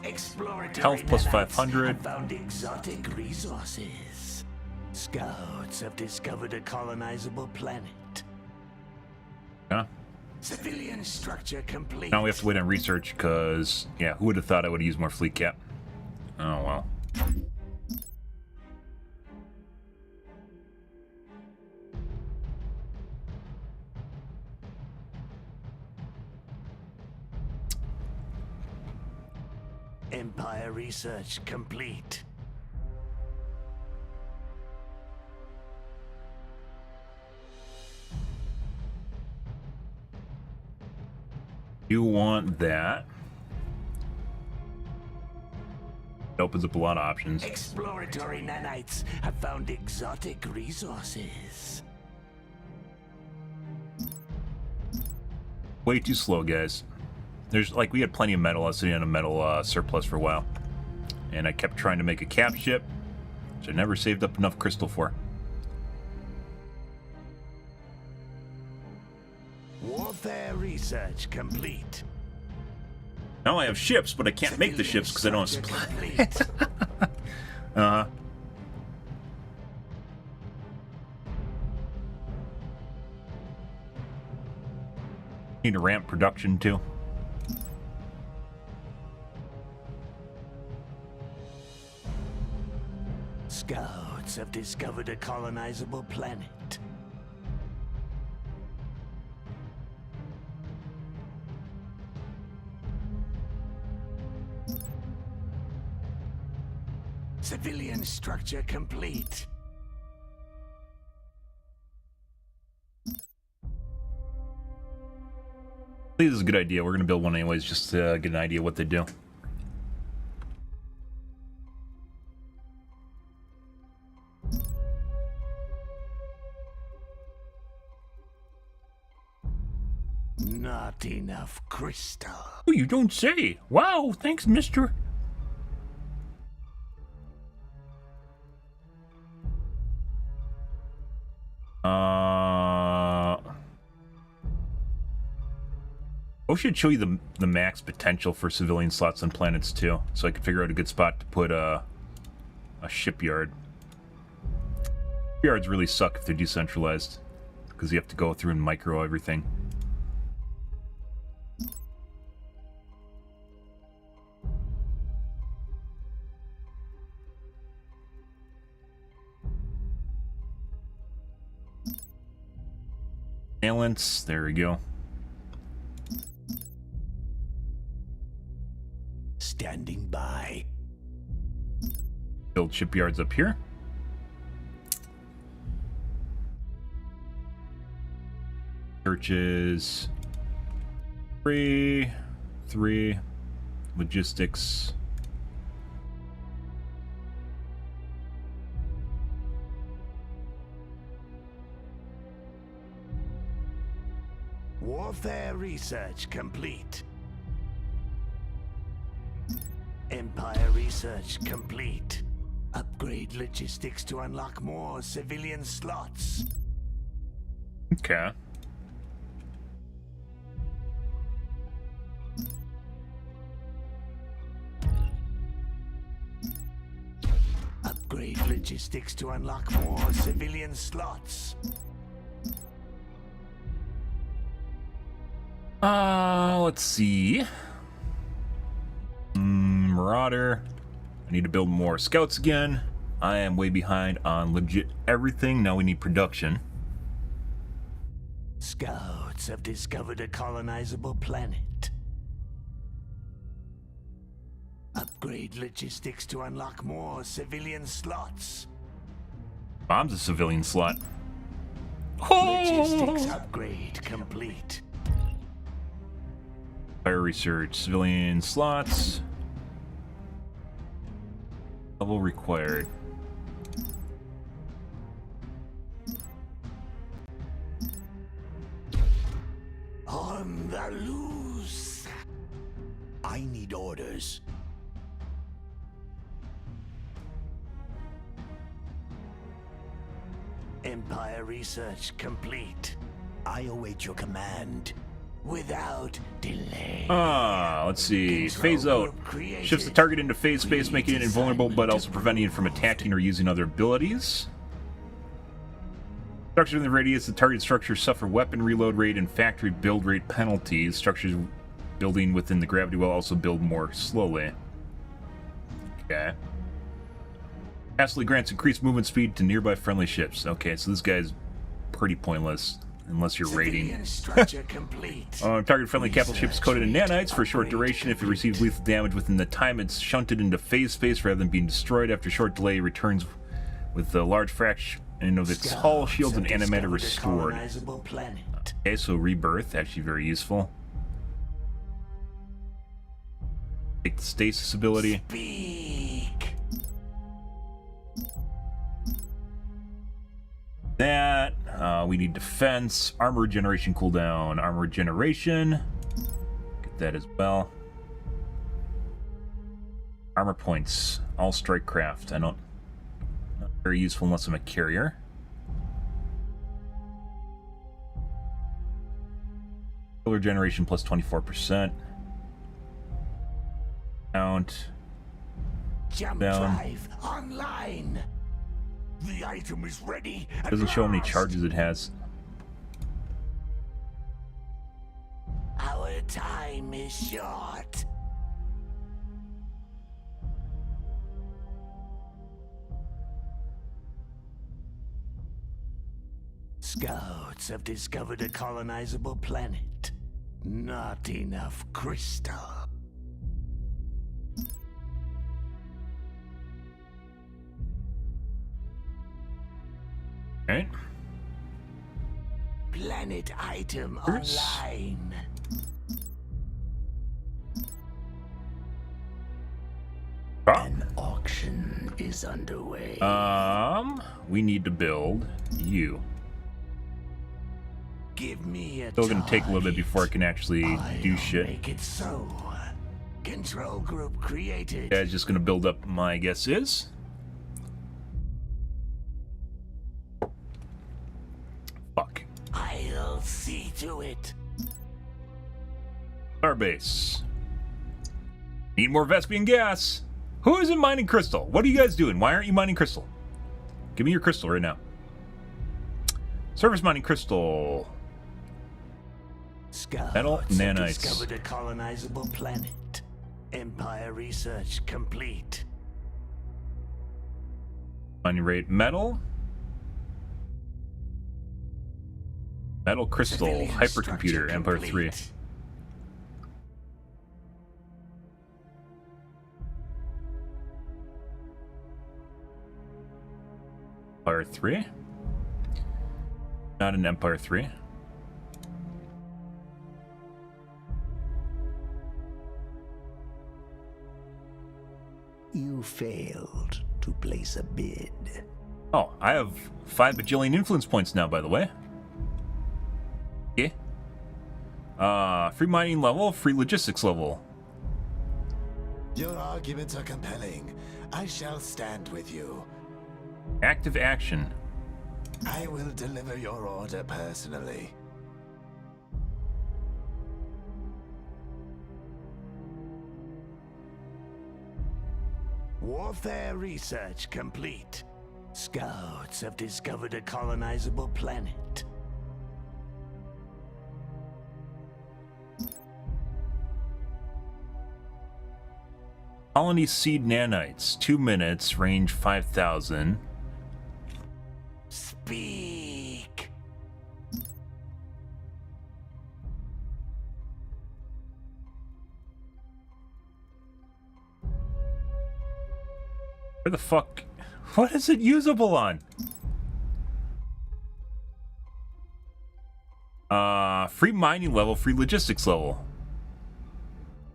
Exploratory Health plus nanites 500. have found exotic resources. Scouts have discovered a colonizable planet. Yeah. Civilian structure complete. Now we have to wait on research, because, yeah, who would have thought I would use more fleet cap? Oh, well. Empire research complete. You want that. It opens up a lot of options. Exploratory nanites have found exotic resources. Way too slow, guys. There's, like, we had plenty of metal. I was sitting on a metal surplus for a while. And I kept trying to make a cap ship, which I never saved up enough crystal for. Warfare research complete. Now I have ships, but I can't make the ships because I don't have supply. Need to ramp production, too. Scouts have discovered a colonizable planet. Civilian structure complete. I think this is a good idea. We're going to build one anyways, just to get an idea what they do. Not enough crystal. Oh, you don't say. Wow, thanks, mister. I should show you the max potential for civilian slots on planets too, so I can figure out a good spot to put a shipyard. Shipyards really suck if they're decentralized, because you have to go through and micro everything. Balance, there we go. Standing by. Build shipyards up here. Churches. 3. Logistics. Warfare research complete. Empire research complete. Upgrade logistics to unlock more civilian slots. Okay. Upgrade logistics to unlock more civilian slots. Let's see. Marauder. I need to build more scouts again. I am way behind on legit everything. Now we need production. Scouts have discovered a colonizable planet. Upgrade logistics to unlock more civilian slots. Bomb's a civilian slot. Logistics upgrade complete. Fire research, civilian slots. Level required. On the loose. I need orders. Empire research complete. I await your command. Without delay. Let's see. Phase out. Shifts the target into phase space, making it invulnerable, but also preventing it from attacking or using other abilities. Structure in the radius. The target structures suffer weapon reload rate and factory build rate penalties. Structures building within the gravity will also build more slowly. Okay. Passively grants increased movement speed to nearby friendly ships. Okay, so this guy's pretty pointless. Unless you're raiding. Target friendly capital ship is coated in nanites for a short duration. If it receives lethal damage within the time, it's shunted into phase space rather than being destroyed. After a short delay, it returns with a large fraction of its hull, shields, and animator restored. Okay, so rebirth, actually very useful. Take the stasis ability. That we need defense, armor generation cooldown, armor generation. Get that as well. Armor points, all strike craft. Not very useful unless I'm a carrier. Killer generation plus 24%. Count. Jump drive online. The item is ready. Doesn't show how many charges it has. Our time is short. Scouts have discovered a colonizable planet. Not enough crystal. Alright. Planet item online. An auction is underway. We need to build you. Give me a Still gonna take a little bit before I can actually do shit. Make it so. Control group created. Guy's just gonna build up, my guess is. Fuck. I'll see to it. Starbase. Need more Vespian gas. Who isn't mining crystal? What are you guys doing? Why aren't you mining crystal? Give me your crystal right now. Surface mining crystal. Scouts Metal nanites. discovered a colonizable planet. Empire research complete. Mining rate metal. Metal crystal. Civilian Hypercomputer. structure Empire complete. 3. Empire 3? Not an Empire 3. You failed to place a bid. Oh, I have 5 bajillion influence points now, by the way. Yeah. Free mining level, free logistics level. Your arguments are compelling. I shall stand with you. Active action. I will deliver your order personally. Warfare research complete. Scouts have discovered a colonizable planet. Colony seed nanites. 2 minutes, range 5,000. Speak. Where the fuck? What is it usable on? Free mining level, free logistics level.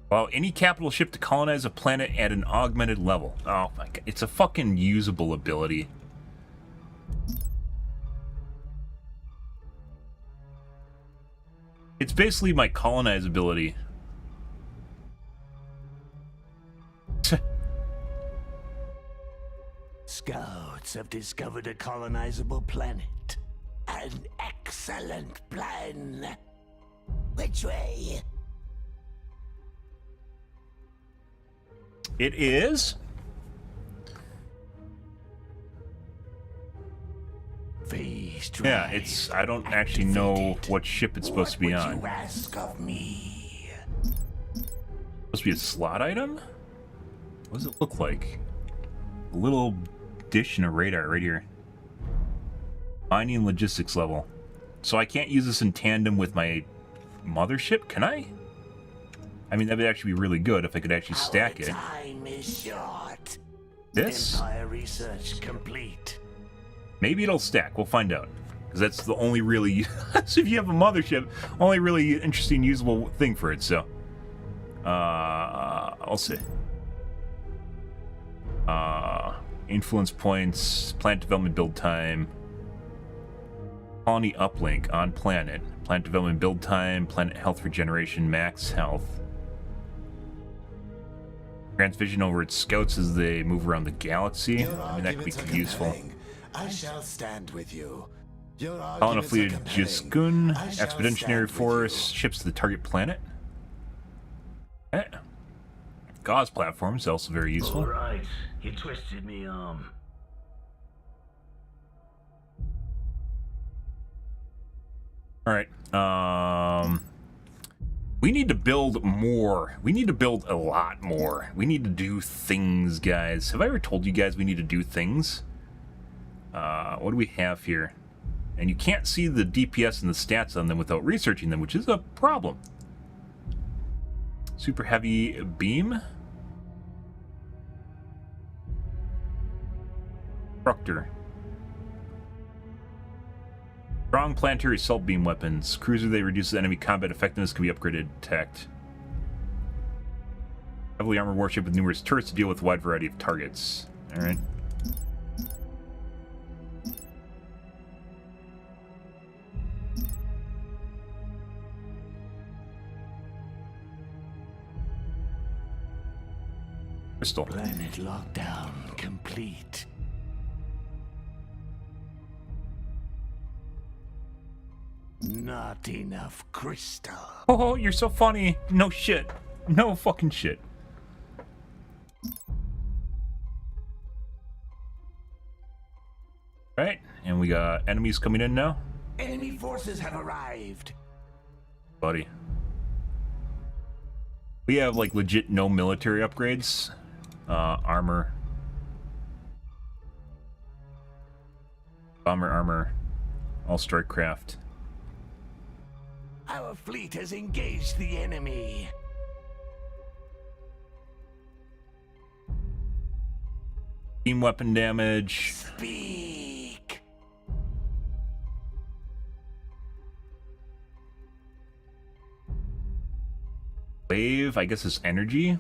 Allow any capital ship to colonize a planet at an augmented level. Oh my god, it's a fucking usable ability. It's basically my colonize ability. Scouts have discovered a colonizable planet. An excellent plan. Which way? It is? Yeah, it's... I don't actually know what ship it's supposed to be on. What would you ask of me? Supposed to be a slot item? What does it look like? A little dish and a radar right here. Mining logistics level. So I can't use this in tandem with my mothership, can I? I mean, that would actually be really good if I could actually stack it. Time is short. This? Empire research complete. Maybe it'll stack. We'll find out. Because that's the only really... so if you have a mothership, only really interesting, usable thing for it, so... I'll see. Influence points, plant development build time, colony uplink on planet, plant development build time, planet health regeneration, max health. Grants vision over its scouts as they move around the galaxy. I mean, that could be useful. I shall stand with you. Calling a fleet of Jiskun, expeditionary force, ships to the target planet. Eh. Gauze platforms, also very useful. Alright, you twisted me arm. Alright, we need to build more. We need to build a lot more. We need to do things, guys. Have I ever told you guys we need to do things? What do we have here? And you can't see the DPS and the stats on them without researching them, which is a problem. Super heavy beam. Structor. Strong planetary assault beam weapons. Cruiser, they reduce enemy combat effectiveness, can be upgraded, detect. Heavily armored warship with numerous turrets to deal with a wide variety of targets. Alright. Crystal. Planet lockdown complete. Not enough crystal. Oh, you're so funny. No shit. No fucking shit. Right, and we got enemies coming in now. Enemy forces have arrived. Buddy. We have, like, legit no military upgrades. Armor. Bomber armor. All strike craft. Our fleet has engaged the enemy. Beam weapon damage. Speak. Wave, I guess is energy.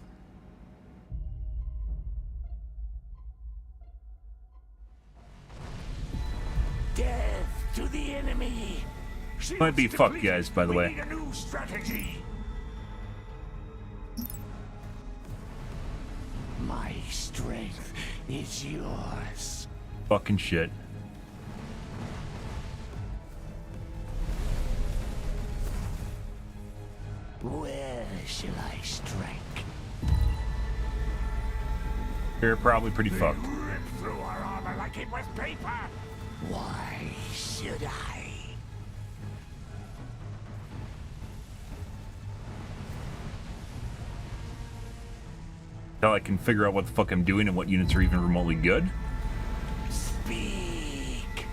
Death to the enemy. Might be fucked, guys, by the way. We need a new strategy. My strength is yours. Fucking shit. Where shall I strike? You're probably pretty fucked. Rip through our armor like it was paper. Why should I? Until I can figure out what the fuck I'm doing and what units are even remotely good. Speak.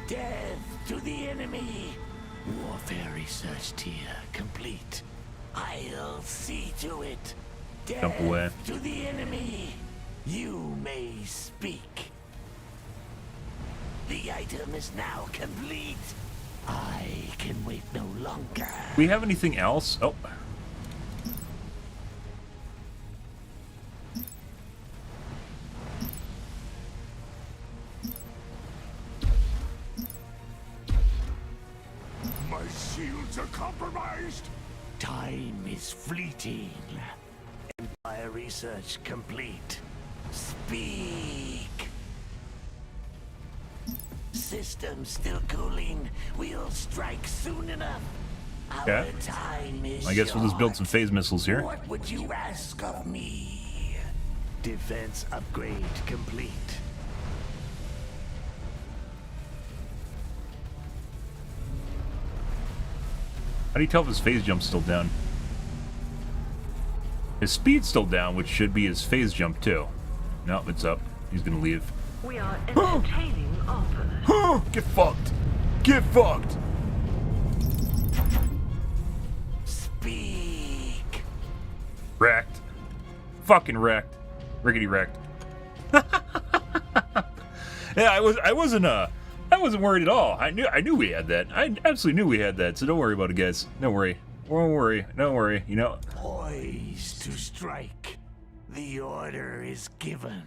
Death to the enemy. Warfare research tier complete. I'll see to it. Jump away. Death to the enemy. You may speak. The item is now complete. I can wait no longer. We have anything else? Oh. My shields are compromised. Time is fleeting. Empire research complete. Speak. System still cooling. We'll strike soon enough. Our Okay. time is I guess we'll just build some short. phase missiles here. What would you ask of me? Defense upgrade complete. How do you tell if his phase jump's still down? His speed's still down, which should be his phase jump too. No, it's up. He's gonna leave. We are entertaining offers. Get fucked! Get fucked! Speak. Wrecked. Fucking wrecked. Rickety wrecked. Yeah, I wasn't worried at all. I knew we had that. I absolutely knew we had that, so don't worry about it, guys. Don't worry. Don't worry. Don't worry. You know. Poised to strike. The order is given.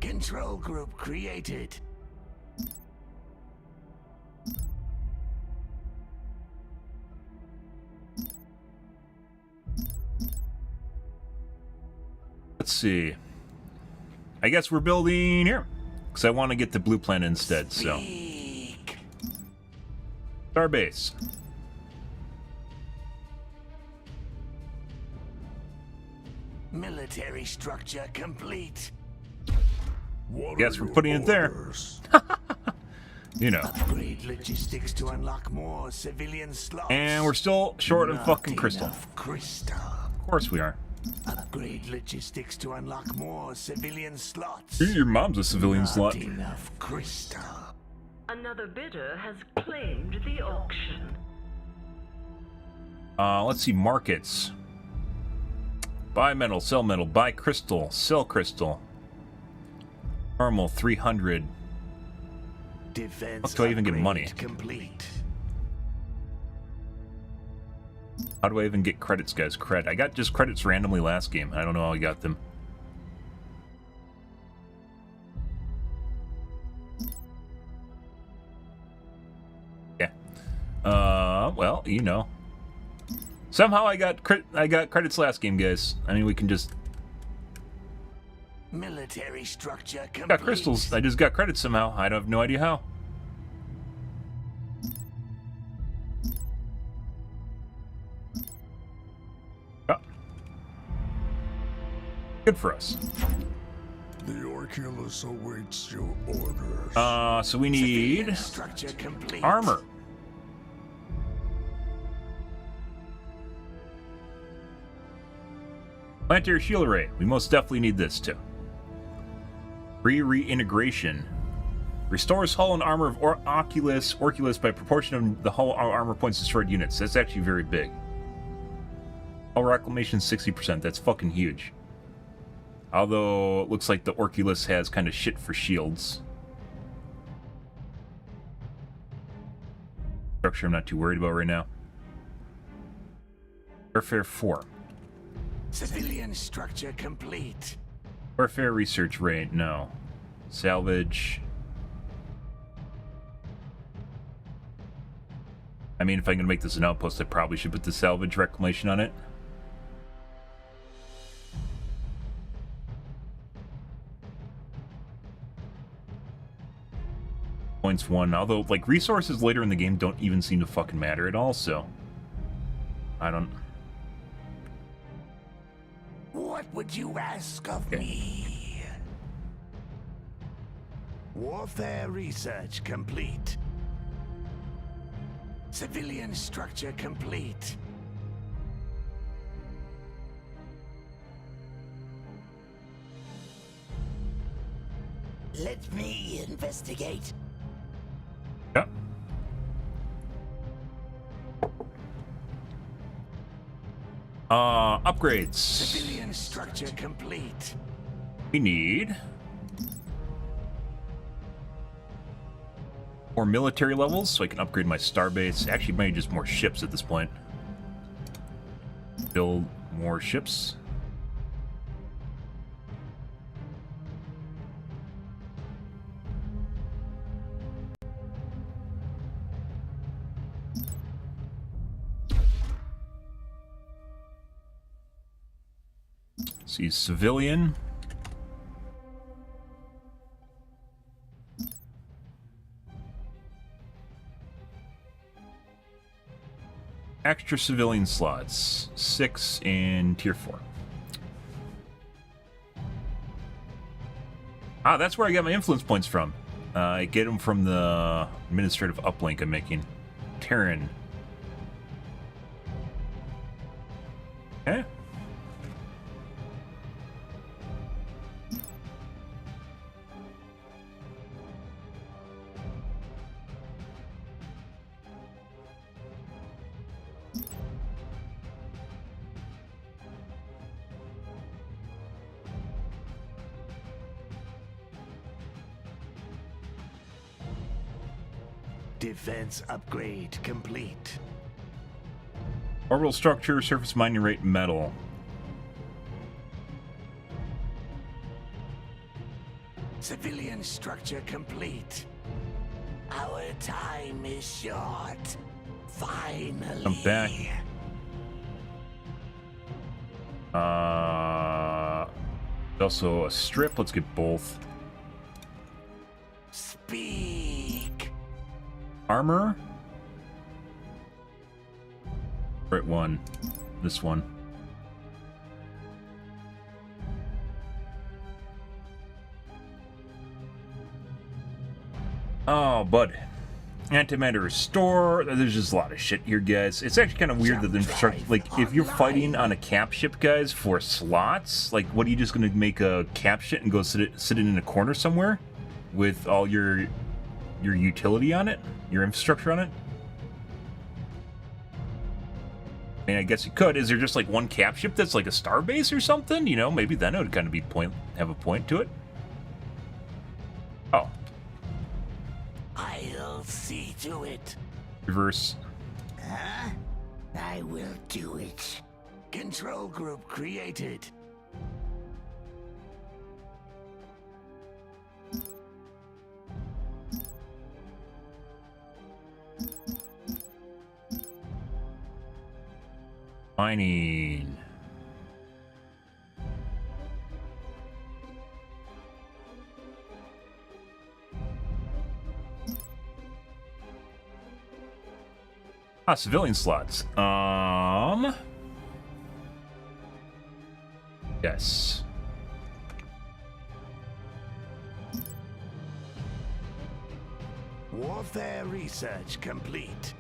Control group created. Let's see. I guess we're building here. Because I want to get the blue planet instead, so. Speak. Our base. Military structure complete. What Guess are we're your putting it there. orders? You know. Upgrade logistics to unlock more civilian slots. And we're still short of Not fucking crystal. enough crystal. Of course we are. Upgrade logistics to unlock more civilian slots. Your mom's a civilian Not slot. enough crystal. Another bidder has claimed the auction. Let's see, markets. Buy metal, sell metal, buy crystal, sell crystal. Normal 300. Defense How do I even get upgrade money? Complete. How do I even get credits, guys? Cred. I got just credits randomly last game. I don't know how I got them. Yeah. Well, you know. Somehow I got credits last game, guys. I mean, we can just Military structure complete. got crystals. I just got credits somehow. I have no idea how. Oh. Good for us. The Orculus awaits your orders. So we need Civilian structure complete. armor. Planetary shield array. We most definitely need this too. Reintegration. Restores hull and armor of Oculus by proportion of the hull armor points destroyed units. That's actually very big. Hull reclamation 60%. That's fucking huge. Although it looks like the Orculus has kind of shit for shields. Structure I'm not too worried about right now. Warfare 4. Civilian structure complete. Warfare research rate, no. Salvage. I mean, if I'm going to make this an outpost, I probably should put the salvage reclamation on it. Points 1. Although, like, resources later in the game don't even seem to fucking matter at all, so... I don't... What would you ask of me? Warfare research complete. Civilian structure complete. Let me investigate. Yep. Upgrades. Civilian structure complete. We need more military levels so I can upgrade my starbase. Actually, maybe just more ships at this point. Build more ships. See civilian. Extra civilian slots, 6 in tier 4. Ah, that's where I got my influence points from. I get them from the administrative uplink I'm making. Terran. Okay. Defense upgrade complete. Orbital structure, surface mining rate, metal. Civilian structure complete. Our time is short. Finally. I'm back. Also a strip. Let's get both. Speak. Armor. Right one. This one. Oh, bud. Antimatter restore. There's just a lot of shit here, guys. It's actually kind of weird that the infrastructure, like, if you're fighting on a cap ship, guys, for slots, like, what are you just gonna make a cap ship and go sit it in a corner somewhere with all your utility on it, your infrastructure on it? I mean, I guess you could. Is there just like one cap ship that's like a star base or something? You know, maybe then it would kind of be have a point to it. Oh. I'll see to it. Reverse. Huh? I will do it. Control group created. Mining. Ah, civilian slots. Yes. Warfare research complete.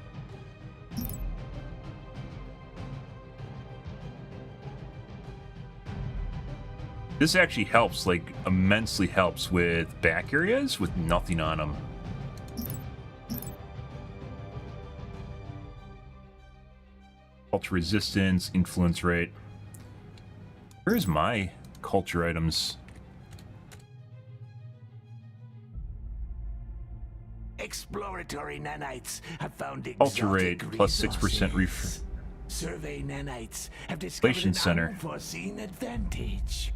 This actually helps, like, immensely helps with back areas with nothing on them. Culture resistance, influence rate. Where's my culture items? Exploratory nanites have found Culture exotic rate plus 6% resources. Survey nanites have discovered Relation an center. unforeseen advantage.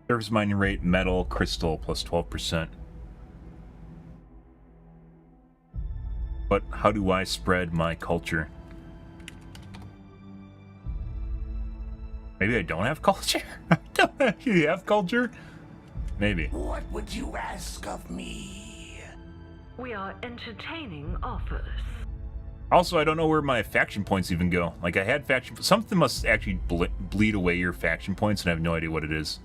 Surface mining rate, metal, crystal plus 12%. But how do I spread my culture? Maybe I don't have culture? I don't actually have culture? Maybe. What would you ask of me? We are entertaining offers. Also, I don't know where my faction points even go. Like, I had faction... Something must actually bleed away your faction points, and I have no idea what it is.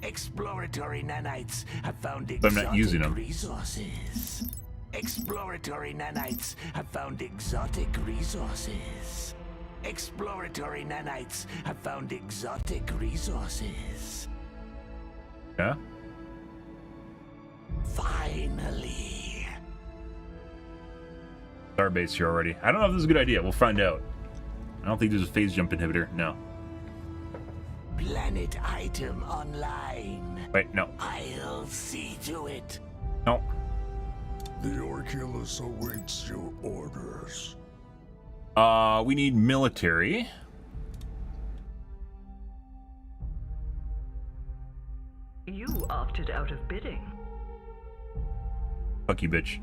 Exploratory nanites have found But I'm not using them. resources. Exploratory nanites have found exotic resources. Exploratory nanites have found exotic resources. Yeah? Finally. Starbase here already. I don't know if this is a good idea. We'll find out. I don't think there's a phase jump inhibitor. No. Planet item online. Wait, no. I'll see to it. No. The Orculus awaits your orders. We need military. You opted out of bidding. Fuck you, bitch.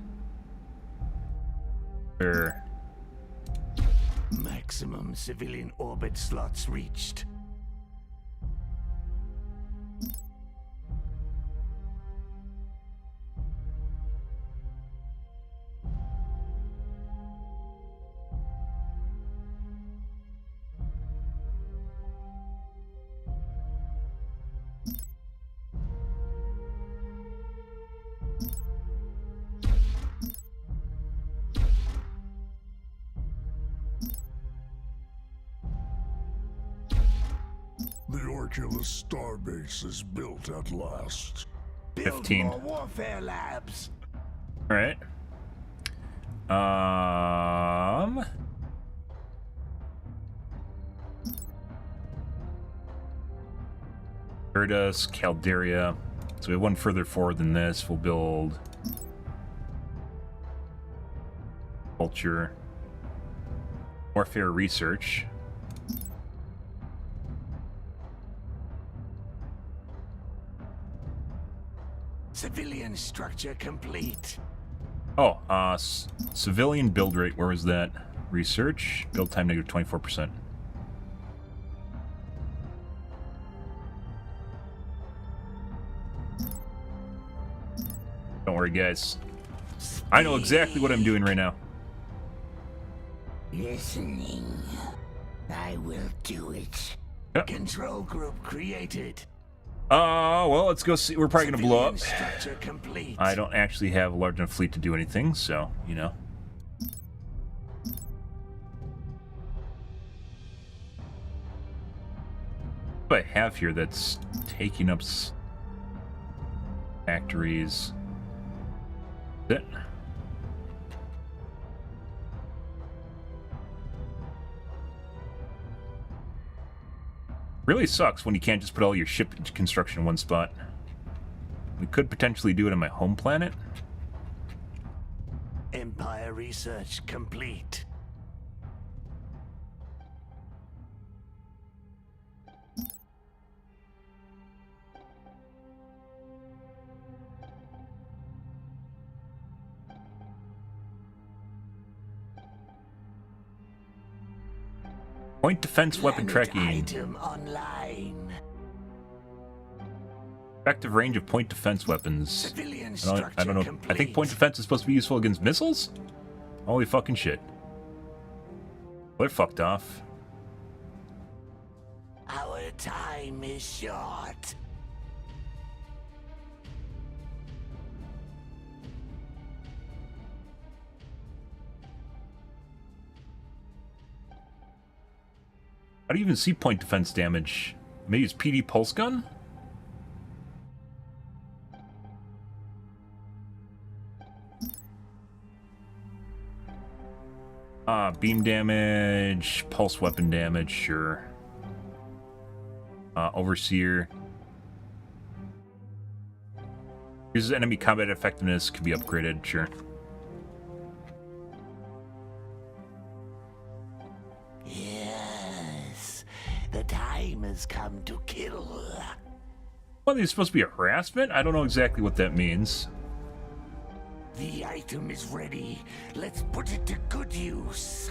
Sure. Maximum civilian orbit slots reached. The Orculus starbase is built at last. Build 15. more warfare labs. All right. Verdus, Calderia. So we have one further forward than this. We'll build Culture. Warfare Research. Civilian structure complete. Oh, civilian build rate. Where was that? Research. Build time negative 24%. Don't worry, guys. I know exactly what I'm doing right now. Listening. I will do it. Yep. Control group created. Well, let's go see. We're probably going to blow up. Civilian structure complete. I don't actually have a large enough fleet to do anything, so, you know. What do I have here that's taking up factories? Is it? Really sucks when you can't just put all your ship construction in one spot. We could potentially do it on my home planet. Empire research complete. Point defense weapon Planet tracking. item online. Effective range of point defense weapons. Civilian I structure don't know. complete. I think point defense is supposed to be useful against missiles? Holy fucking shit. Well, they're fucked off. Our time is short. How do you even see point defense damage? Maybe it's PD pulse gun? Beam damage, pulse weapon damage, sure. Overseer. Uses enemy combat effectiveness, could be upgraded, sure. Yes, the time has come to kill. Well, it's supposed to be a harassment? I don't know exactly what that means. The item is ready. Let's put it to good use.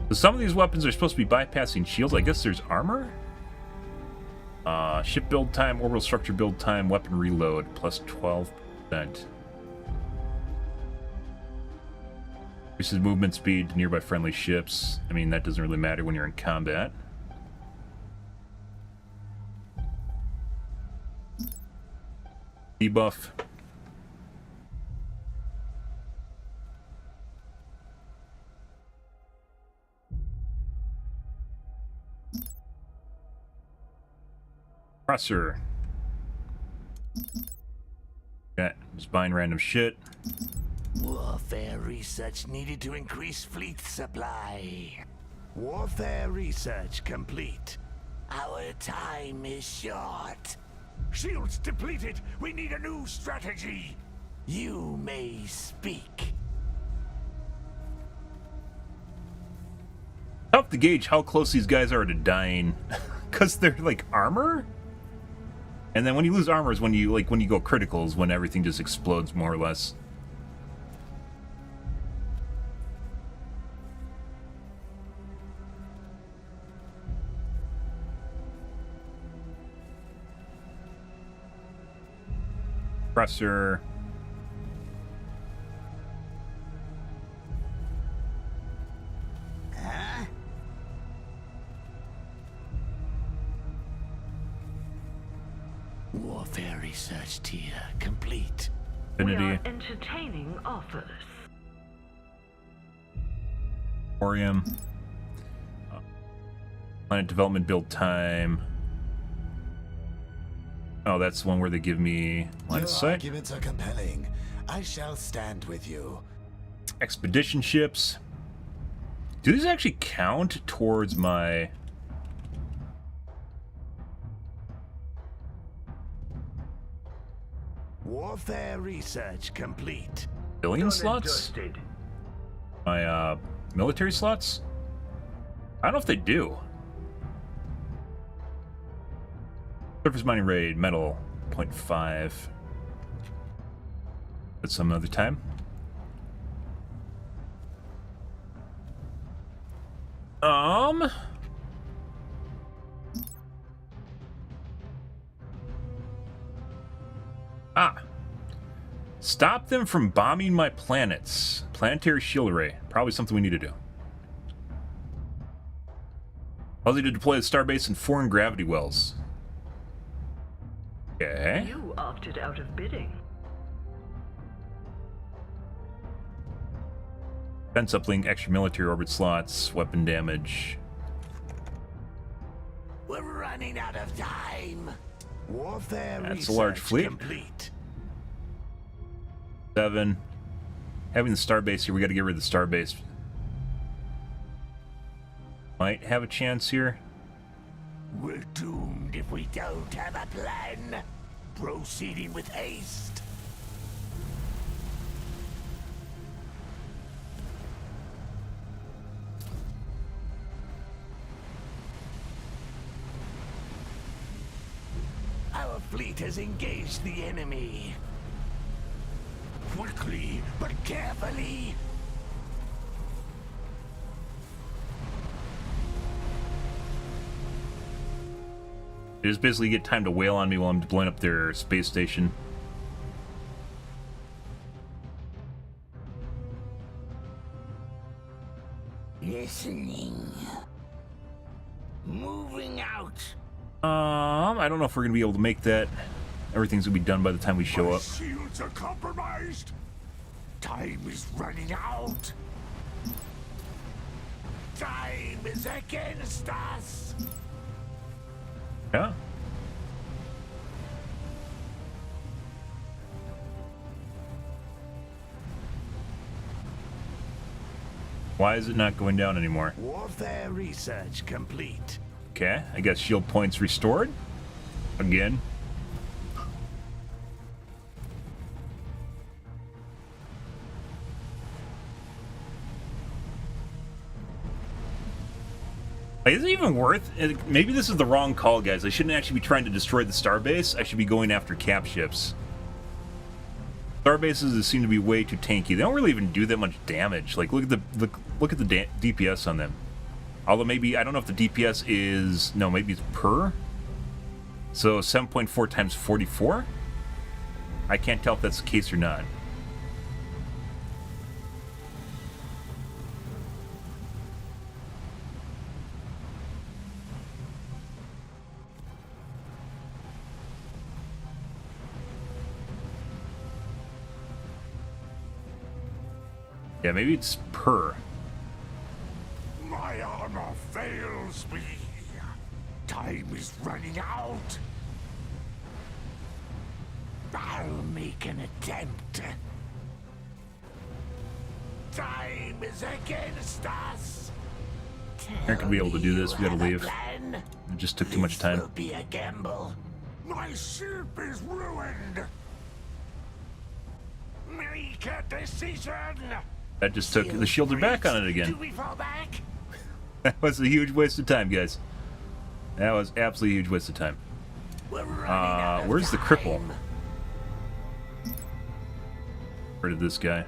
So some of these weapons are supposed to be bypassing shields. I guess there's armor? Ship build time, orbital structure build time, weapon reload, plus 12%. That increases movement speed to nearby friendly ships. I mean, that doesn't really matter when you're in combat. Debuff. Compressor. Yeah, just buying random shit. Warfare research needed to increase fleet supply. Warfare research complete. Our time is short. Shields depleted. We need a new strategy. You may speak. Tough to gauge how close these guys are to dying, because they're like armor. And then when you lose armor is when you go criticals, when everything just explodes more or less. Compressor. Huh? Warfare research tier complete. We Infinity. are entertaining offers. Emporium. Planet development build time. Oh, that's the one where they give me line Your of sight. arguments are compelling. I shall stand with you. Expedition ships. Do these actually count towards my... Warfare research complete. billion Done slots? and dusted. My military slots? I don't know if they do. Surface mining raid, metal, 0.5. That's some other time. Stop them from bombing my planets. Planetary shield array. Probably something we need to do. Allows you to deploy the starbase in foreign gravity wells. Okay. You opted out of bidding. Defense uplink, extra military orbit slots, weapon damage. We're running out of time. Warfare That's a large research fleet. complete. 7. Having the starbase here, we got to get rid of the starbase. Might have a chance here. We're doomed if we don't have a plan. Proceeding with haste. Our fleet has engaged the enemy. Quickly, but carefully. They just basically get time to wail on me while I'm blowing up their space station. Listening. Moving out. I don't know if we're gonna be able to make that. Everything's gonna be done by the time we show My up. shields are compromised. Time is running out. Time is against us. Yeah. Why is it not going down anymore? Warfare research complete. Okay, I guess shield points restored. Again. Like, is it even worth it? Maybe this is the wrong call, guys. I shouldn't actually be trying to destroy the starbase. I should be going after cap ships. Starbases seem to be way too tanky. They don't really even do that much damage. Like, look at the DPS on them. Although maybe, I don't know if the DPS is... No, maybe it's per? So 7.4 times 44? I can't tell if that's the case or not. Yeah, maybe it's per. My armor fails me. Time is running out. I'll make an attempt. Time is against us. Aren't gonna be able to do this. We gotta leave. Plan. It just took too much time. This will be a gamble. My ship is ruined. Make a decision. That just took the shields are back on it again. Do we fall back? That was a huge waste of time, guys. That was absolutely a huge waste of time. We're running out of Where's the cripple? time. Where did this guy?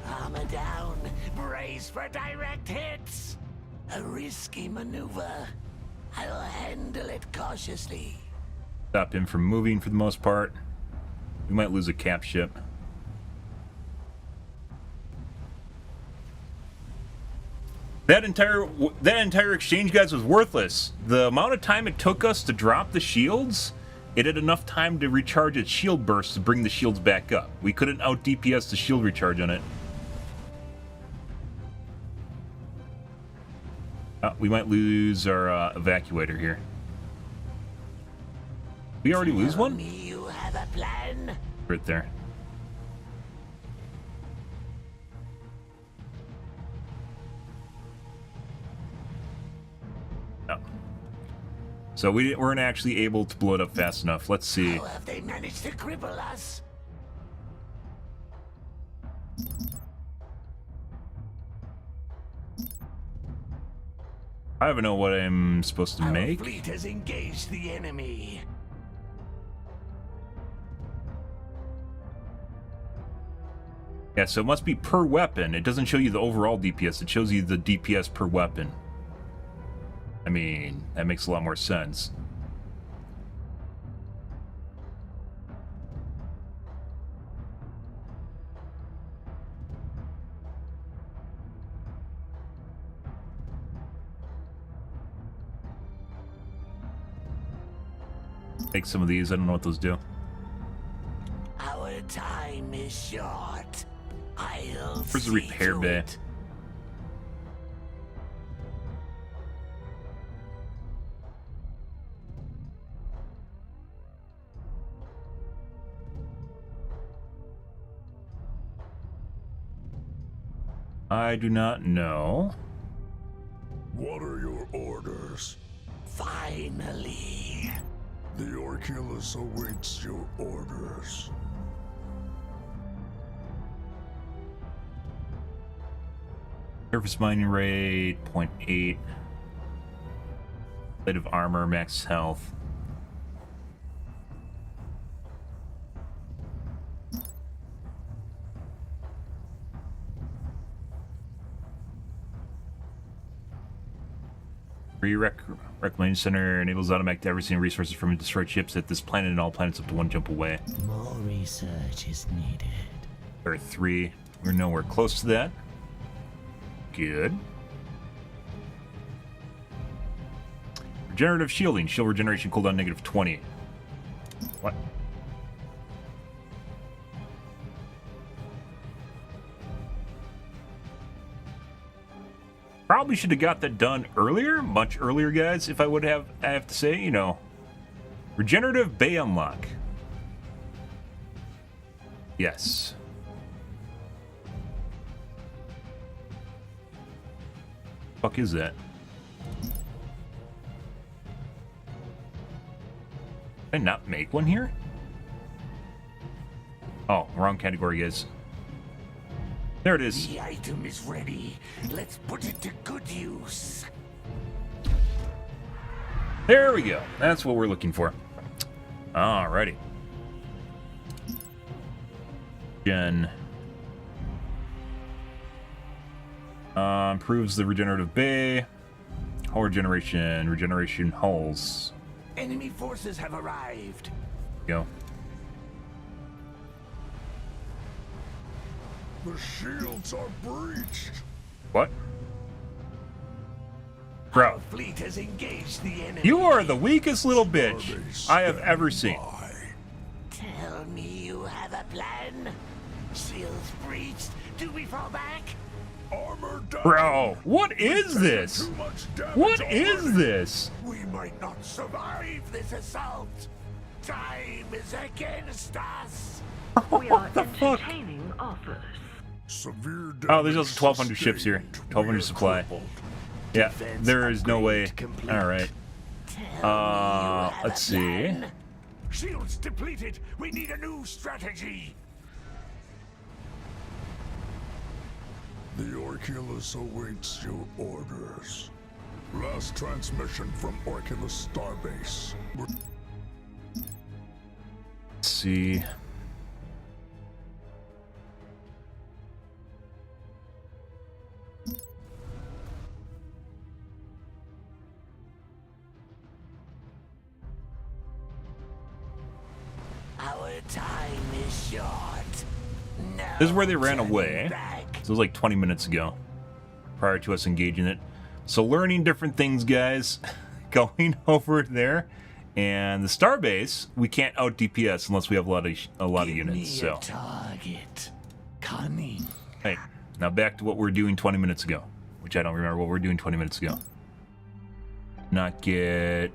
Armor down. Brace for direct hits. A risky maneuver. I'll handle it cautiously. Stop him from moving for the most part. We might lose a cap ship. That entire exchange, guys, was worthless. The amount of time it took us to drop the shields, it had enough time to recharge its shield burst to bring the shields back up. We couldn't out DPS the shield recharge on it. We might lose our evacuator here. We already lose one? You have a plan? Right there. No. So we weren't actually able to blow it up fast enough. Let's see. How have they managed to cripple us? I don't know what I'm supposed to make. Our fleet has engaged the enemy. Yeah, so it must be per weapon. It doesn't show you the overall DPS. It shows you the DPS per weapon. I mean, that makes a lot more sense. Take some of these. I don't know what those do. Our time is short. I'll Where's the repair bay? it. I do not know. What are your orders? Finally. The Orculus awaits your orders. Surface mining rate, 0.8. Plate of armor, max health. Reclamation Center enables automatic harvesting resources from destroyed ships at this planet and all planets up to one jump away. More research is needed. There are 3. We're nowhere close to that. Good. Regenerative shielding. Shield regeneration cooldown negative 20. What? Probably should have got that done earlier, much earlier, guys, if I would have, I have to say, you know. Regenerative Bay unlock. Yes. Fuck is that? Did I not make one here? Oh, wrong category, guys. There it is. The item is ready. Let's put it to good use. There we go. That's what we're looking for. Alrighty. Gen. Improves the regenerative bay. Hull regeneration. Regeneration hulls. Enemy forces have arrived. Go. The shields are breached. What? Bro, Fleet has engaged the enemy. you are the weakest little bitch I have ever seen. Tell me you have a plan. Shields breached. Do we fall back? Armor down. Bro, what is this? Too much damage What already. is this? We might not survive this assault. Time is against us. We are the fuck? entertaining offers. Severe Oh, there's damage also 1,200 ships here. sustained. 1,200 We are supply. crippled. Yeah, Defense there is no way. upgrade complete. Alright. Let's see. Shields depleted. We need a new strategy. The Orculus awaits your orders. Last transmission from Orculus Starbase. Let's see. Our time is short. No This is where they ran turning away. back. So it was like 20 minutes ago, prior to us engaging it. So learning different things, guys. Going over there, and the starbase, we can't out DPS unless we have a lot of Give units. me So, a target. Cunning. hey, now back to what we were doing 20 minutes ago, which I don't remember what we were doing 20 minutes ago. Not get.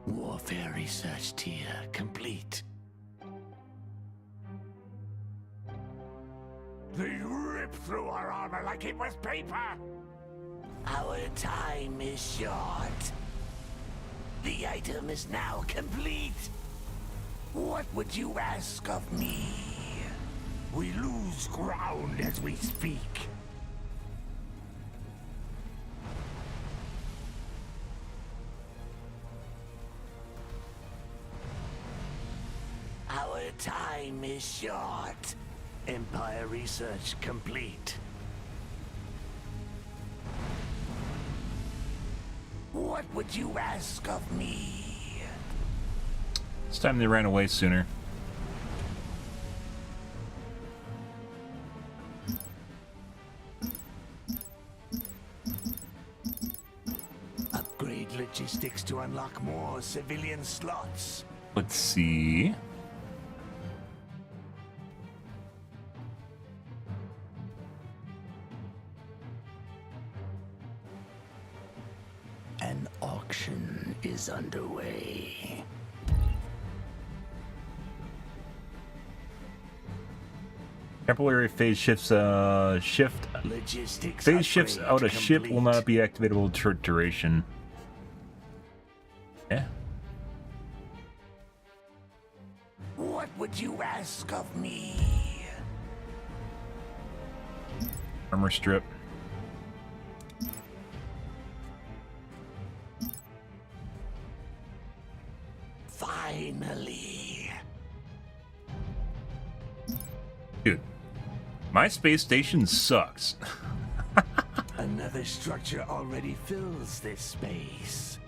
Warfare research tier complete. They rip through our armor like it was paper. Our time is short. The item is now complete. What would you ask of me? We lose ground as we speak. Our time is short. Empire research complete. What would you ask of me? It's time they ran away sooner. Upgrade logistics to unlock more civilian slots. Let's see. An auction is underway. Temporary phase shifts. Logistics Phase shifts upgrade out a ship will not complete. be activatable short duration. Yeah. What would you ask of me? Armor strip. Finally. Dude, my space station sucks. Another structure already fills this space.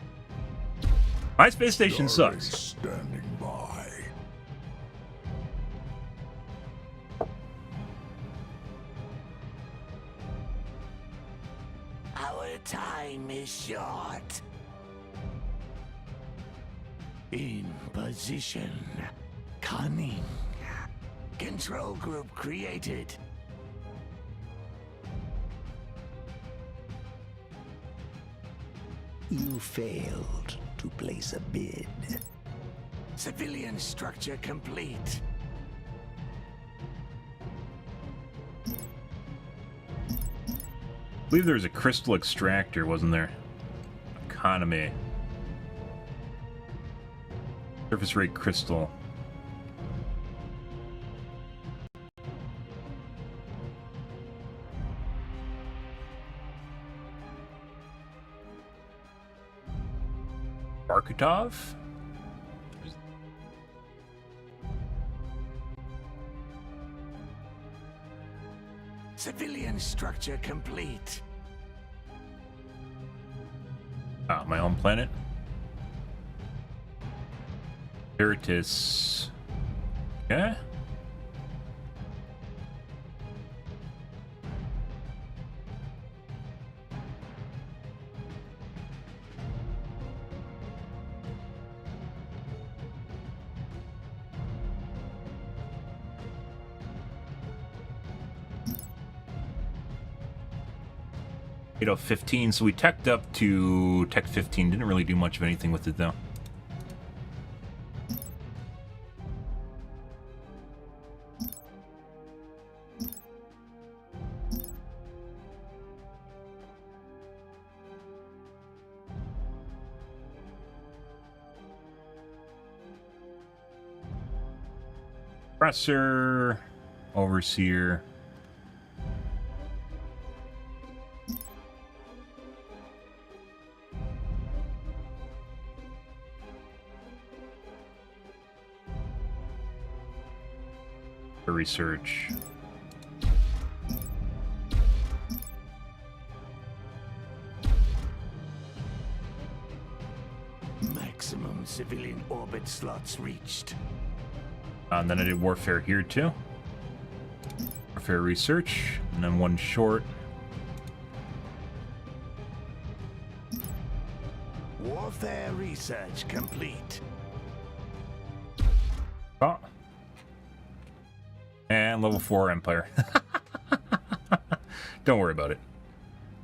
My space station Starbase sucks. standing by. Our time is short. In position. Cunning. Control group created. You failed to place a bid. Civilian structure complete. I believe there was a crystal extractor, wasn't there? Economy. Surface rate crystal. Barkatov? Civilian structure complete. Ah, my home planet. Veritas. Okay. Of 15, so we teched up to tech 15. Didn't really do much of anything with it though. Compressor, overseer. Research. Maximum civilian orbit slots reached. And then I did warfare here too. Warfare research, and then one short. Warfare research complete. Oh. And level 4 Empire. Don't worry about it.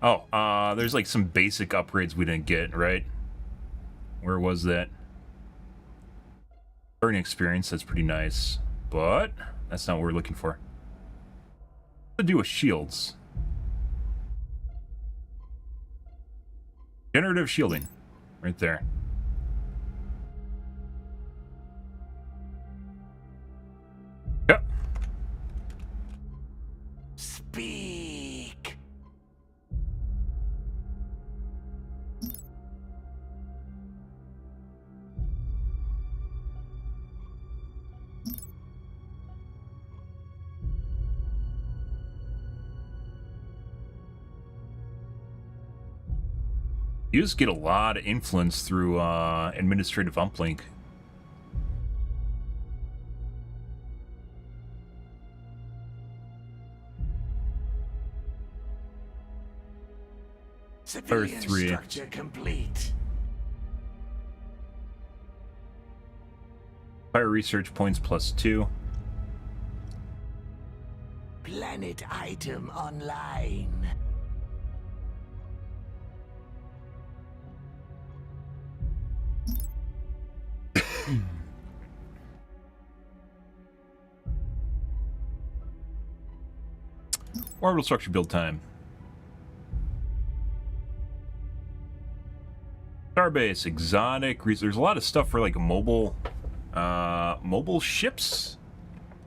Oh, there's like some basic upgrades we didn't get, right? Where was that? Learning experience, that's pretty nice. But that's not what we're looking for. What to do with shields? Generative shielding. Right there. Yep. Speak. You just get a lot of influence through administrative uplink. Civilian 3. structure complete. Fire research points +2. Planet item online. Orbital structure build time. Starbase, exotic. There's a lot of stuff for like mobile ships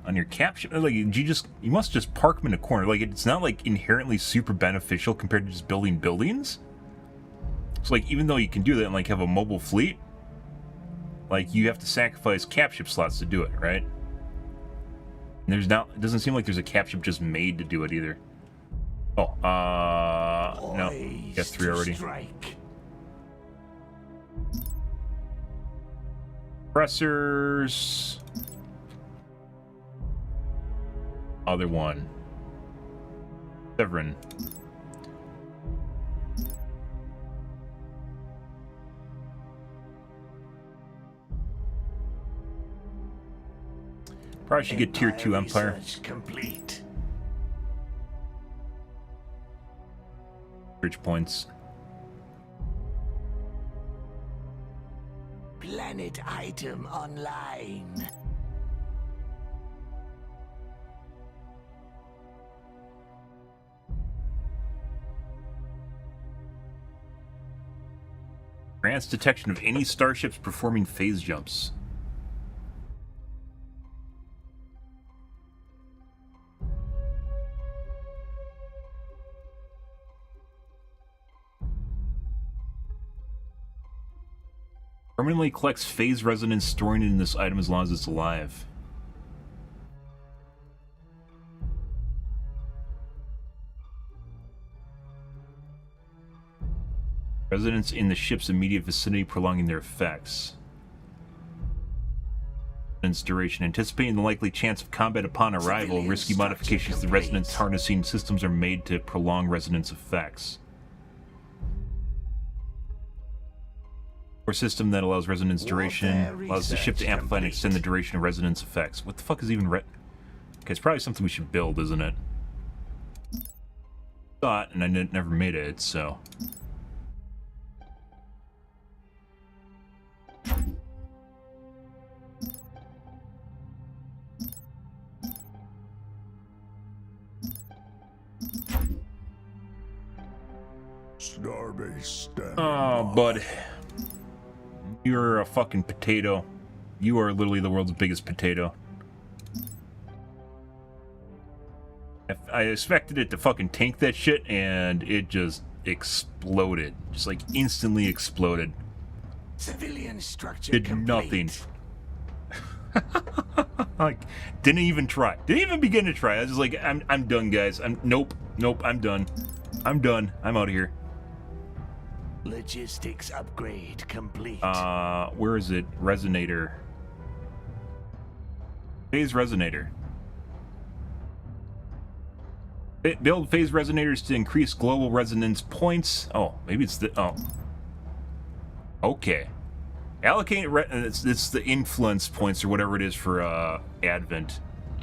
on your cap ship. Like you must just park them in a corner. Like it's not like inherently super beneficial compared to just building buildings. So like even though you can do that and like have a mobile fleet, like you have to sacrifice cap ship slots to do it, right? And it doesn't seem like there's a cap ship just made to do it either. Oh, no, got 3 already. Strike. Compressors. Other one. Severin. Probably should get tier 2 Empire. Complete. Research points. Planet item online. Grants detection of any starships performing phase jumps. Permanently collects phase resonance, storing it in this item as long as it's alive. Resonance in the ship's immediate vicinity, prolonging their effects. Resonance duration. Anticipating the likely chance of combat upon arrival, risky modifications to the resonance harnessing systems are made to prolong resonance effects. Or system that allows resonance duration, allows the ship to amplify and extend the duration of resonance effects. What the fuck is even okay, it's probably something we should build, isn't it? Thought, and I never made it, so... Starbase standing Oh, by. bud. You're a fucking potato. You are literally the world's biggest potato. I expected it to fucking tank that shit, and it just exploded. Just like instantly exploded. Civilian structure Did complete. nothing. Like, didn't even try. Didn't even begin to try. I was just like, I'm done, guys. Nope, I'm done. I'm done. I'm out of here. Logistics upgrade complete. Where is it? Resonator. Phase resonator. Build phase resonators to increase global resonance points. Oh, maybe it's the... Oh. Okay. Allocate... It's the influence points or whatever it is for Advent.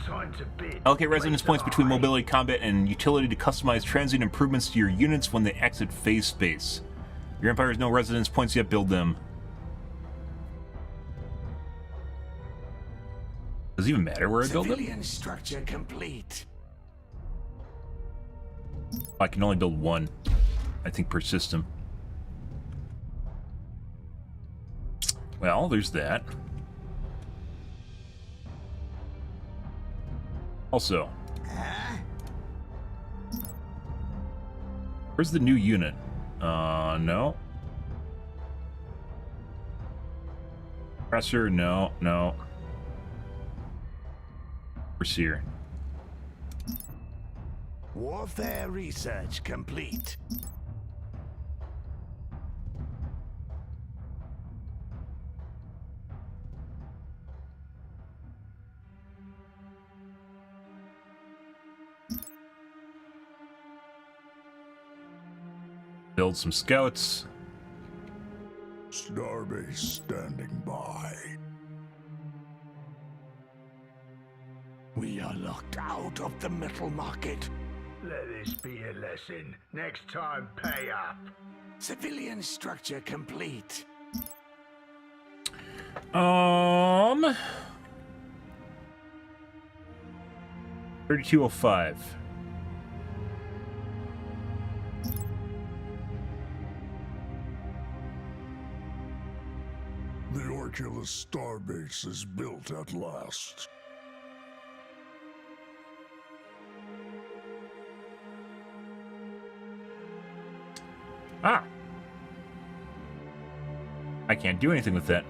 Time to bid. Allocate resonance points between mobility, combat, and utility to customize transient improvements to your units when they exit phase space. Your Empire has no resonance points yet. Build them. Does it even matter where I build them? Civilian structure complete. I can only build one, I think, per system. Well, there's that. Also, where's the new unit? No. Compressor, no. Overseer. Warfare research complete. Build some scouts. Starbase standing by. We are locked out of the metal market. Let this be a lesson. Next time, pay up. Civilian structure complete. 3205. The Orculus Starbase is built at last. Ah! I can't do anything with that.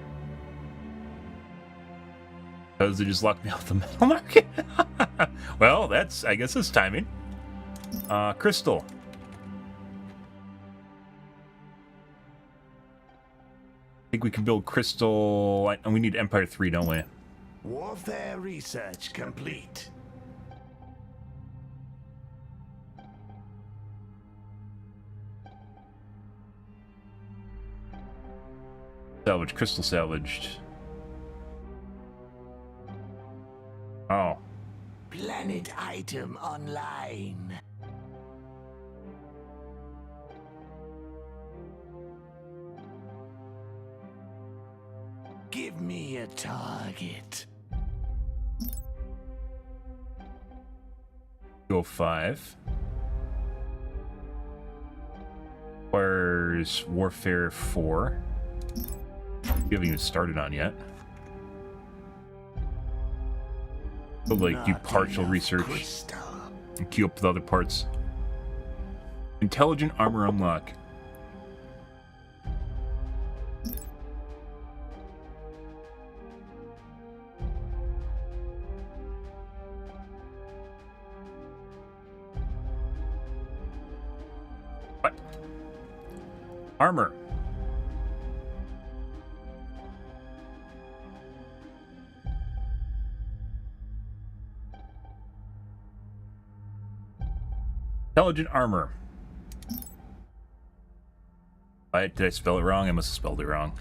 Because they just locked me off the metal market. Well, that's, I guess it's timing. Crystal. I think we can build Crystal, and we need Empire 3, don't we? Warfare research complete. Salvage, Crystal salvaged. Oh. Planet item online. Give me a target. Go 5. Requires Warfare 4. We haven't even started on yet. So, like, do Not partial enough research crystal. and queue up the other parts. Intelligent armor unlock. What? Armor. Intelligent armor. Did I spell it wrong? I must have spelled it wrong.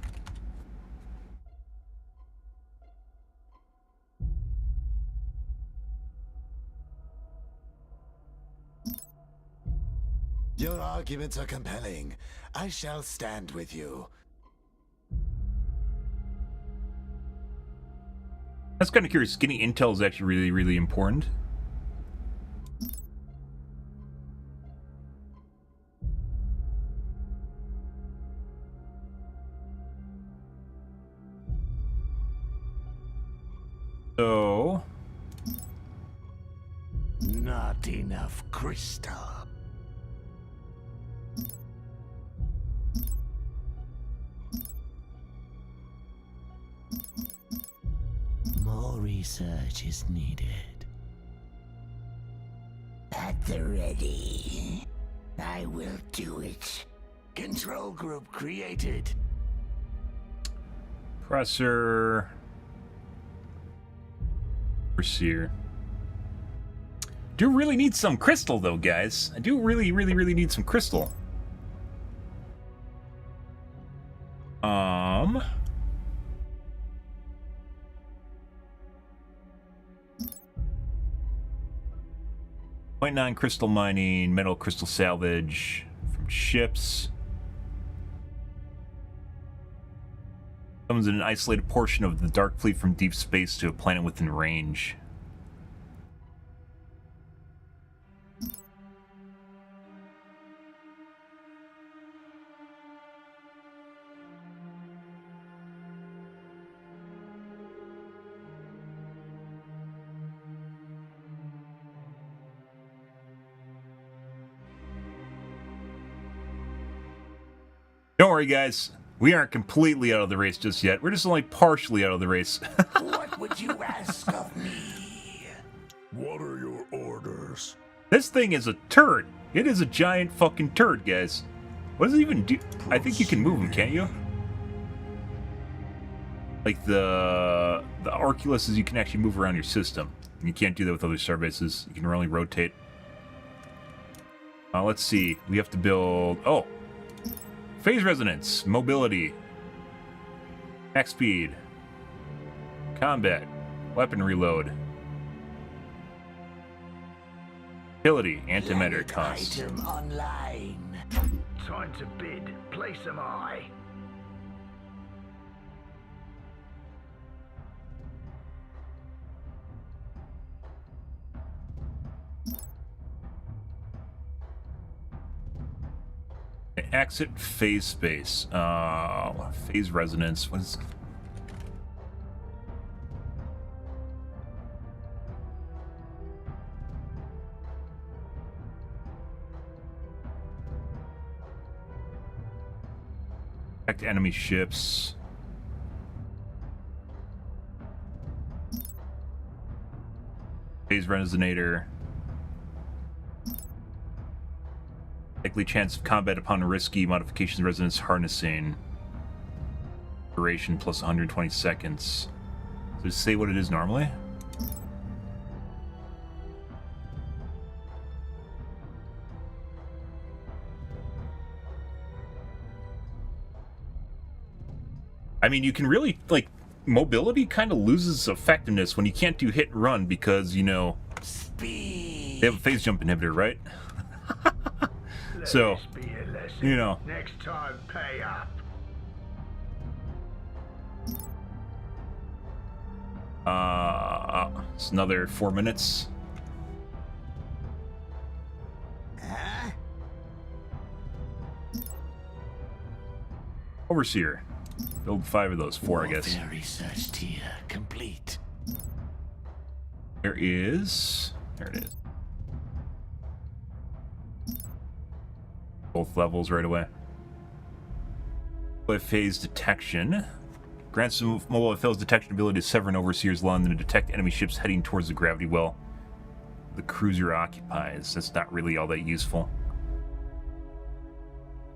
Your arguments are compelling. I shall stand with you. That's kind of curious. Getting intel is actually really, really important. So... Not enough crystal. More research is needed. At the ready. I will do it. Control group created. Presser... Overseer. Do really need some crystal, though, guys. I do really, really, really need some crystal. .9 crystal mining, metal crystal salvage from ships. Comes in an isolated portion of the Dark Fleet from deep space to a planet within range. Don't worry, guys. We aren't completely out of the race just yet. We're just only partially out of the race. What would you ask of me? What are your orders? This thing is a turd. It is a giant fucking turd, guys. What does it even do? I think you can move him, can't you? Like the Arculus is you can actually move around your system. You can't do that with other starbases. You can only rotate. Let's see. We have to build... Oh! Phase resonance, mobility, max speed, combat, weapon reload, utility, antimatter cost. Item online. Time to bid. Place am I. Exit phase space. Phase resonance. What is... Detect enemy ships. Phase resonator. Likely chance of combat upon risky modifications, resonance harnessing. Duration plus 120 seconds. Does it say what it is normally? I mean, you can really, like, mobility kind of loses effectiveness when you can't do hit and run because, you know, Speed. they have a phase jump inhibitor, right? Let So, this be a lesson. you know. Next time, pay up. It's another 4 minutes. Huh? Overseer. Build 5 of those. 4, I guess. Warfare research tier complete. There it is. Both levels right away. Phase detection. Grants mobile FL's detection ability to sever an overseer's lung and to detect enemy ships heading towards the gravity well the cruiser occupies. That's not really all that useful.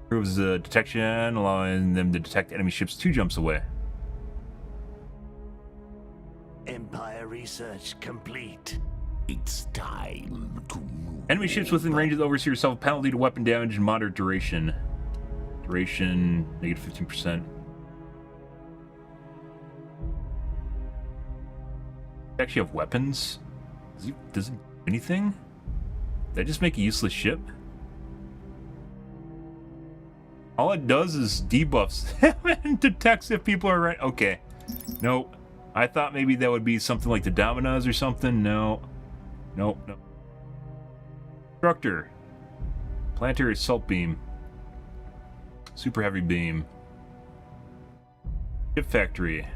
Improves the detection, allowing them to detect enemy ships 2 jumps away. Empire research complete. It's time to move. Enemy ships within range of the overseer suffer penalty to weapon damage and moderate duration. Duration, negative 15%. Actually have weapons? Does it do anything? Did that just make a useless ship? All it does is debuffs and detects if people are right. Okay. Nope. I thought maybe that would be something like the Dominas or something. No. Nope. No. Instructor. Planetary assault beam. Super heavy beam. Ship factory.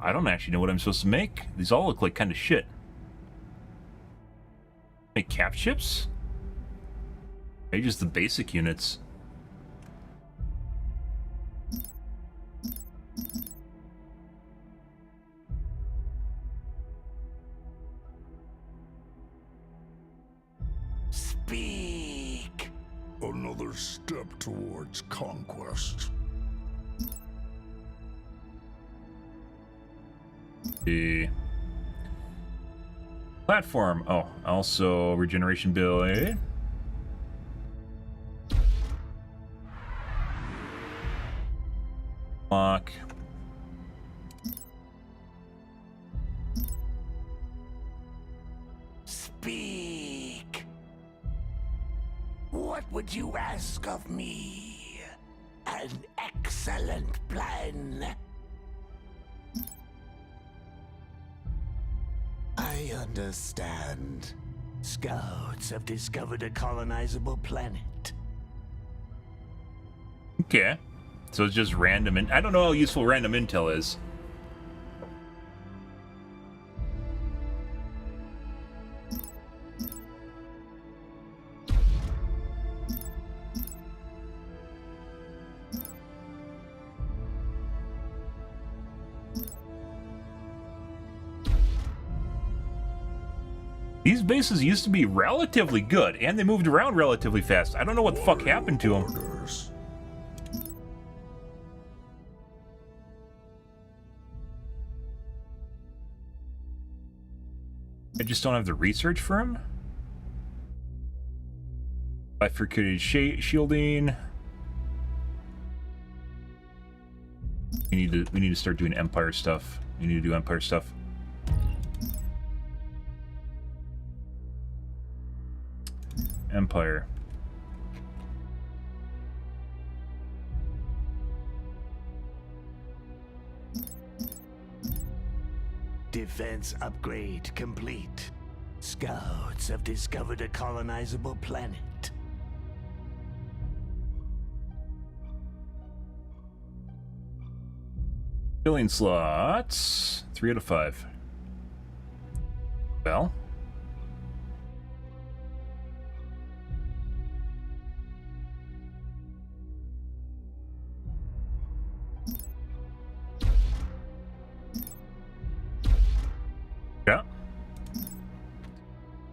I don't actually know what I'm supposed to make. These all look like kind of shit. Make cap ships? Maybe just the basic units. Speak. Another step towards conquest. The platform. Oh, also regeneration ability. Lock. Speak. What would you ask of me? An excellent plan. I understand. Scouts have discovered a colonizable planet. Okay. So it's just random, and I don't know how useful random intel is. These bases used to be relatively good, and they moved around relatively fast. I don't know what the fuck happened to them. Orders. I just don't have the research for him. Bifurcated shielding. We need to start doing Empire stuff. We need to do Empire stuff. Empire. Defense upgrade complete. Scouts have discovered a colonizable planet. Filling slots. 3 out of 5. Well. Yeah.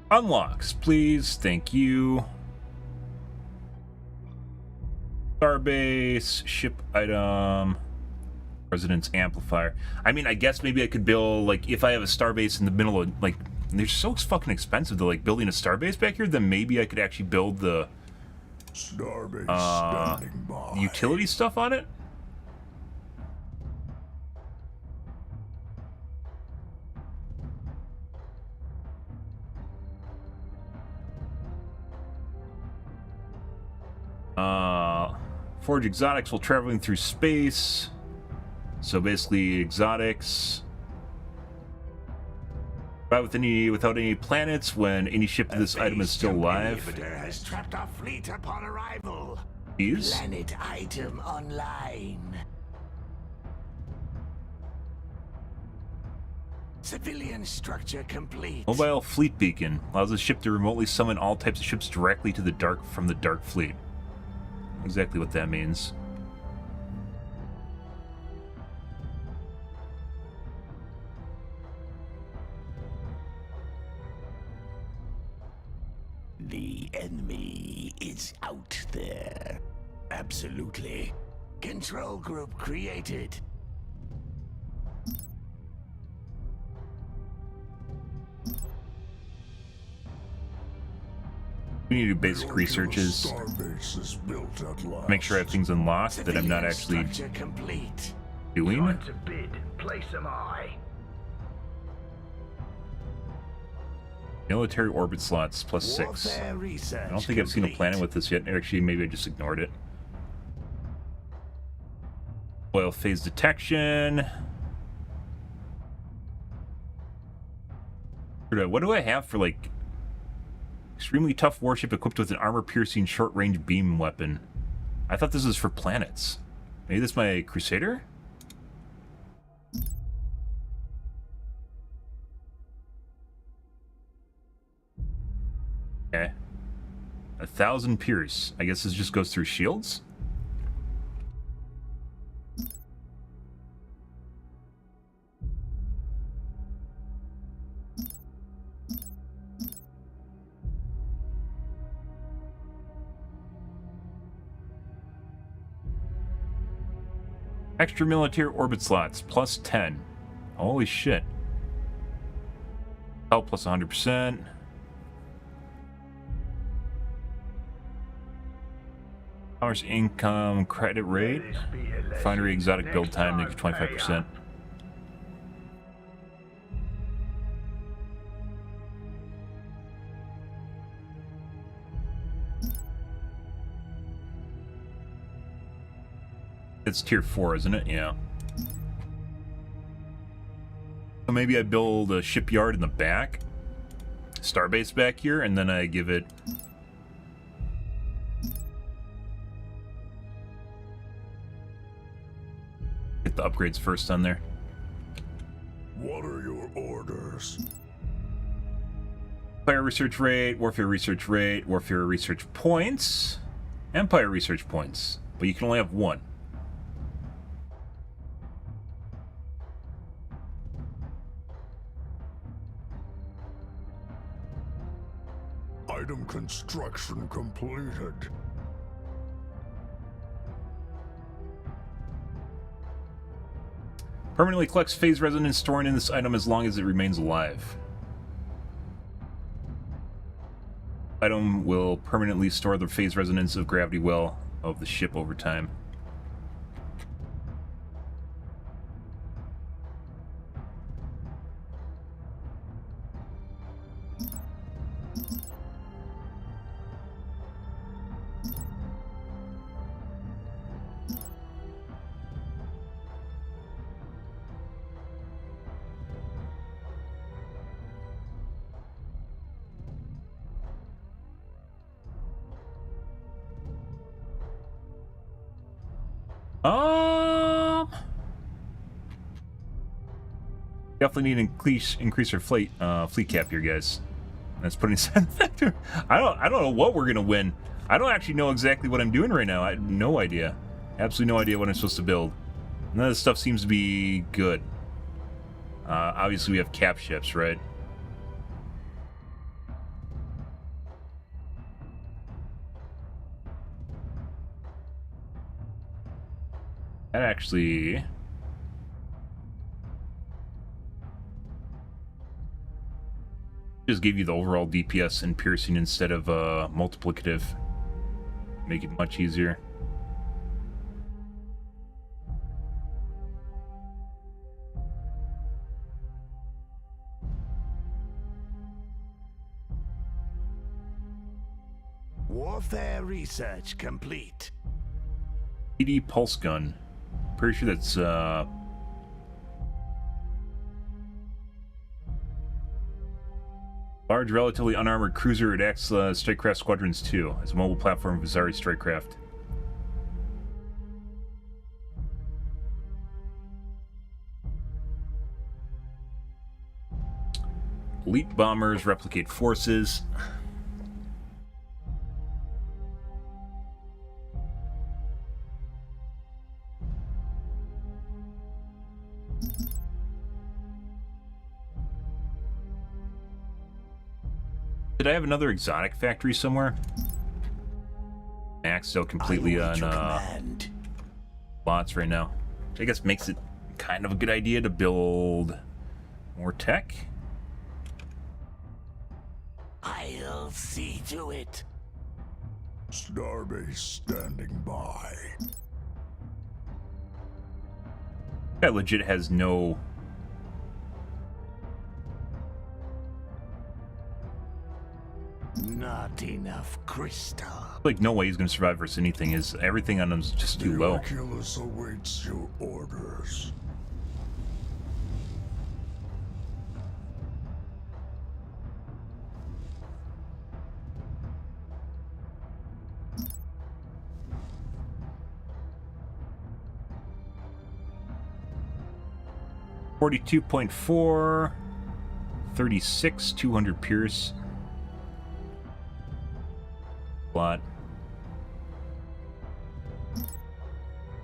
Unlocks, please. Thank you. Starbase, ship item, residence amplifier. I mean, I guess maybe I could build, like, if I have a starbase in the middle of, like, they're so fucking expensive to, like, building a starbase back here, then maybe I could actually build the Starbase standing by. utility stuff on it. Forge exotics while traveling through space. So basically, exotics. Without any planets when any ship of this item is still alive. Inhibitor has trapped our fleet upon arrival. These? Planet item online. Civilian structure complete. Mobile fleet beacon allows the ship to remotely summon all types of ships directly to the from the dark fleet. Exactly what that means. The enemy is out there. Absolutely. Control group created. We need to do basic researches. Starbase is built at last. Make sure I have things unlocked that I'm not actually complete. doing. Time to bid. Place am I. Military orbit slots plus 6. Warfare research I don't think I've seen a complete. planet with this yet. Actually, maybe I just ignored it. Oil phase detection. What do I have for, like, extremely tough warship equipped with an armor-piercing short-range beam weapon? I thought this was for planets. Maybe this is my Crusader? Okay. 1,000 pierce. I guess this just goes through shields? Extra military orbit slots, plus 10. Holy shit. Health plus 100%. Hours income, credit rate. This be a lesson. Refinery exotic Next build time, time, negative 25%. pay up. It's tier 4, isn't it? Yeah. So maybe I build a shipyard in the back, starbase back here, and then I give it. Get the upgrades first on there. What are your orders? Fire research rate, warfare research points, empire research points, but you can only have one. Item construction completed. Permanently collects phase resonance, storing in this item as long as it remains alive. Item will permanently store the phase resonance of gravity well of the ship over time. Definitely need to increase our fleet cap here, guys. That's putting us in factor. I don't know what we're gonna win. I don't actually know exactly what I'm doing right now. I have no idea. Absolutely no idea what I'm supposed to build. None of this stuff seems to be good. Obviously we have cap ships, right? That actually... just give you the overall DPS and piercing instead of multiplicative. Make it much easier. Warfare research complete. PD pulse gun. Pretty sure that's large, relatively unarmored cruiser. It acts Strikecraft Squadrons 2 as a mobile platform of Azari Strikecraft. Elite bombers replicate forces. Did I have another exotic factory somewhere? Maxed out completely on lots right now. Which I guess makes it kind of a good idea to build more tech. I'll see to it. Starbase standing by. That legit has no... Not enough crystal. Like, no way he's gonna survive versus anything. Everything on him is just too The low. Oculus awaits your orders. .4, 36, 200 Pierce. Lot.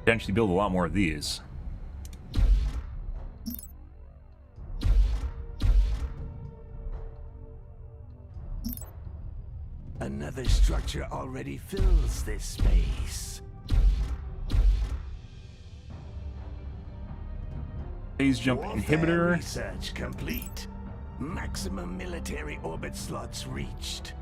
Potentially build a lot more of these. Another structure already fills this space. Phase jump Warfare inhibitor. Research complete. Maximum military orbit slots reached.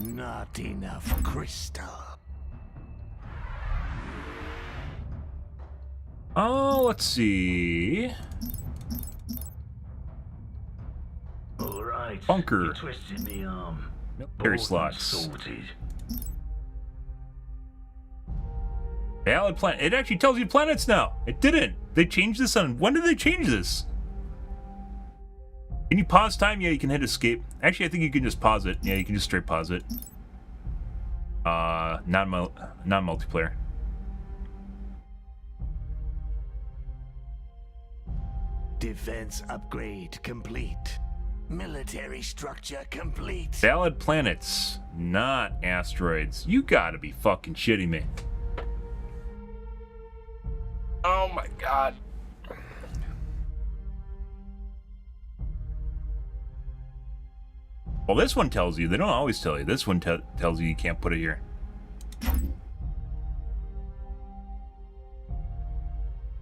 Not enough crystal. Oh, let's see. All right. Bunker. You twisted me arm. Military Bought and slots. Sorted. Valid planet. It actually tells you planets now. It didn't. They changed this on... When did they change this? Can you pause time? Yeah, you can hit escape. Actually, I think you can just pause it. Yeah, you can just straight pause it. Non-multiplayer. Defense upgrade complete. Military structure complete. Valid planets, not asteroids. You gotta be fucking shitting me. Oh my god. Well, this one tells you. They don't always tell you. This one tells you can't put it here.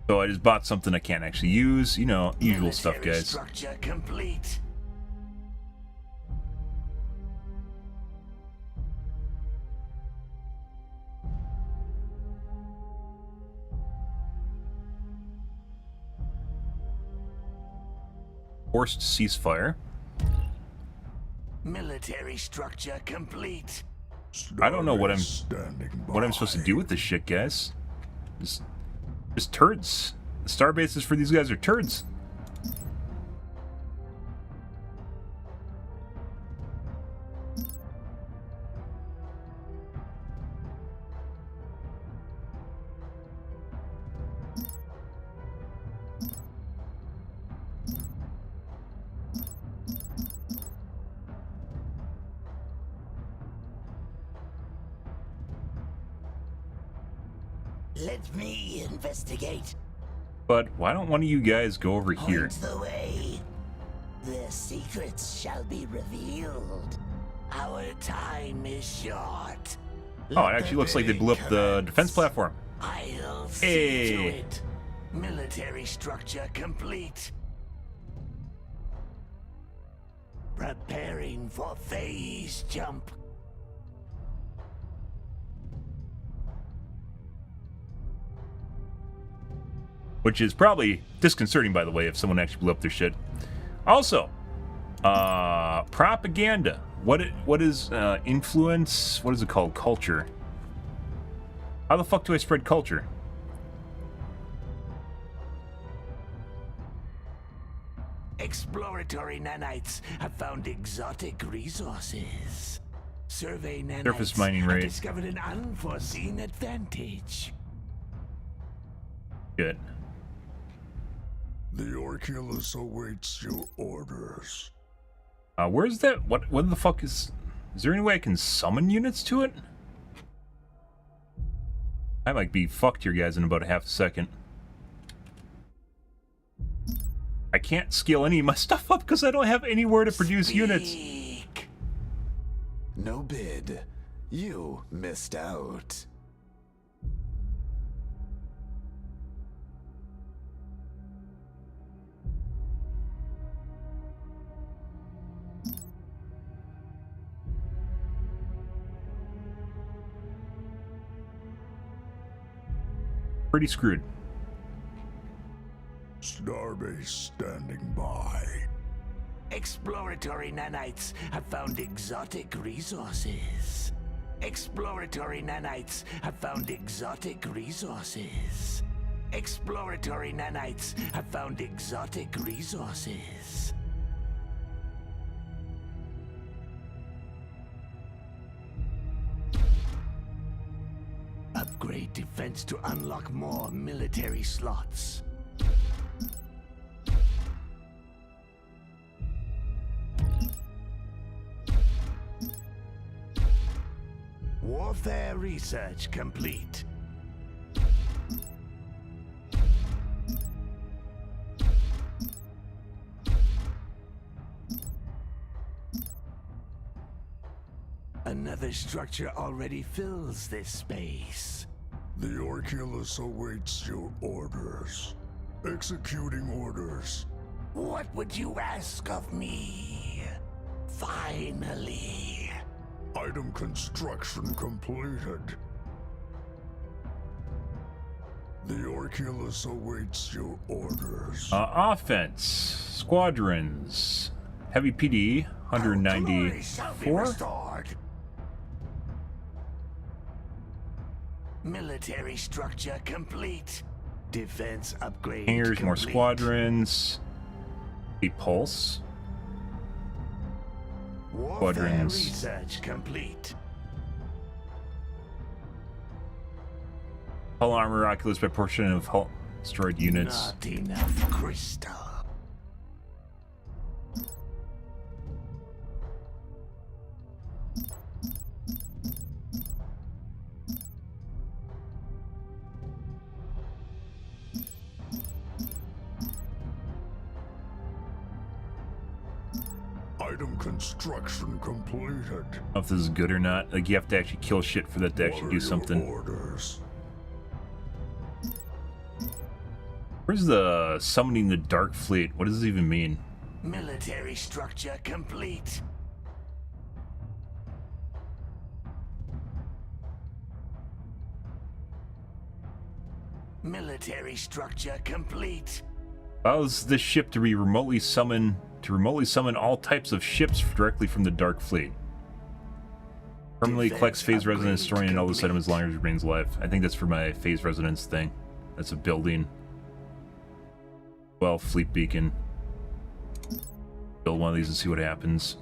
So I just bought something I can't actually use. You know, usual stuff, guys. Structure complete. Forced ceasefire. Military structure complete. I don't know what I'm Standing supposed to do with this shit, guys. Just turds. The star bases for these guys are turds. Let me investigate. But why don't one of you guys go over here? Point the way. Their secrets shall be revealed. Our time is short. Oh, it actually looks like they blew up the defense platform. I'll Hey. see to it. Military structure complete. Preparing for phase jump. Which is probably disconcerting, by the way, if someone actually blew up their shit. Also, propaganda. What is influence? What is it called? Culture. How the fuck do I spread culture? Exploratory nanites have found exotic resources. Survey nanites Surface mining have rate. discovered an unforeseen advantage. Good. The Oculus awaits your orders. Where's that? What the fuck is... Is there any way I can summon units to it? I might be fucked here, guys, in about a half a second. I can't scale any of my stuff up because I don't have anywhere to produce units. Speak. No bid. You missed out. pretty screwed. Starbase standing by. Exploratory nanites have found exotic resources. Exploratory nanites have found exotic resources. Exploratory nanites have found exotic resources. Upgrade defense to unlock more military slots. Warfare research complete. Another structure already fills this space. The Orculus awaits your orders. Executing orders. What would you ask of me? Finally. Item construction completed. The Orculus awaits your orders. Offense. Squadrons. Heavy PD, Our glory shall be 194. restored. Military structure complete. Defense upgrade Hangars, more complete. squadrons. A pulse. Warfare Squadrons. research complete. Hull armor, Oculus by portion of hull destroyed units. Not enough crystal. Item construction completed. I don't know if this is good or not. Like, you have to actually kill shit for that to actually What do are your something. orders? Where's the summoning the Dark Fleet? What does this even mean? Military structure complete. Military structure complete. Allows this ship to be remotely summon all types of ships directly from the Dark Fleet. Permanently Defense collects phase resonance, upgrade storing and all this item complete. as long as it remains alive. I think that's for my phase resonance thing. That's a building. Well, fleet beacon. Build one of these and see what happens.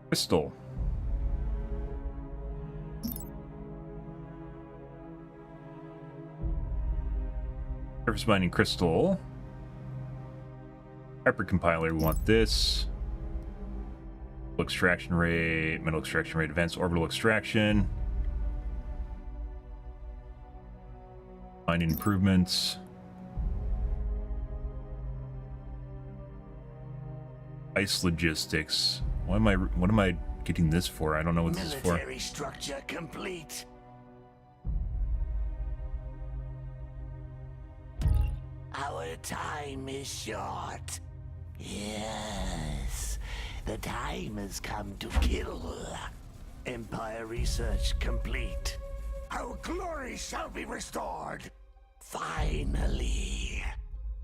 Crystal. Surface mining crystal. Hypercompiler, we want this. Extraction rate, metal extraction rate, advanced orbital extraction. Mining improvements. Ice logistics. What am I getting this for? I don't know what this is for. Military structure complete. Our time is short. Yes, the time has come to kill. Empire research complete. Our glory shall be restored. Finally,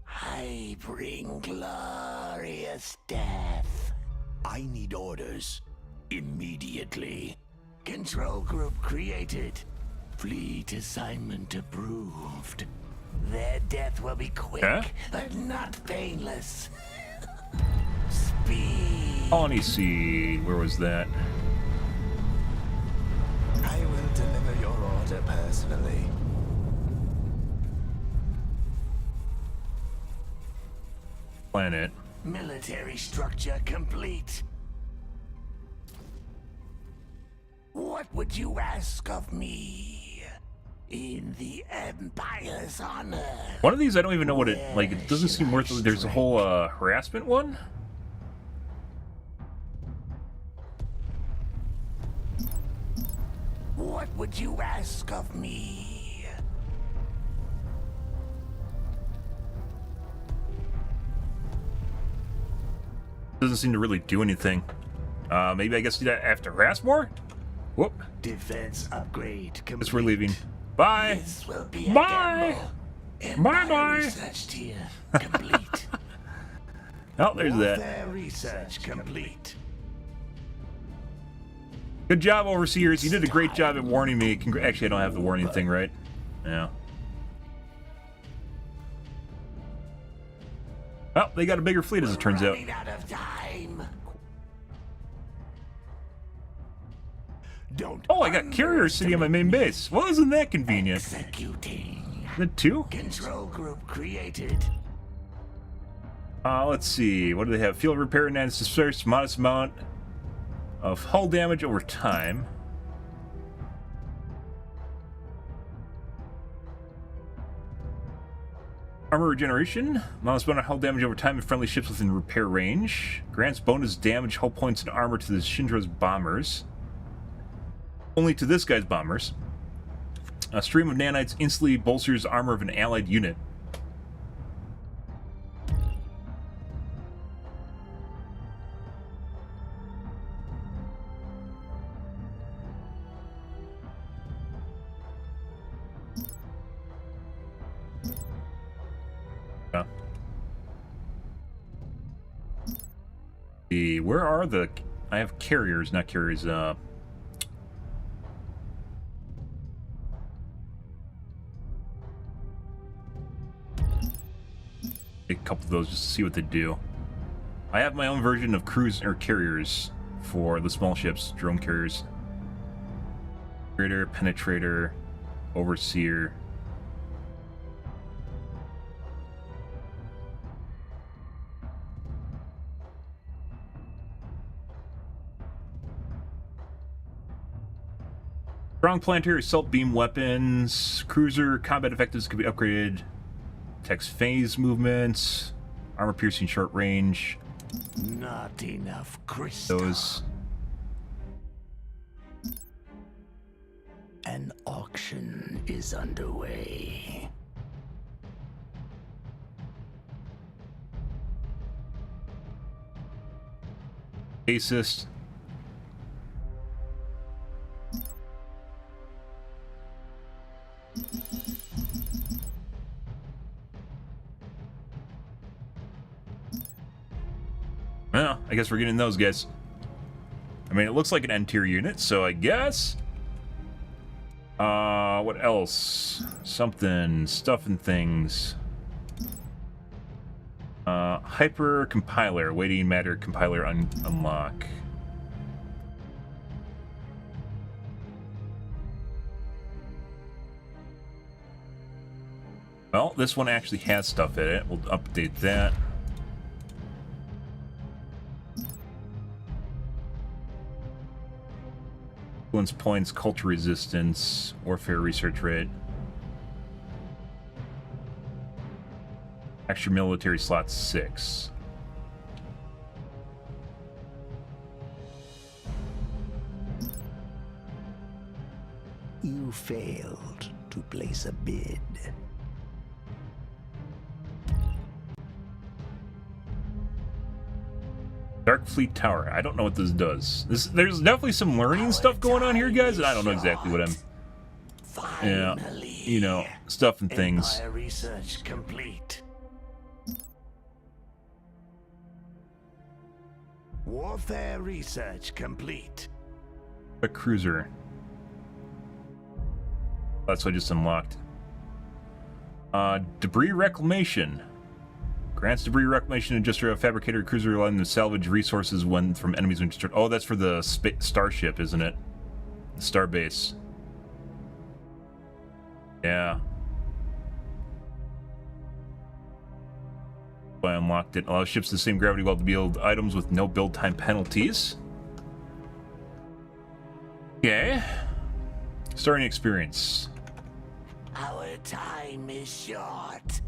I bring glorious death. I need orders. Immediately. Control group created. Fleet assignment approved. Their death will be quick, Huh? but not painless. Speed. Colony seed. Where was that? I will deliver your order personally. Planet. Military structure complete. What would you ask of me? In the Empire's honor. One of these, I don't even know what it, like, it doesn't seem worth it. There's a whole, harassment one? What would you ask of me? Doesn't seem to really do anything. Maybe I guess do that after Rasmore? Whoop. Defense upgrade complete. Guess we're leaving. Bye. This will be a Bye. gamble. Bye-bye. Research tier complete. Oh, there's that. Warfare research complete. Good job, overseers. You did a great job at warning me. Actually, I don't have the warning thing right. Yeah. Well, they got a bigger fleet as it turns out. Running out of time. Don't Oh, I got carriers sitting on my main base. Well, isn't that convenient? executing. The two? Control group created. Let's see. What do they have? Field repair and disperse modest amount of hull damage over time. Armor regeneration. Modest amount of hull damage over time and friendly ships within repair range. Grants bonus damage, hull points, and armor to the Shinra's bombers. Only to this guy's bombers. A stream of nanites instantly bolsters armor of an allied unit. Where are the... I have carriers, not carriers, a couple of those just to see what they do. I have my own version of cruise or carriers for the small ships, drone carriers. Penetrator, penetrator, overseer. Strong planetary assault beam weapons, cruiser combat effectives could be upgraded. Text phase movements, armor piercing short range. Not enough crystal. Those. An auction is underway. Assist. Well, I guess we're getting those guys. I mean, it looks like an N-tier unit, so I guess... what else? Something, stuff and things. Hyper compiler, waiting matter compiler unlock. Well, this one actually has stuff in it. We'll update that. Influence points, culture resistance, warfare research rate. Extra military slots 6. You failed to place a bid. Dark Fleet Tower. I don't know what this does. There's definitely some learning stuff going on here, guys, and I don't know exactly what I'm... Yeah, you know, stuff and things. Empire research complete. Warfare research complete. A cruiser. That's what I just unlocked. Debris reclamation. Grants debris reclamation to just a fabricator cruiser allowing them to salvage resources when from enemies when destroyed. Oh, that's for the starship, isn't it? The starbase. Yeah. I unlocked it. Allows ships the same gravity well to build items with no build time penalties. Okay. Starting experience. Our time is short.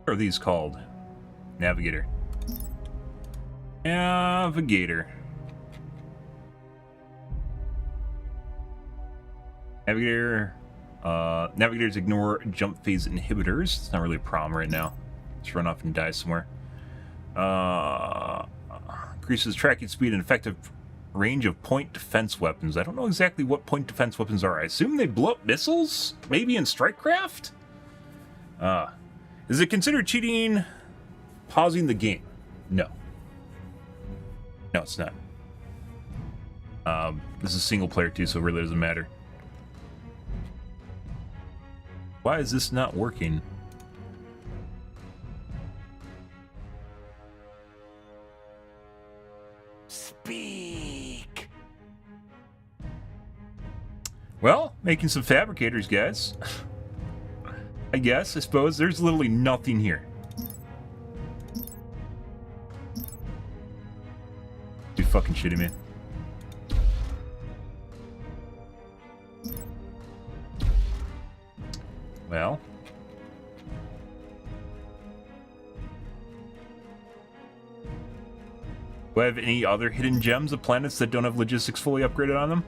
What are these called? Navigator. Navigator. Navigator. Navigators ignore jump phase inhibitors. It's not really a problem right now. Just run off and die somewhere. Increases tracking speed and effective range of point defense weapons. I don't know exactly what point defense weapons are. I assume they blow up missiles? Maybe in Strikecraft? Is it considered cheating pausing the game? No. No, it's not. This is single player too, so it really doesn't matter. Why is this not working? Speak. Well, making some fabricators, guys. I suppose. There's literally nothing here. You fucking shitting me. Well. Do I have any other hidden gems of planets that don't have logistics fully upgraded on them?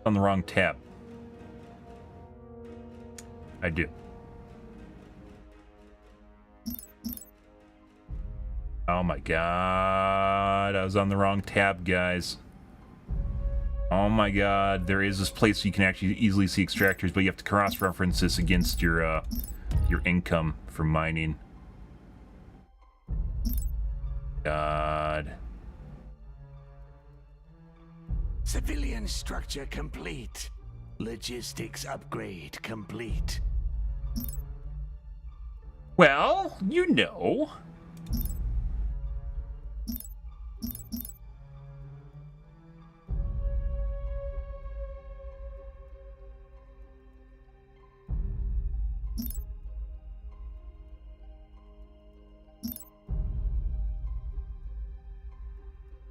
On the wrong tab. I do. Oh my god, I was on the wrong tab, guys. Oh my god, there is this place you can actually easily see extractors, but you have to cross-reference this against your income from mining. God. Civilian structure complete. Logistics upgrade complete. Well, you know.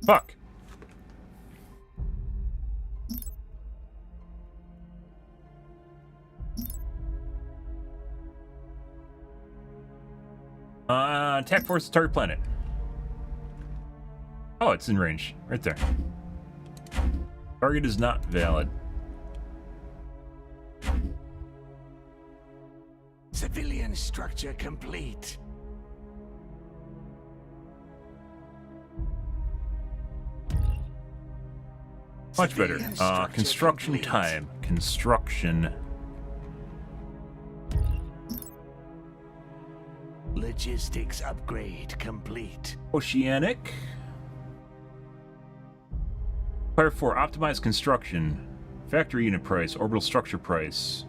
Fuck. Attack force target planet. Oh, it's in range. Right there. Target is not valid. Civilian structure complete. Much better. Civilian structure Construction complete. time. Construction. Logistics upgrade complete. Oceanic. Fire 4. Optimized construction. Factory unit price. Orbital structure price.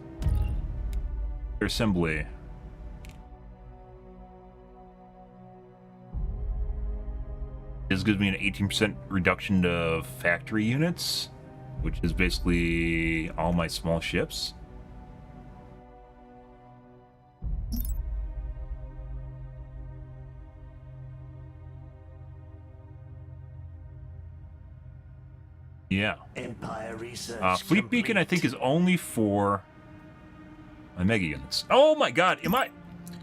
Assembly. This gives me an 18% reduction to factory units, which is basically all my small ships. Yeah. Empire research. Fleet Beacon, I think, complete. is only for my mega units. Oh my god, am I...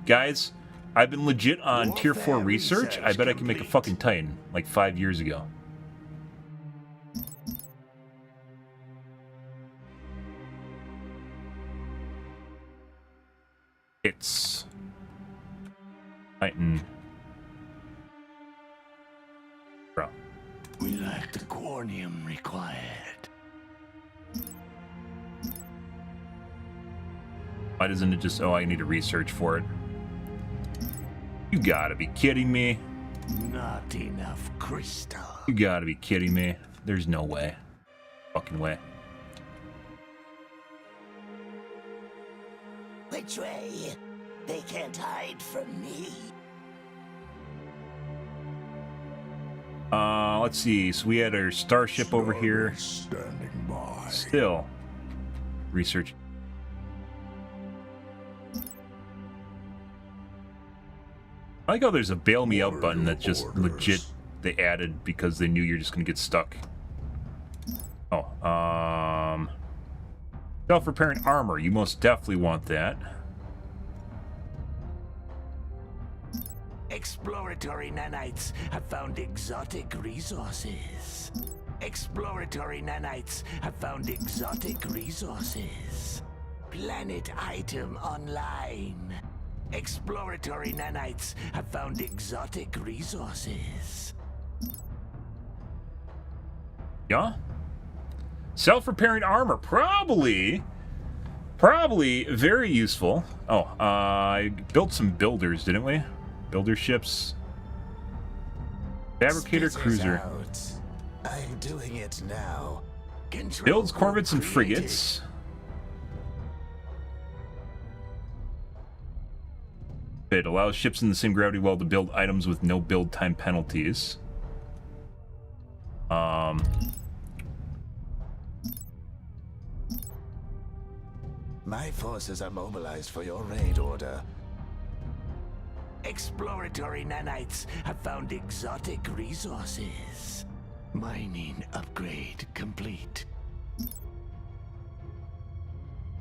Guys, I've been legit on Tier 4 Warfare research. I bet I can make a complete. fucking Titan, like 5 years ago. It's... Titan... Bro. We lack the cornium required. Why doesn't it just... Oh, I need to research for it. You gotta be kidding me. Not enough crystal. You gotta be kidding me. There's no way. Fucking way. Which way? They can't hide from me. Let's see. So we had our starship over here. Standing by. Still. Research. I like how there's a bail me out button that's just legit they added because they knew you're just gonna get stuck. Oh, self-repairing armor. You most definitely want that. Exploring Exploratory nanites have found exotic resources. Exploratory nanites have found exotic resources. Planet item online. Exploratory nanites have found exotic resources. Yeah? Self-repairing armor. Probably very useful. Oh, I built some builders, didn't we? Builder ships. Fabricator Spit it cruiser. out. I'm doing it now. Control Builds group corvettes and created. frigates. It allows ships in the same gravity well to build items with no build time penalties. My forces are mobilized for your raid order. Exploratory nanites have found exotic resources. Mining upgrade complete.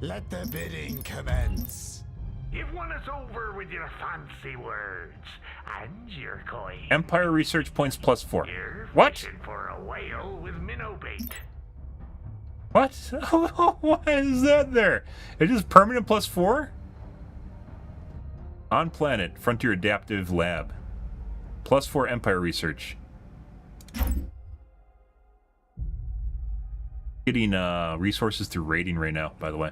Let the bidding commence. You've won us over with your fancy words and your coin. Empire research points +4. You're What? fishing for a whale with minnow bait. What? Why is that there? It is permanent +4? On planet, Frontier Adaptive Lab. +4 Empire research. Getting resources through raiding right now, by the way.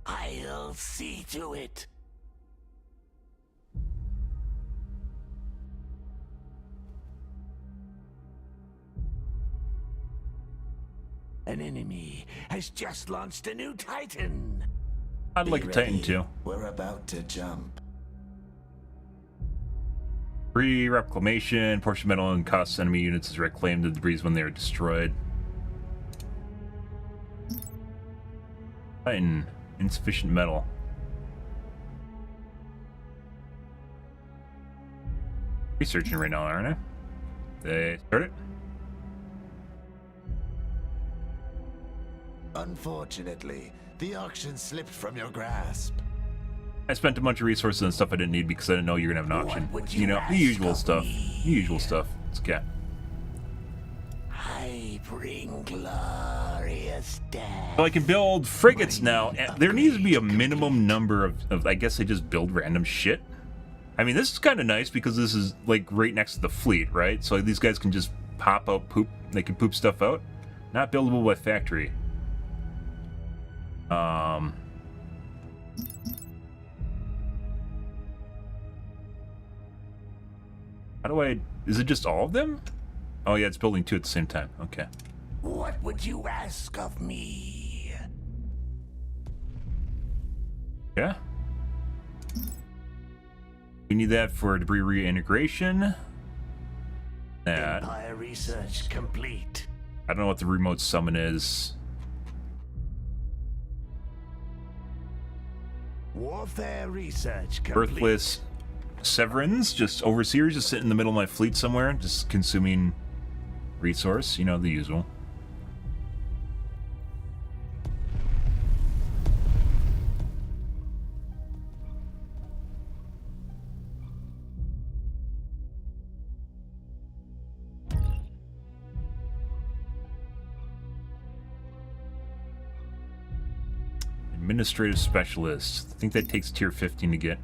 I'll see to it. An enemy has just launched a new Titan. I'd like a Be Titan ready. too. We're about to jump. Free reclamation, portion metal and costs enemy units is reclaimed the debris when they are destroyed. Titan, insufficient metal. Researching right now, aren't I? They started? Unfortunately, the auction slipped from your grasp. I spent a bunch of resources on stuff I didn't need because I didn't know you were gonna have an auction. What would You you know, the ask usual of stuff. me? The usual stuff. It's okay. I bring glorious death. So I can build frigates now. And there needs to be a minimum number of I guess I just build random shit. I mean, this is kind of nice because this is like right next to the fleet, right? So these guys can just pop out poop. They can poop stuff out. Not buildable by factory. How do I... Is it just all of them? Oh yeah, it's building two at the same time. Okay. What would you ask of me? Yeah. We need that for debris reintegration. That. Empire research complete. I don't know what the remote summon is. Warfare research complete. Birthless Severins, just overseers, just sitting in the middle of my fleet somewhere, just consuming resource, you know, the usual. Administrative specialist. I think that takes tier 15 to get.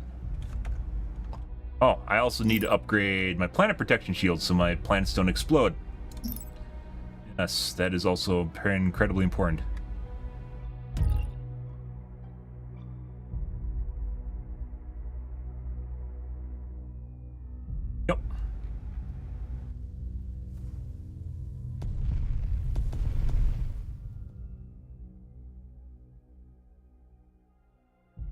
Oh, I also need to upgrade my planet protection shield so my planets don't explode. Yes, that is also incredibly important. Yep.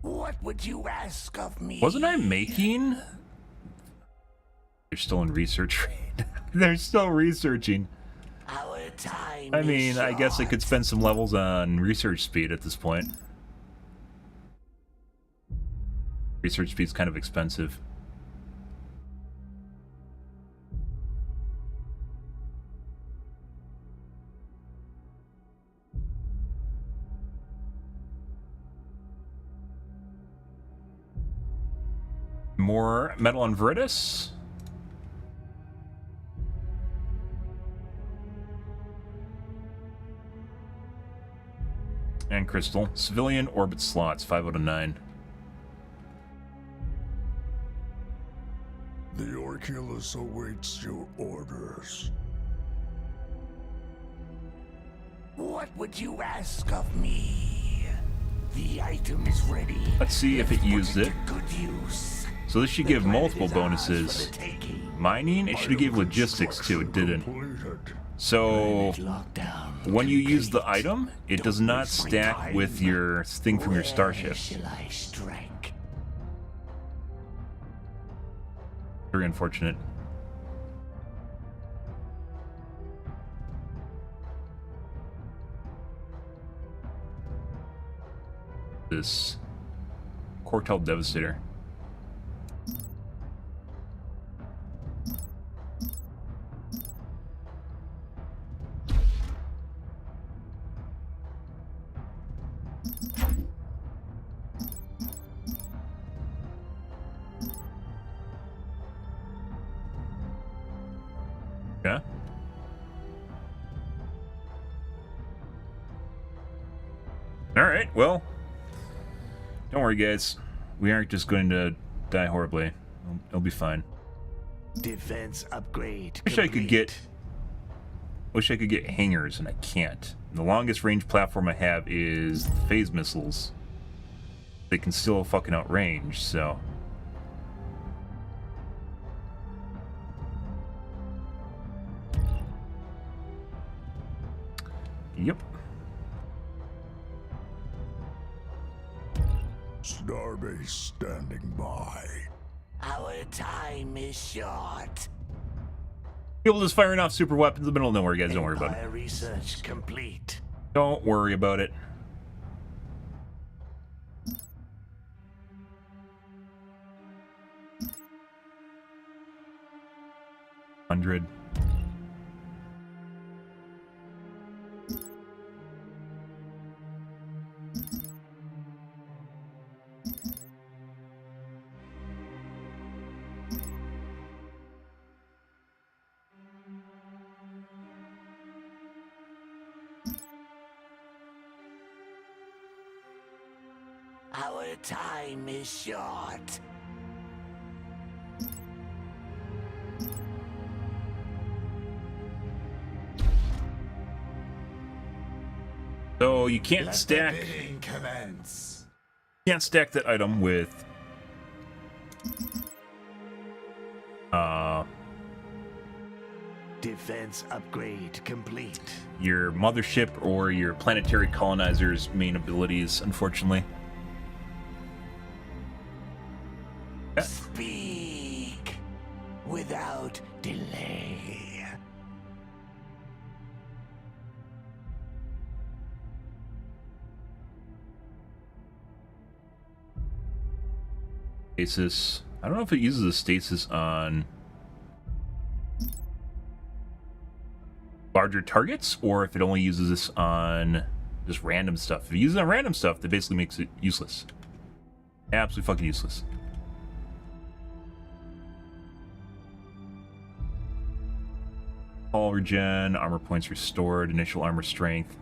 What would you ask of me? Wasn't I making... They're still in research. They're still researching. Our time I mean, is I guess I short. could spend some levels on research speed at this point. Research speed's kind of expensive. More metal and veritas. And crystal. Civilian orbit slots, 5 out of 9. The Orculus awaits your orders. What would you ask of me? The item is ready. Let's see if it used it. To good use. So this should The give planet multiple is ours bonuses. for the taking. Mining, it should have gave logistics too, it didn't. So when you use the item, it does not stack with your thing from your starship. Shall I strike? Very unfortunate. This Quartel Devastator. Yeah. All right, well, don't worry, guys. We aren't just going to die horribly. It'll be fine. Defense upgrade. Wish I could get hangars, and I can't. The longest range platform I have is the phase missiles. They can still fucking outrange, so. Yep. Starbase standing by. Our time is short. People just firing off super weapons in the middle of nowhere, guys. Don't worry about it. Empire research complete. Don't worry about it. $100. Our time is short. So you can't Let stack. the bidding commence. Can't stack that item with Defense upgrade complete. your mothership or your planetary colonizer's main abilities, unfortunately. Yeah. Speak without delay. Stasis. I don't know if it uses the stasis on larger targets or if it only uses this on just random stuff. If it uses it on random stuff, that basically makes it useless. Absolutely fucking useless. Hull regen, armor points restored, initial armor strength.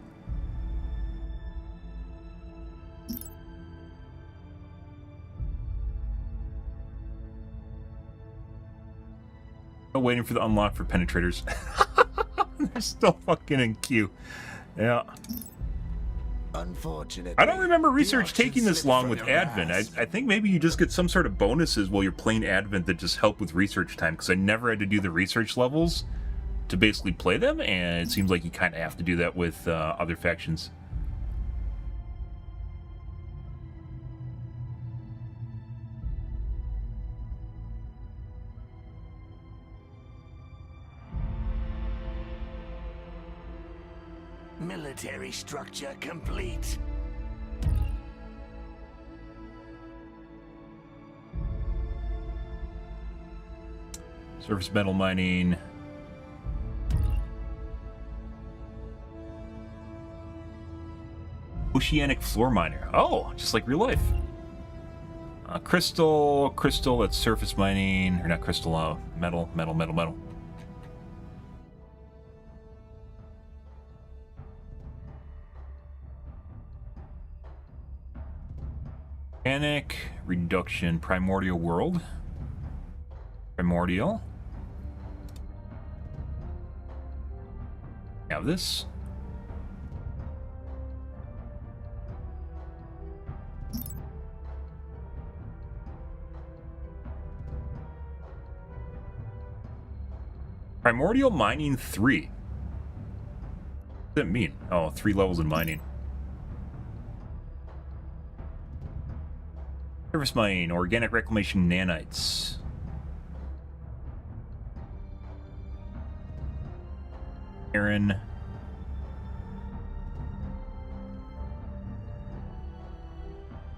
Still waiting for the unlock for penetrators. They're still fucking in queue. Yeah. Unfortunately, I don't remember the research auction taking this slipped long from with your Advent. grasp. I think maybe you just get some sort of bonuses while you're playing Advent that just help with research time, because I never had to do the research levels to basically play them, and it seems like you kind of have to do that with other factions. Military structure complete. Surface metal mining. Oceanic floor miner. Oh, just like real life. Crystal, that's surface mining, or not crystal, metal. Organic, reduction, primordial world. Primordial. Have this. Primordial mining 3. What does that mean? Oh, 3 levels in mining. Surface mining, organic reclamation nanites. Iron.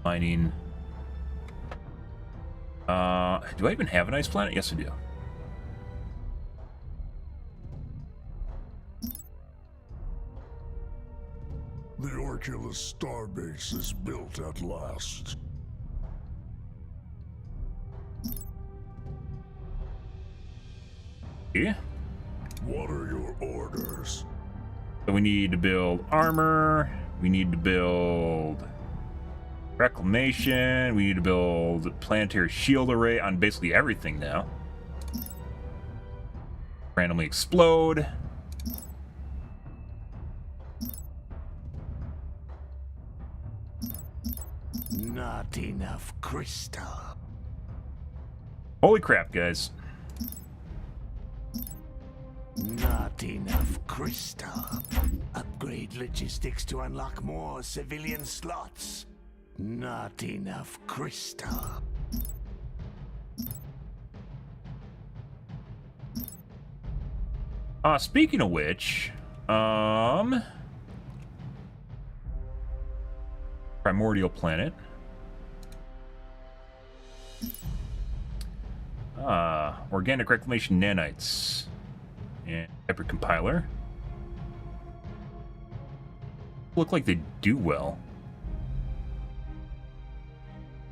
Mining. Do I even have an ice planet? Yes, I do. The Orculus starbase is built at last. Yeah. What are your orders? So we need to build armor. We need to build reclamation. We need to build planetary shield array on basically everything now. Randomly explode. Not enough crystal. Holy crap, guys. Not enough crystal. Upgrade logistics to unlock more civilian slots. Not enough crystal. Speaking of which, primordial planet. Organic reclamation nanites. And hypercompiler. Look like they do well.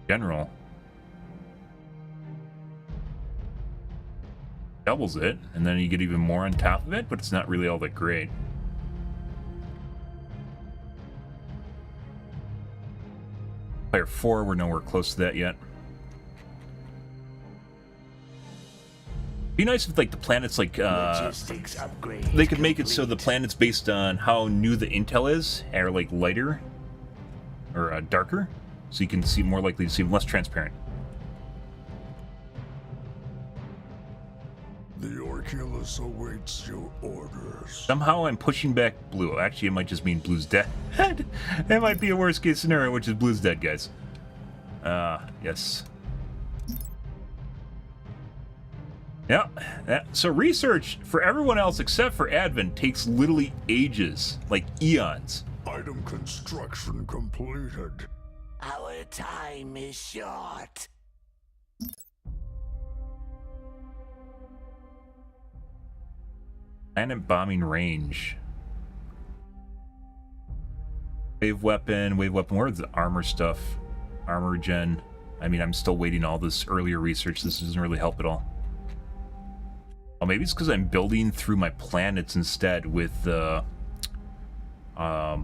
General. Doubles it, and then you get even more on top of it, but it's not really all that great. Player 4, we're nowhere close to that yet. Be nice if like the planets like they could make it so the planets based on how new the intel is are like lighter or darker, so you can see more likely to see them, less transparent. The Orculus awaits your orders. Somehow I'm pushing back blue. Actually, it might just mean blue's dead. That might be a worst case scenario, which is blue's dead, guys. Yes. Yeah, so research for everyone else except for Advent takes literally ages, like eons. Item construction completed. Our time is short. Planet bombing range. Wave weapon. Where's the armor stuff? Armor gen. I mean, I'm still waiting all this earlier research. This doesn't really help at all. Oh, maybe it's because I'm building through my planets instead with the... I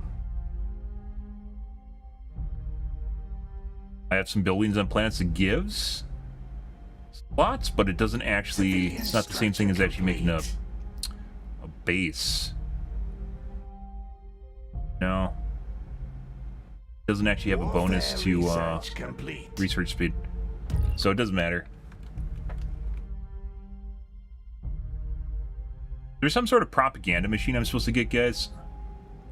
have some buildings on planets that gives slots, but it doesn't actually... It's not the same thing as actually making a base. No. It doesn't actually have a bonus to research speed. So it doesn't matter. There's some sort of propaganda machine I'm supposed to get, guys.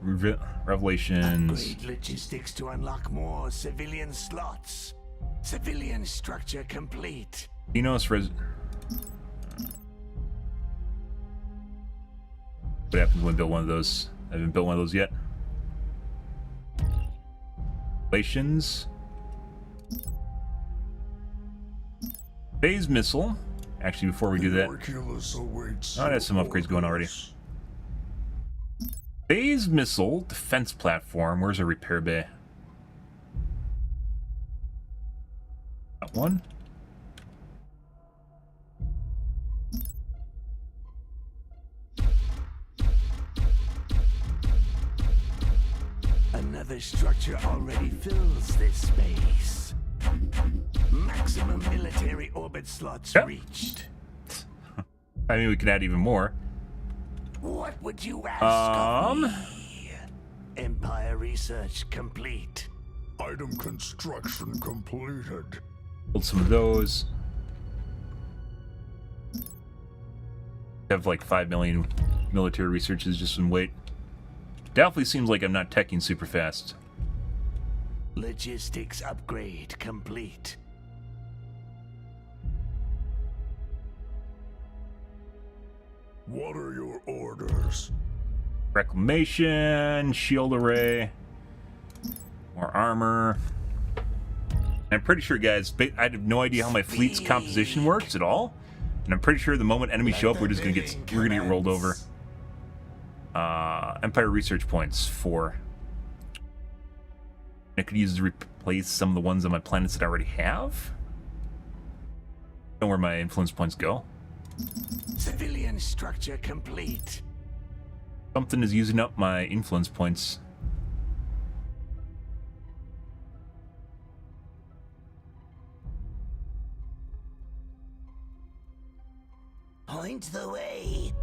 Revelations. Upgrade logistics to unlock more civilian slots. Civilian structure complete. What happens when I build one of those? I haven't built one of those yet. Revelations. Phase missile. Actually, before we do that, I have some upgrades going already. Phase missile defense platform. Where's our repair bay? one. Another structure already fills this space. Maximum military orbit slots reached. I mean, we can add even more. What would you ask of me? Empire research complete. Item construction completed. Build some of those. Have like 5 million military researches just in wait. Definitely seems like I'm not teching super fast. Logistics upgrade complete. What are your orders? Reclamation, shield array, more armor. I'm pretty sure, guys, I have no idea how my fleet's composition works at all. And I'm pretty sure the moment enemies show up, we're gonna get rolled over. Empire research points 4. I could use to replace some of the ones on my planets that I already have. I don't know where my influence points go. Civilian structure complete. Something is using up my influence points. Point the way.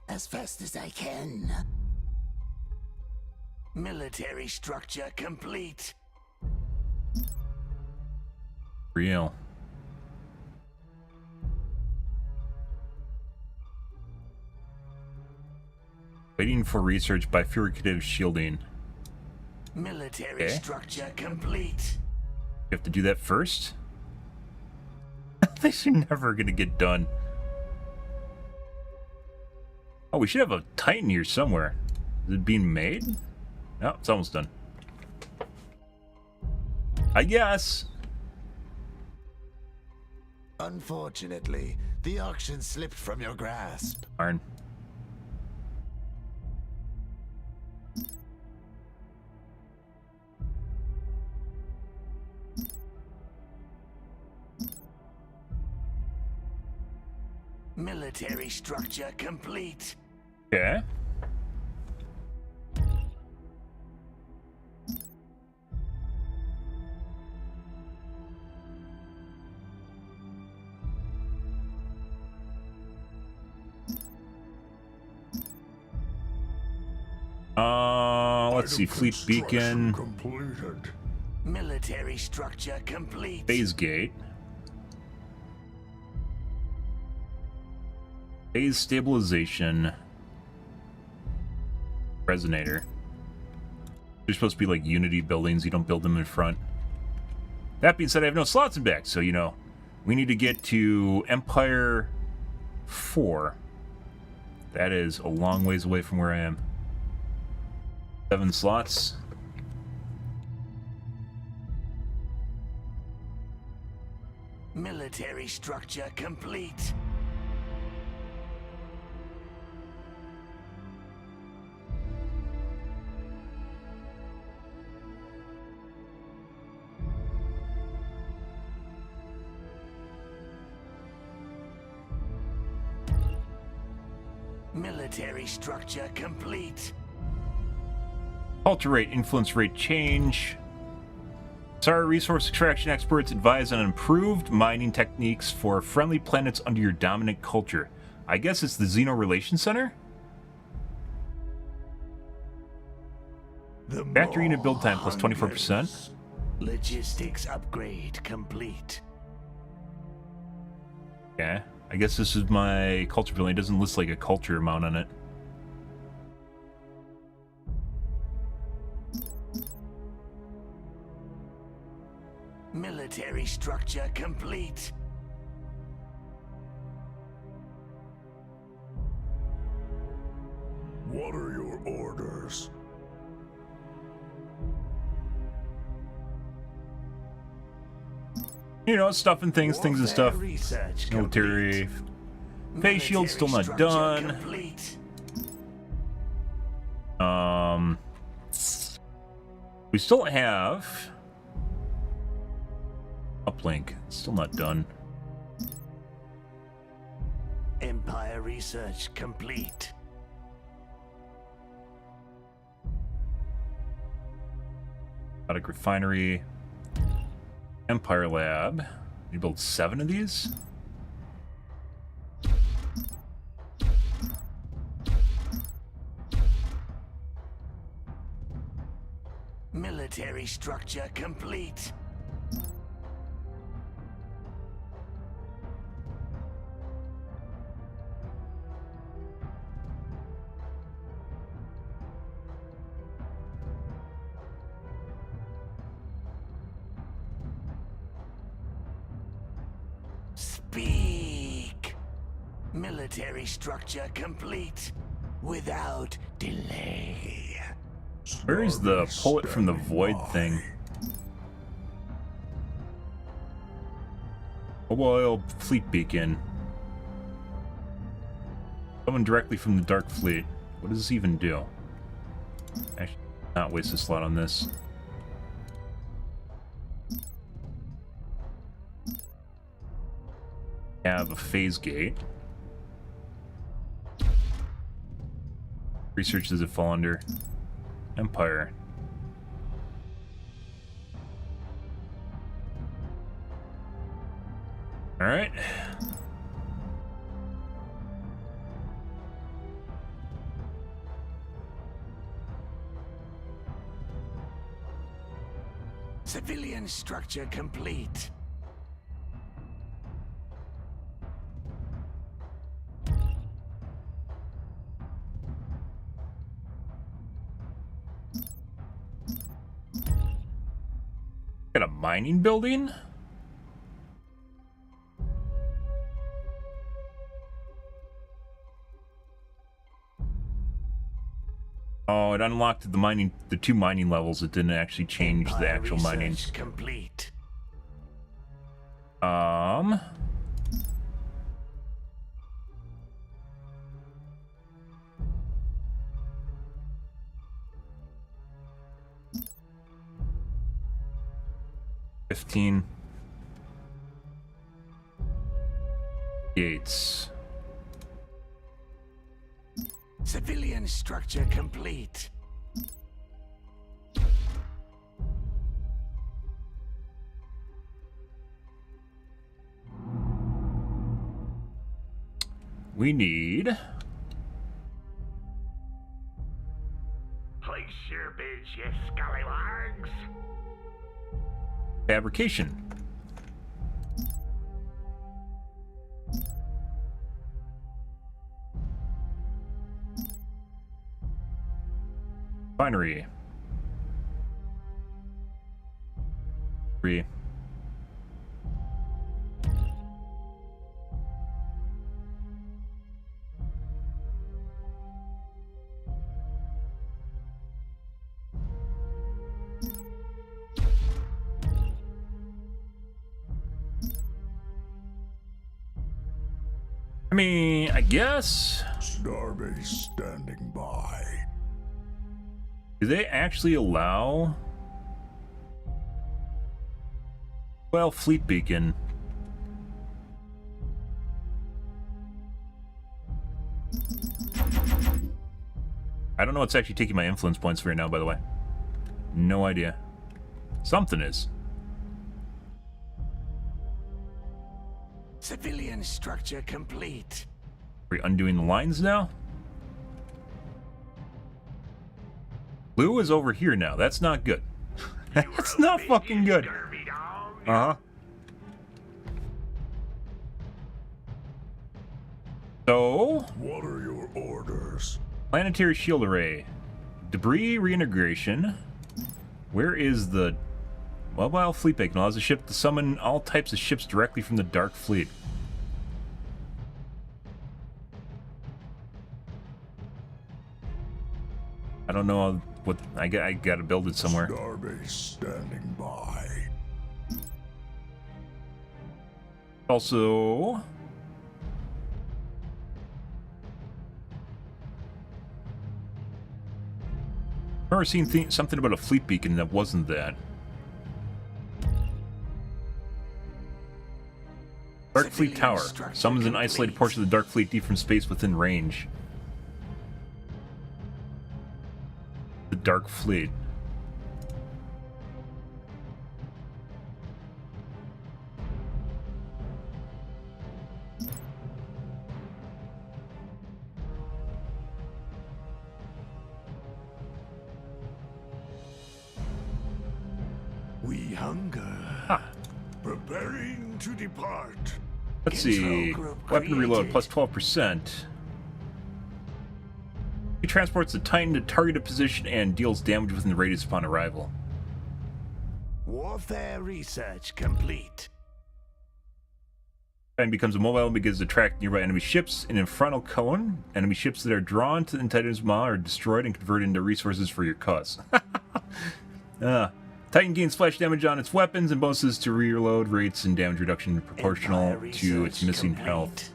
As fast as I can. Military structure complete. Real. Waiting for research by figurative shielding. Military structure complete. You have to do that first? These are never gonna get done. Oh, we should have a Titan here somewhere. Is it being made? No, it's almost done. I guess. Unfortunately, the auction slipped from your grasp. Darn. Military structure complete. Okay. Let's see, fleet beacon, Completed. Military structure complete. phase gate, phase stabilization, resonator. They're supposed to be like Unity buildings. You don't build them in front. That being said, I have no slots in back, so you know, we need to get to Empire 4. That is a long ways away from where I am. 7 slots. Military structure complete. Military structure complete. Culture rate, influence rate change. Sorry, resource extraction experts advise on improved mining techniques for friendly planets under your dominant culture. I guess it's the Xeno Relations Center? Factory unit build time plus 24%. Logistics upgrade complete. Yeah, I guess this is my culture building. It doesn't list like a culture amount on it. Military structure complete. What are your orders? You know, stuff and things and stuff. Research Military face shield still not structure done. complete. We still have uplink. Still not done. Empire research complete. Aquatic refinery. Empire lab. You build 7 of these? Military structure complete. Speak. Military structure complete without delay. Where is the poet from the void thing? Mobile fleet beacon. Someone directly from the Dark Fleet. What does this even do? Actually, not waste a slot on this. Have a phase gate. Research does it fall under? Empire. All right. Civilian structure complete. Got a mining building? Oh, it unlocked the 2 mining levels. It didn't actually change the actual mining. Complete. Gates. Civilian structure complete. We need Place your bids, you scallywags. fabrication. Refinery. 3. I mean, I guess. Starbase standing by. Do they actually allow? Well, fleet beacon. I don't know what's actually taking my influence points right now, by the way. No idea. Something is. Civilian structure complete. Are we undoing the lines now? Blue is over here now. That's not good. That's not fucking good. Uh-huh. So, What are your orders? planetary shield array. Debris reintegration. Where is the mobile fleet beacon? Allows the ship to summon all types of ships directly from the Dark Fleet. I don't know what I got to build it somewhere. Starbase standing by. Also, I remember seeing something about a fleet beacon that wasn't that. Dark Fleet Tower. Summons an isolated portion of the Dark Fleet deep from space within range. The Dark Fleet. We hunger. Preparing to depart. Let's see. Weapon reload plus 12%. He transports the Titan to targeted position and deals damage within the radius upon arrival. Warfare research complete. Titan becomes immobile and begins to track nearby enemy ships in an infernal cone. Enemy ships that are drawn to the Titan's maw are destroyed and converted into resources for your cause. Titan gains splash damage on its weapons and bonuses to reload rates and damage reduction proportional to its missing health.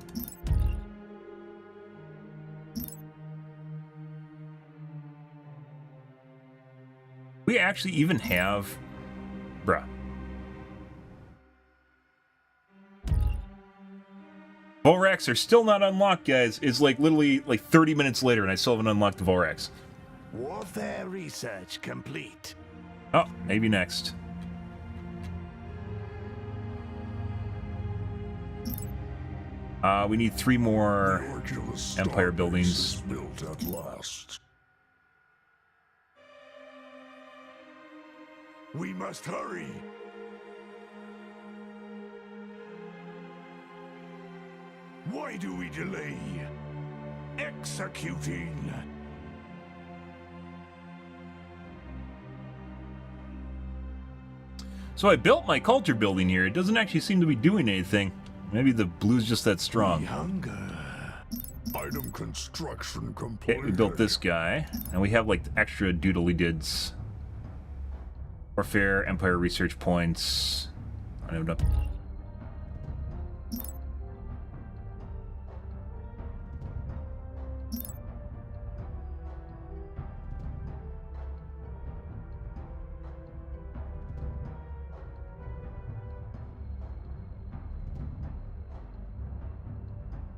We actually even have... Bruh. Volrax are still not unlocked, guys. It's like literally like 30 minutes later and I still haven't unlocked the Volrax. Warfare research complete. Oh, maybe next. We need 3 more Empire buildings. Built at last. We must hurry. Why do we delay? Executing. So I built my culture building here. It doesn't actually seem to be doing anything. Maybe the blue's just that strong. Hunger. Item construction complete. Okay, we built this guy. And we have like extra doodly-dids. Warfare, Empire research points. I don't know.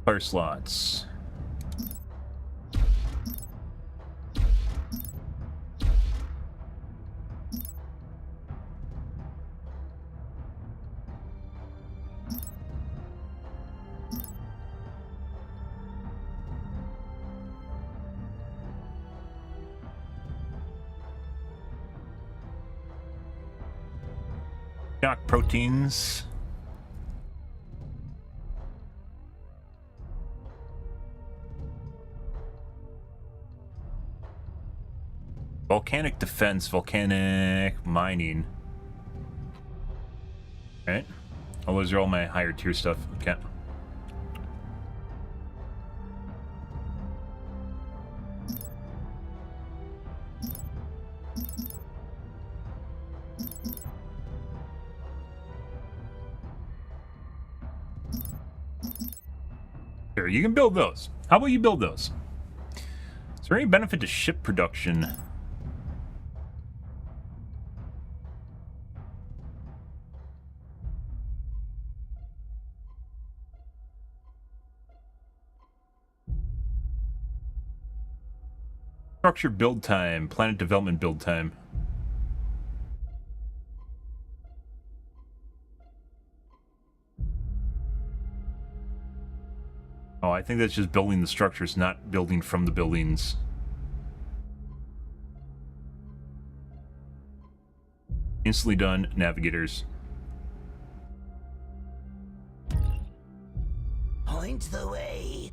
Empire slots. Shock proteins. Volcanic defense, volcanic mining. Alright. Oh, those are all my higher tier stuff. Okay. Sure, you can build those. How about you build those? Is there any benefit to ship production? Structure build time, planet development build time. Oh, I think that's just building the structures, not building from the buildings. Instantly done, navigators. Point the way.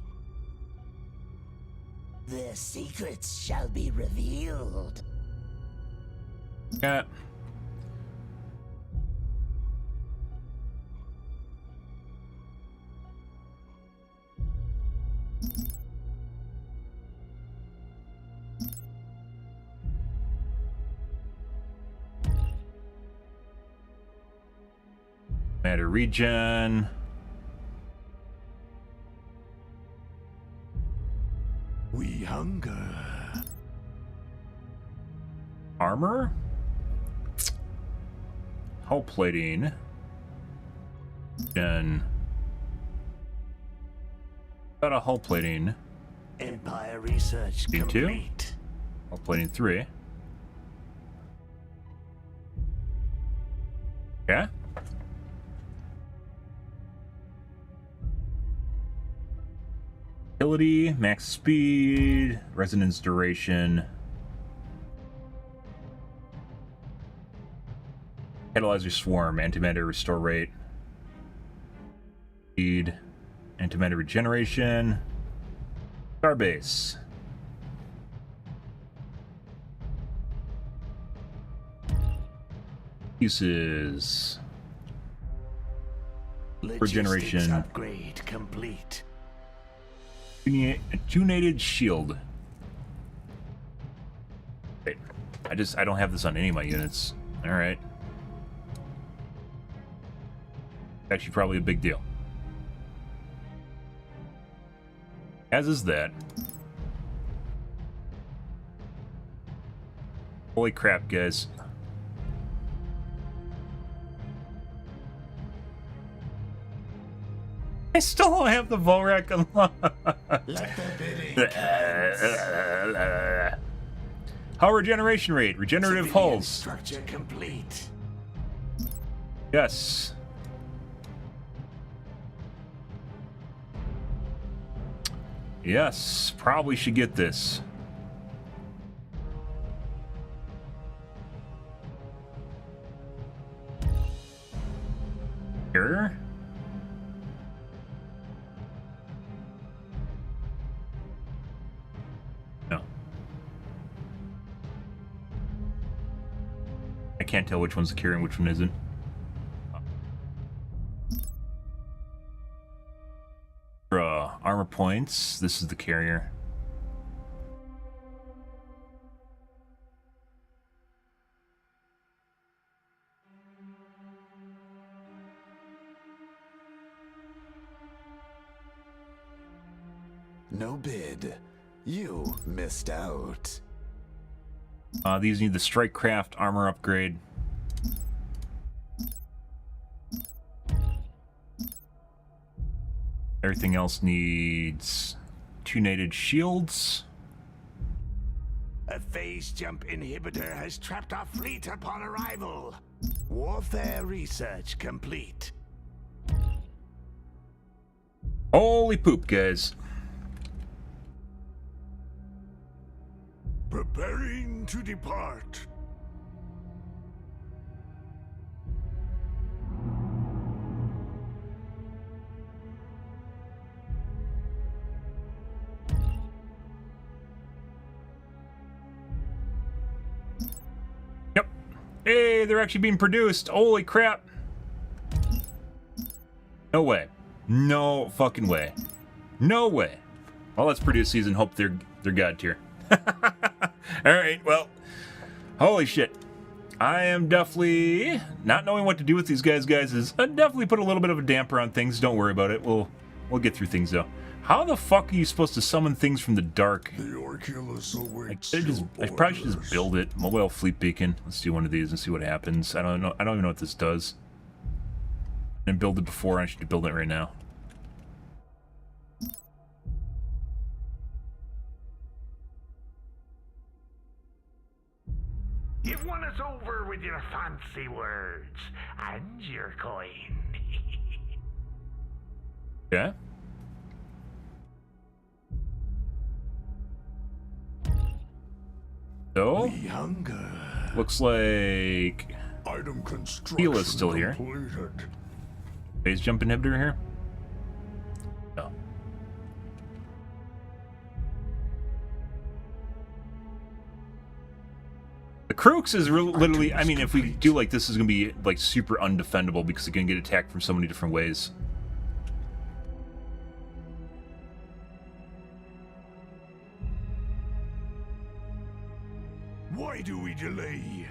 Their secrets shall be revealed. Yeah. Matter regen. We hunger. Armor? Hull plating. Gen. Got a hull plating. Empire research Me too. complete. Hull plating 3. Yeah. Agility, max speed, resonance duration. Catalyzer swarm, antimatter restore rate. Speed, antimatter regeneration. Starbase. Uses. Regeneration. Logistics upgrade complete. Attunated shield. Wait, I don't have this on any of my units. Alright. Actually probably a big deal. As is that. Holy crap, guys. I still don't have the Volrak unlocked. Let the bidding commence. Hull regeneration rate, regenerative Civilian hulls. Structure complete. Yes. Yes, probably should get this. Here. No. I can't tell which one's the carrier and which one isn't. Armor points. This is the carrier. No bid. You missed out. These need the Strikecraft armor upgrade. Everything else needs attunated shields. A phase jump inhibitor has trapped our fleet upon arrival. Warfare research complete. Holy poop, guys. Preparing to depart. Yep. Hey, they're actually being produced. Holy crap. No way. No fucking way. No way. Well, let's produce these and hope they're god tier. Alright, well. Holy shit. I am definitely not knowing what to do with these guys is definitely put a little bit of a damper on things. Don't worry about it. We'll get through things though. How the fuck are you supposed to summon things from the dark? The Orculus awaits I probably should just build it. Mobile fleet beacon. Let's do one of these and see what happens. I don't know. I don't even know what this does. I didn't build it before. I should build it right now. You've won us over with your fancy words and your coin. Yeah. So, We hunger. looks like Item construction Heal is still here. completed. phase jump inhibitor here. No. The Crooks is literally, I mean, if we do like this, is gonna be like super undefendable because it's gonna get attacked from so many different ways. Why do we delay?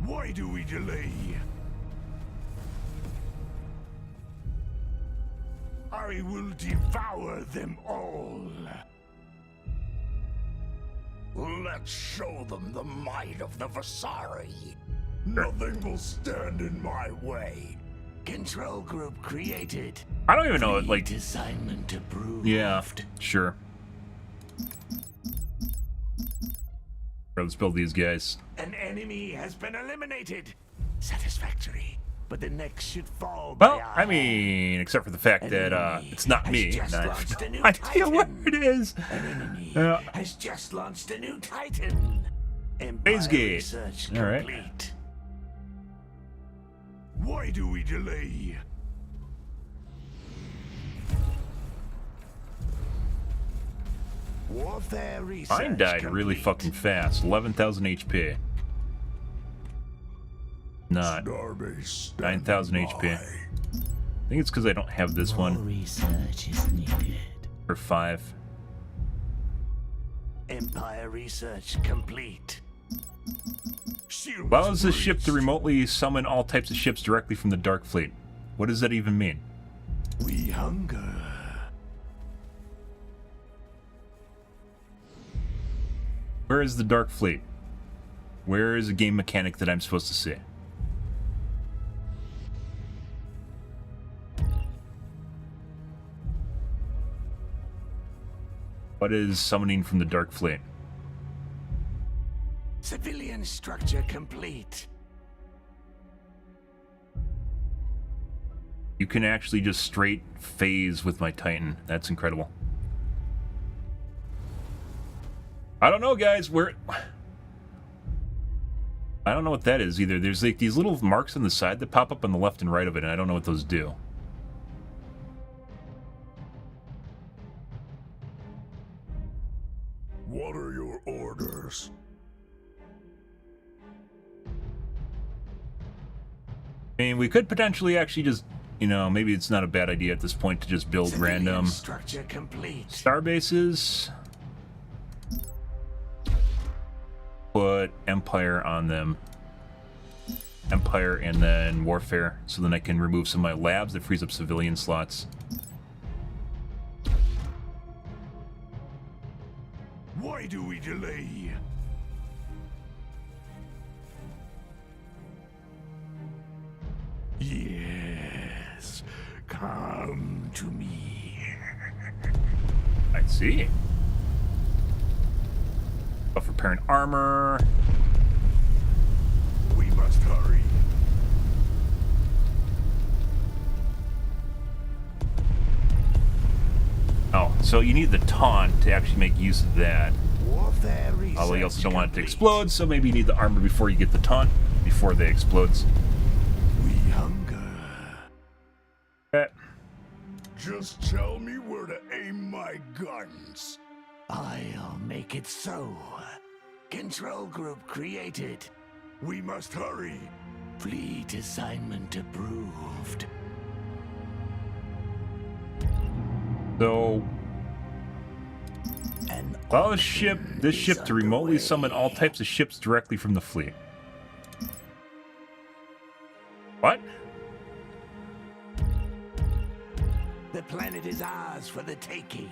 Why do we delay? I will devour them all. Let's show them the might of the Vasari. Nothing will stand in my way. Control group created. I don't even know it, like... Assignment approved. Yeah, sure. Let's build these guys. An enemy has been eliminated. Satisfactory. But the next should fall Well, by our I mean, except for the fact that enemy it's not has me. just And I launched a have new no idea where Titan. it is. An enemy Yeah. has just launched a new Titan. Phase Empire gate. research All right. complete. Why do we delay? Warfare research Mine died complete. really fucking fast. 11,000 HP. Not. Starbase stand 9,000 HP. by. I think it's because I don't have this More one. research is needed. For 5. Empire research complete. Shields Allows the ship to breached. remotely summon all types of ships directly from the Dark Fleet. What does that even mean? We hunger. Where is the Dark Fleet? Where is a game mechanic that I'm supposed to see? What is summoning from the Dark Fleet? Civilian structure complete. You can actually just straight phase with my Titan. That's incredible. I don't know, guys. Where... I don't know what that is either. There's like these little marks on the side that pop up on the left and right of it, and I don't know what those do. What are your orders? I mean, we could potentially actually just, you know, maybe it's not a bad idea at this point to just build Civilian random structure complete. star bases. Put Empire on them. Empire and then Warfare, so then I can remove some of my labs that frees up civilian slots. Why do we delay? Yes. Come to me. I see. Buff repairing armor. We must hurry. Oh, so you need the taunt to actually make use of that. Warfare research Although you also don't want it to complete. explode, so maybe you need the armor before you get the taunt, before they explodes. We hunger. Okay. Just tell me where to aim my guns. I'll make it so. Control group created. We must hurry. Fleet assignment approved. So An allow auction this is ship to remotely underway. summon all types of ships directly from the fleet. What? The planet is ours for the taking.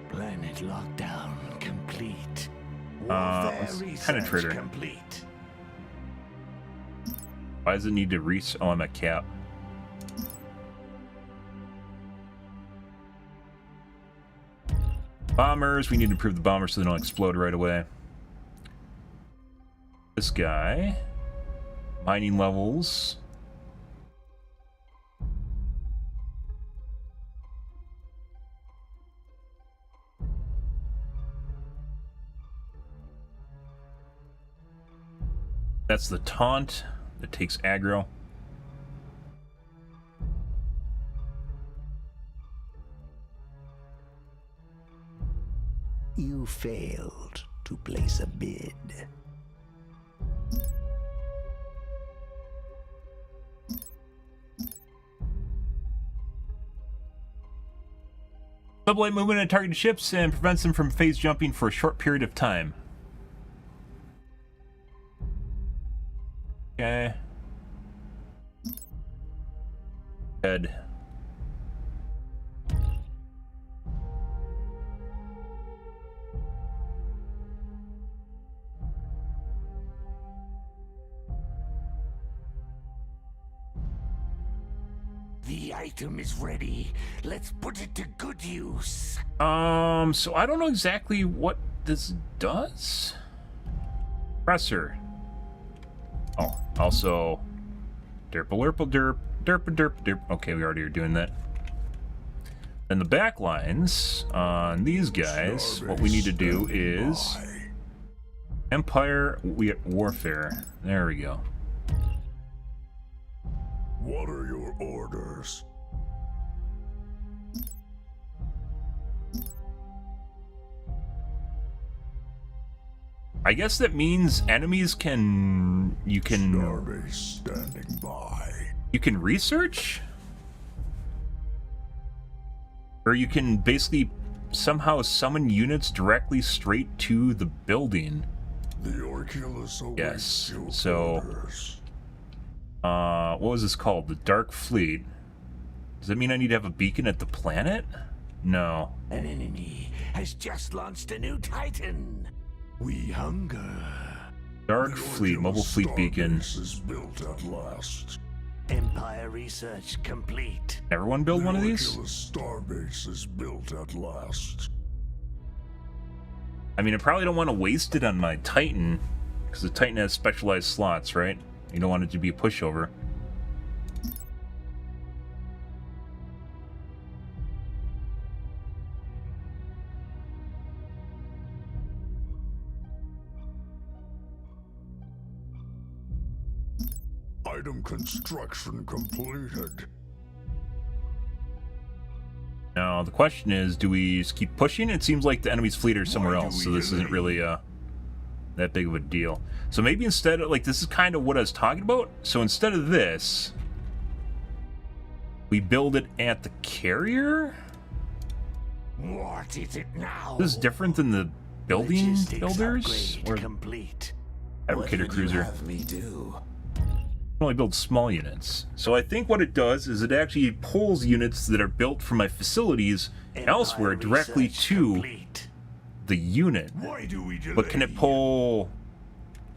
Planet lockdown complete. Warfare let's research penetrator. complete. Why does it need to reach? Oh, I'm at cap. Bombers. We need to improve the bombers so they don't explode right away. This guy. Mining levels. That's the taunt that takes aggro. You failed to place a bid. Sublight movement on targeted ships and prevents them from phase jumping for a short period of time. Okay. Head. item is ready. Let's put it to good use. So I don't know exactly what this does. Presser. Oh, also derp. Okay, we already are doing that. And the back lines on these guys, what we need to do is Empire Warfare. There we go. What are your orders? I guess that means enemies can... You can... Starbase standing by. You can research? Or you can basically somehow summon units directly straight to the building. The Orculus awaits Yes, your so... orders. What was this called? The Dark Fleet. Does that mean I need to have a beacon at the planet? No. An enemy has just launched a new Titan. We hunger. Dark The Fleet, Orculus mobile fleet beacon. Starbase is built at last. Empire research complete. Everyone build one of these? The Orculus Starbase is built at last. I mean, I probably don't want to waste it on my Titan, because the Titan has specialized slots, right? You don't want it to be a pushover. Item construction completed. Now, the question is, do we just keep pushing? It seems like the enemy's fleet are somewhere Why do else, we so this isn't delay? really that big of a deal. So maybe instead of, like, this is kind of what I was talking about. So instead of this, we build it at the carrier? What is it now? This is different than the building Logistics builders? upgrade Or complete. fabricator What would cruiser? you have me do? Only build small units. So I think what it does is it actually pulls units that are built from my facilities elsewhere Empire directly research to complete. the unit. Why do we delay? But can it pull...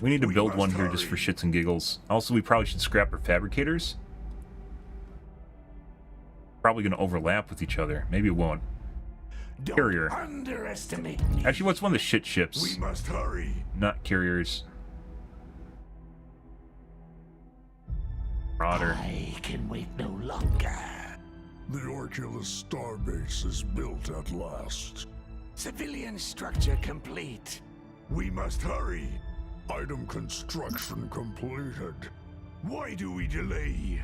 We need to We build must one here just for hurry. shits and giggles. Also, we probably should scrap our fabricators. Probably going to overlap with each other. Maybe it won't. Don't Carrier. underestimate me. Actually, what's one of the shit ships? We must hurry. Not carriers. Marauder. I can wait no longer. The Orculus Starbase is built at last. Civilian structure complete. We must hurry. Item construction completed. Why do we delay?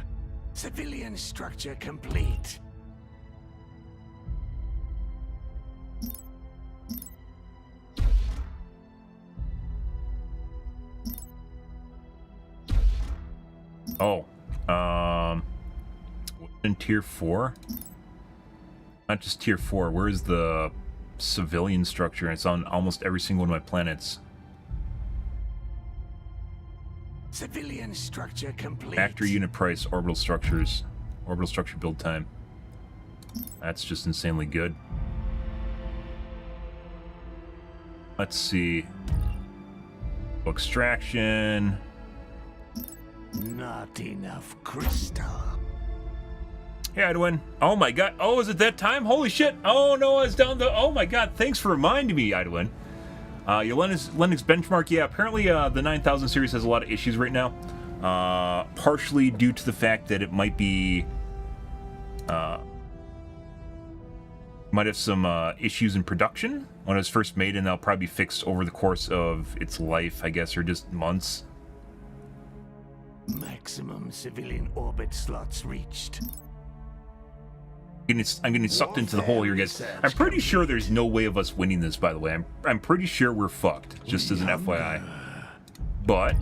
Civilian structure complete. Oh. In tier 4? Not just tier 4. Where's the civilian structure? It's on almost every single one of my planets. Civilian structure complete. Factory unit price, orbital structures. Orbital structure build time. That's just insanely good. Let's see. Extraction. Not enough crystal. Hey, Edwin. Oh my god. Oh, is it that time? Holy shit. Oh no, I was down the... Oh my god. Thanks for reminding me, Edwin. Your Linux benchmark. Yeah, apparently the 9000 series has a lot of issues right now. Partially due to the fact that it might be... might have some issues in production when it was first made, and they'll probably be fixed over the course of its life, I guess, or just months. Maximum civilian orbit slots reached. I'm getting sucked into the hole here, guys. I'm pretty sure there's no way of us winning this, by the way. I'm pretty sure we're fucked, just as an FYI. But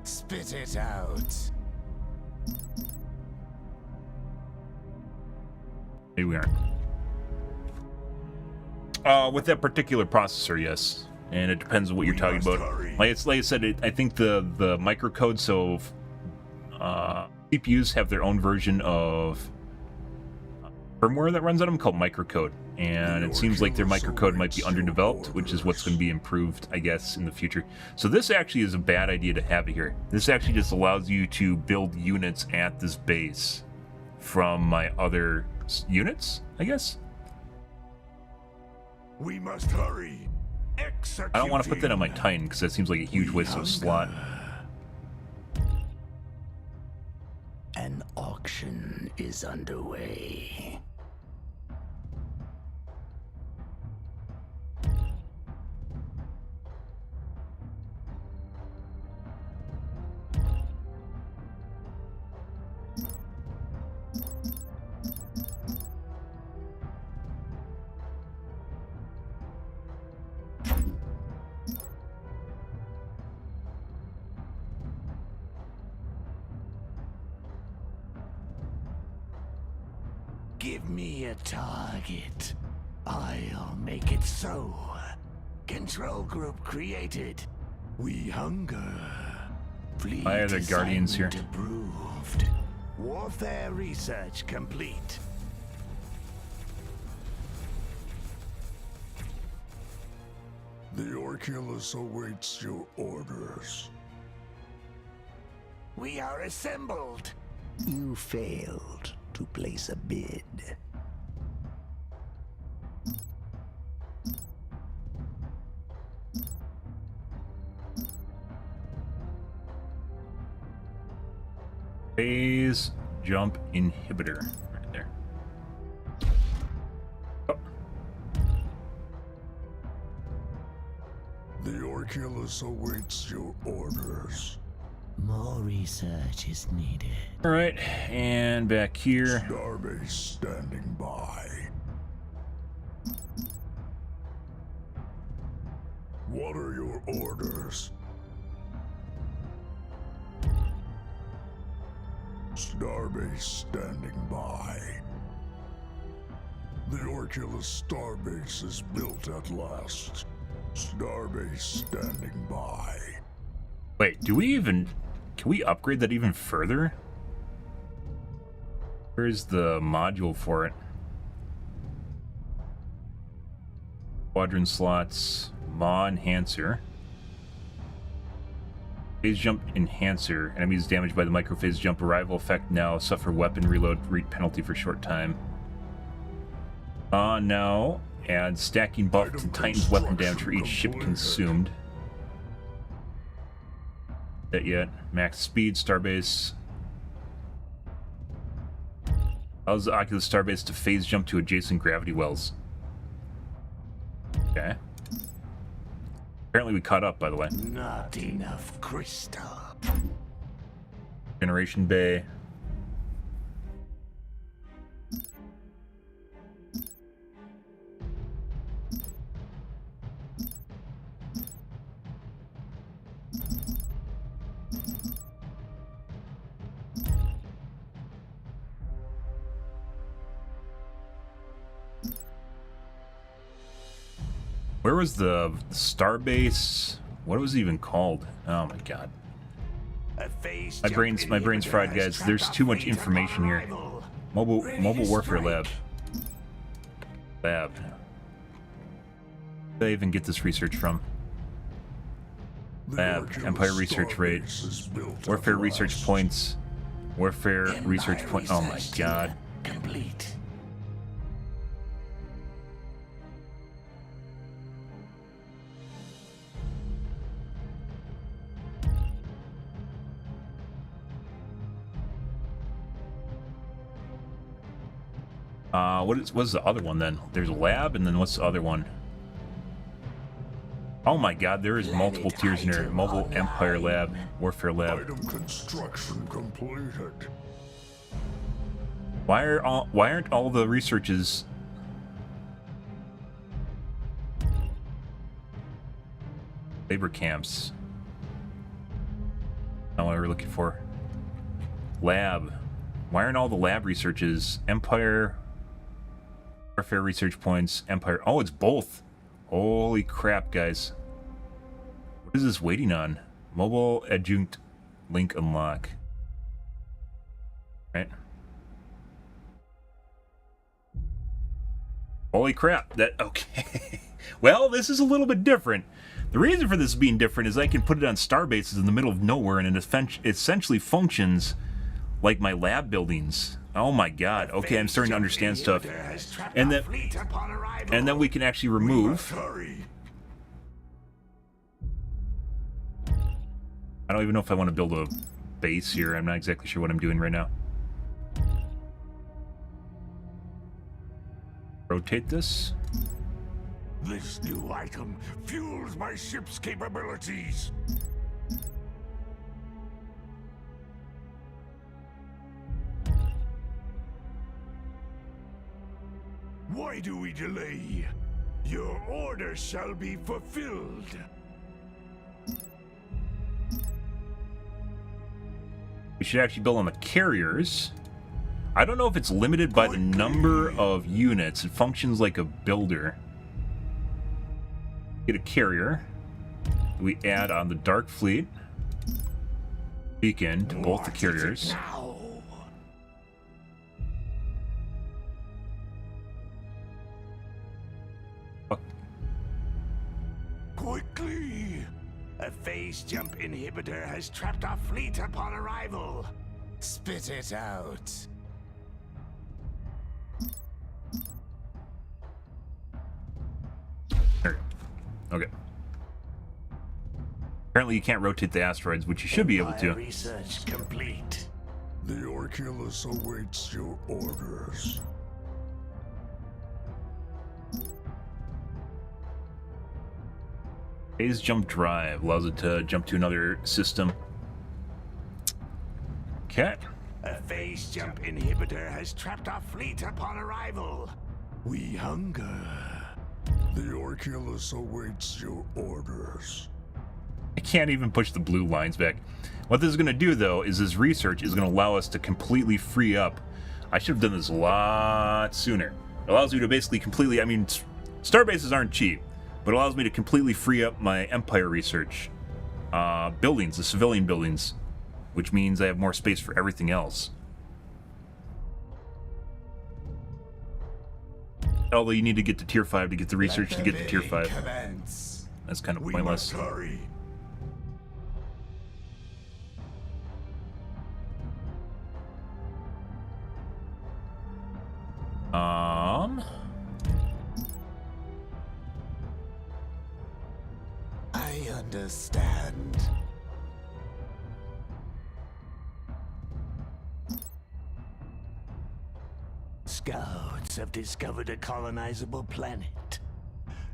Spit it out. maybe we aren't. With that particular processor, yes. And it depends on what you're talking must about. hurry. Like I said, I think the microcode, so CPUs have their own version of firmware that runs on them called microcode, and it seems like their microcode might be underdeveloped, which is what's going to be improved, I guess, in the future. So this actually is a bad idea to have it here. This actually just allows you to build units at this base from my other units, I guess. We must hurry. I don't want to put that on my Titan because that seems like a huge waste of a slot. An auction is underway. Give me a target. I'll make it so. Control group created. We hunger. Fleet Why are there guardians here? assignment approved. Warfare research complete. The Orculus awaits your orders. We are assembled. You failed to place a bid. Phase jump inhibitor right there. Oh. The Orculus awaits your orders. More research is needed. All right, and back here. Starbase standing by. What are your orders? Starbase standing by. The Orculus Starbase is built at last. Starbase standing by. Wait, do we even... Can we upgrade that even further? Where's the module for it? Quadrant slots, Maw Enhancer. Phase jump enhancer. Enemies damaged by the microphase jump arrival effect now suffer weapon reload penalty for short time. No. Add stacking buff to Titan's weapon damage for each ship consumed. That yet. Max speed, starbase. Allows the Oculus starbase to phase jump to adjacent gravity wells. Okay. Apparently we caught up, by the way. Not enough crystal. Generation bay. Where was the starbase? What was it even called? Oh my god. My brain's fried, guys. There's too much information here. Mobile warfare lab. Where did I even get this research from? Lab, Empire research rate, warfare research points, warfare research point. Oh my god. Complete. What's the other one then? There's a lab, and then what's the other one? Oh my god, there is multiple tiers in here. Mobile Empire lab, warfare lab. Item construction completed. Why aren't all the researches? Labor camps. Not what we're looking for. Lab. Why aren't all the lab researches? Empire. Warfare research points. Empire. Oh, it's both. Holy crap, guys. What is this waiting on? Mobile adjunct link unlock. Right. Holy crap, that, okay. Well, this is a little bit different. The reason for this being different is I can put it on star bases in the middle of nowhere, and it essentially functions like my lab buildings. Oh my god, okay, I'm starting to understand stuff. And then we can actually remove... I don't even know if I want to build a base here. I'm not exactly sure what I'm doing right now. Rotate this. This new item fuels my ship's capabilities. Why do we delay? Your order shall be fulfilled. We should actually build on the carriers. I don't know if it's limited by the number of units. It functions like a builder. Get a carrier. We add on the Dark Fleet beacon to both the carriers. Quickly! A phase jump inhibitor has trapped our fleet upon arrival. Spit it out. There. Okay. Apparently you can't rotate the asteroids, which you should be able to. Research complete. The Orculus awaits your orders. Phase jump drive allows it to jump to another system. Okay. A phase jump inhibitor has trapped our fleet upon arrival. We hunger. The Orculus awaits your orders. I can't even push the blue lines back. What this is going to do, though, is this research is going to allow us to completely free up. I should have done this a lot sooner. It allows me to basically completely, I mean, starbases aren't cheap, but it allows me to completely free up my Empire research. Buildings, the civilian buildings, which means I have more space for everything else. Although you need to get to tier 5 to get the research to get to tier 5. Commence. That's kind of We pointless. must hurry. I understand. Scouts have discovered a colonizable planet.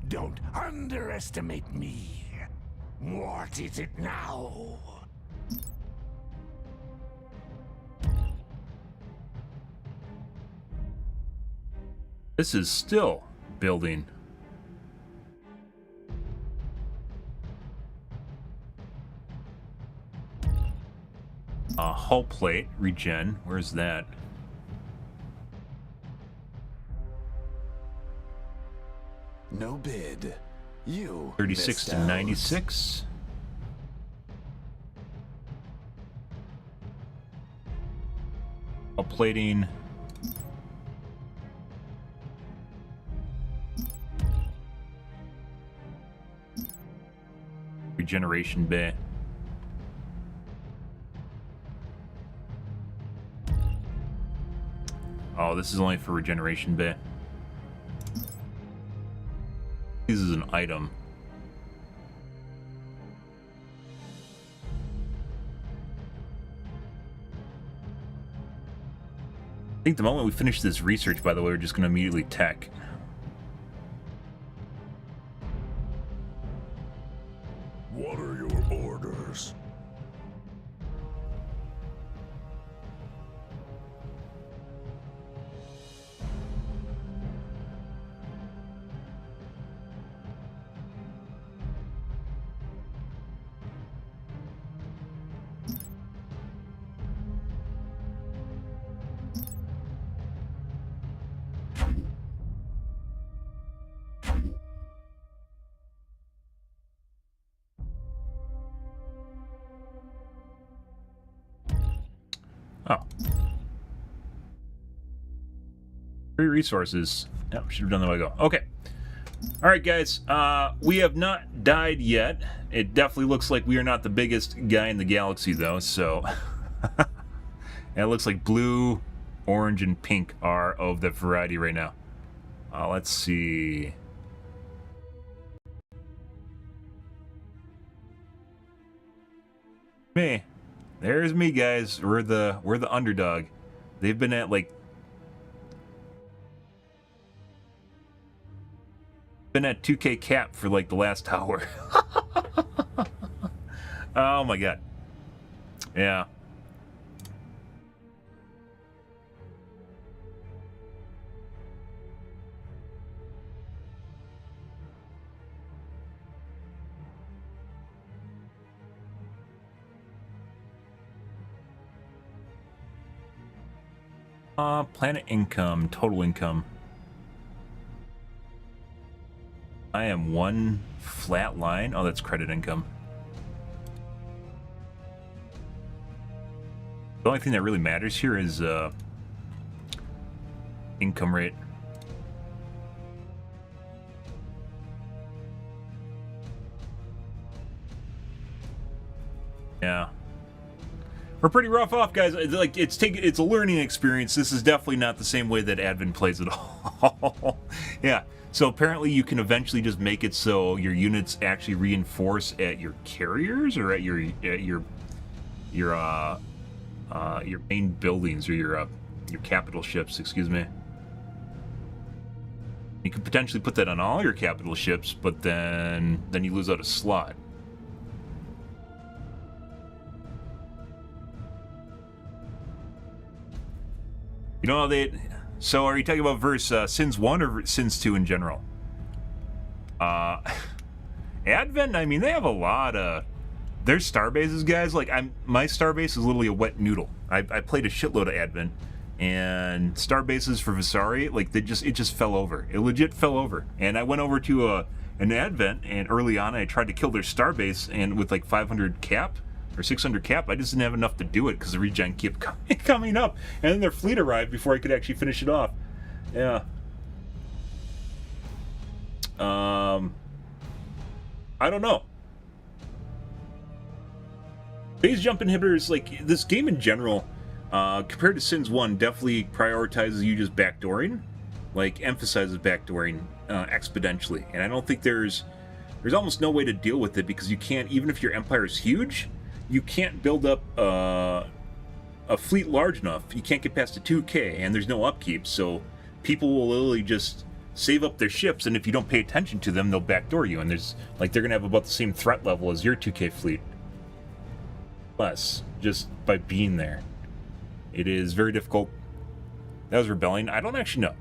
Don't underestimate me. What is it now? This is still building. Hull plate, regen. Where's that? No bid. You 36 missed to out. 96. Hull plating. Regeneration bay. Oh, this is only for regeneration bay. This is an item. I think the moment we finish this research, by the way, we're just going to immediately tech. What are your orders? Oh. 3 resources. Oh, should have done that while ago. Okay. All right, guys. We have not died yet. It definitely looks like we are not the biggest guy in the galaxy, though. So, and it looks like blue, orange, and pink are of the variety right now. Let's see. Me. There's me, guys. We're the underdog. They've been at like 2K cap for like the last hour. Oh my god. Yeah. Planet income, total income. I am 1 flat line. Oh, that's credit income. The only thing that really matters here is income rate. Yeah. We're pretty rough off, guys. It's a learning experience. This is definitely not the same way that Advent plays at all. Yeah. So apparently you can eventually just make it so your units actually reinforce at your carriers or at your main buildings or your capital ships, excuse me. You could potentially put that on all your capital ships, but then you lose out a slot. You know, so are you talking about verse Sins 1 or Sins 2 in general? Advent, I mean, they have a lot of... Their star bases, guys, like, my star base is literally a wet noodle. I played a shitload of Advent, and star bases for Visari, like, it just fell over. It legit fell over. And I went over to an Advent, and early on I tried to kill their star base, and with like 500 cap, or 600 cap, I just didn't have enough to do it because the regen kept coming up, and then their fleet arrived before I could actually finish it off. Yeah. I don't know. Phase jump inhibitors, like this game in general, compared to Sins 1, definitely prioritizes you just backdooring, like emphasizes backdooring exponentially, and I don't think there's almost no way to deal with it because you can't, even if your empire is huge. You can't build up a fleet large enough. You can't get past a 2K, and there's no upkeep, so people will literally just save up their ships, and if you don't pay attention to them, they'll backdoor you, and they're gonna have about the same threat level as your 2K fleet. Less, just by being there. It is very difficult. That was Rebellion. I don't actually know.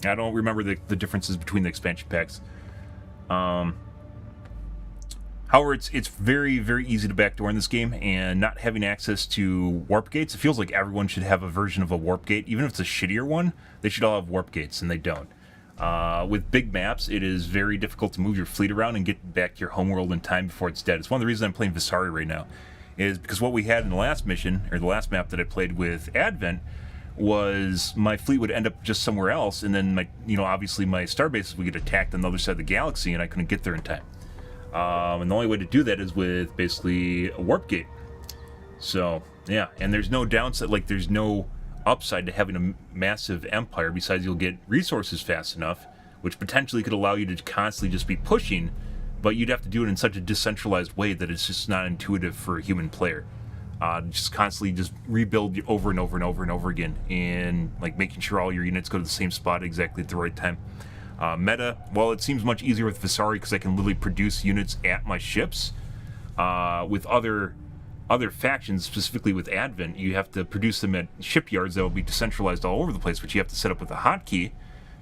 I don't remember the differences between the expansion packs. However, it's very, very easy to backdoor in this game, and not having access to warp gates, it feels like everyone should have a version of a warp gate. Even if it's a shittier one, they should all have warp gates, and they don't. With big maps, it is very difficult to move your fleet around and get back to your homeworld in time before it's dead. It's one of the reasons I'm playing Visari right now, is because what we had in the last mission, or the last map that I played with Advent, was my fleet would end up just somewhere else, and then obviously my star bases would get attacked on the other side of the galaxy, and I couldn't get there in time. And the only way to do that is with basically a warp gate. So, yeah, and there's no downside, like there's no upside to having a massive empire besides you'll get resources fast enough, which potentially could allow you to constantly just be pushing, but you'd have to do it in such a decentralized way that it's just not intuitive for a human player. Just constantly just rebuild over and over and over and over again, and like making sure all your units go to the same spot exactly at the right time. Meta, well, it seems much easier with Visari because I can literally produce units at my ships. With other factions, specifically with Advent, you have to produce them at shipyards that will be decentralized all over the place, which you have to set up with a hotkey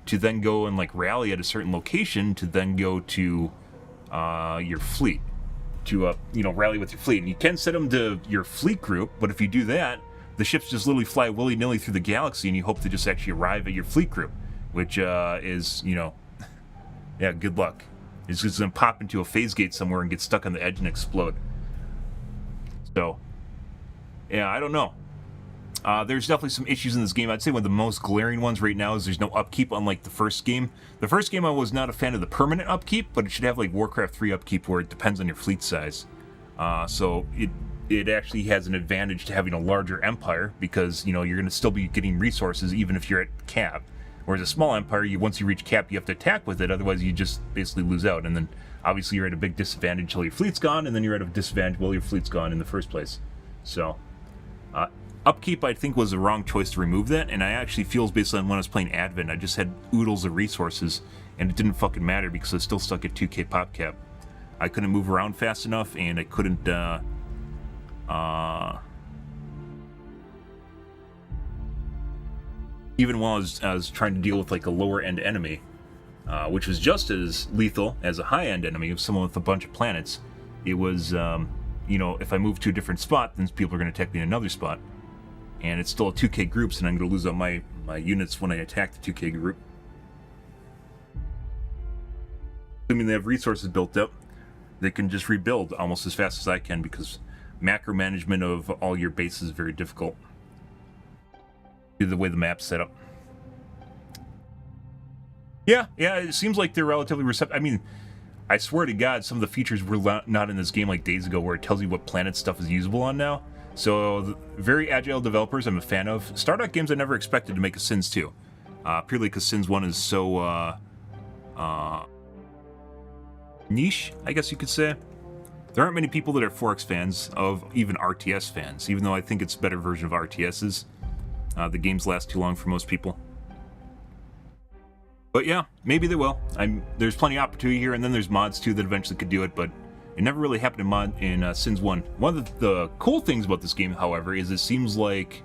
to then go and like rally at a certain location to then go to your fleet, to rally with your fleet. And you can set them to your fleet group, but if you do that, the ships just literally fly willy-nilly through the galaxy, and you hope to just actually arrive at your fleet group, which is, yeah, good luck. It's just gonna pop into a phase gate somewhere and get stuck on the edge and explode. So, yeah, I don't know. There's definitely some issues in this game. I'd say one of the most glaring ones right now is there's no upkeep, unlike the first game. The first game I was not a fan of the permanent upkeep, but it should have like Warcraft 3 upkeep where it depends on your fleet size. So it actually has an advantage to having a larger empire because, you know, you're going to still be getting resources even if you're at cap. Whereas a small empire, once you reach cap, you have to attack with it, otherwise you just basically lose out. And then obviously you're at a big disadvantage until your fleet's gone, and then you're at a disadvantage while your fleet's gone in the first place. So, upkeep, I think, was the wrong choice to remove that, and I actually feels based on when I was playing Advent, I just had oodles of resources, and it didn't fucking matter because I was still stuck at 2k pop cap. I couldn't move around fast enough, and I couldn't, even while I was trying to deal with, like, a lower-end enemy, which was just as lethal as a high-end enemy of someone with a bunch of planets. It was, you know, if I move to a different spot, then people are going to attack me in another spot. And it's still a 2k group, so I'm going to lose out my units when I attack the 2k group. Assuming they have resources built up, they can just rebuild almost as fast as I can because macro management of all your bases is very difficult due to the way the map's set up. Yeah, it seems like they're relatively receptive. I mean, I swear to God, some of the features were not in this game like days ago where it tells you what planet stuff is usable on now. So, very agile developers I'm a fan of. Stardock Games I never expected to make a Sins 2. Purely because Sins 1 is so, niche, I guess you could say. There aren't many people that are 4X fans of even RTS fans, even though I think it's a better version of RTS's. The games last too long for most people. But yeah, maybe they will. There's plenty of opportunity here, and then there's mods too that eventually could do it, but it never really happened in Sins 1. One of the cool things about this game, however, is it seems like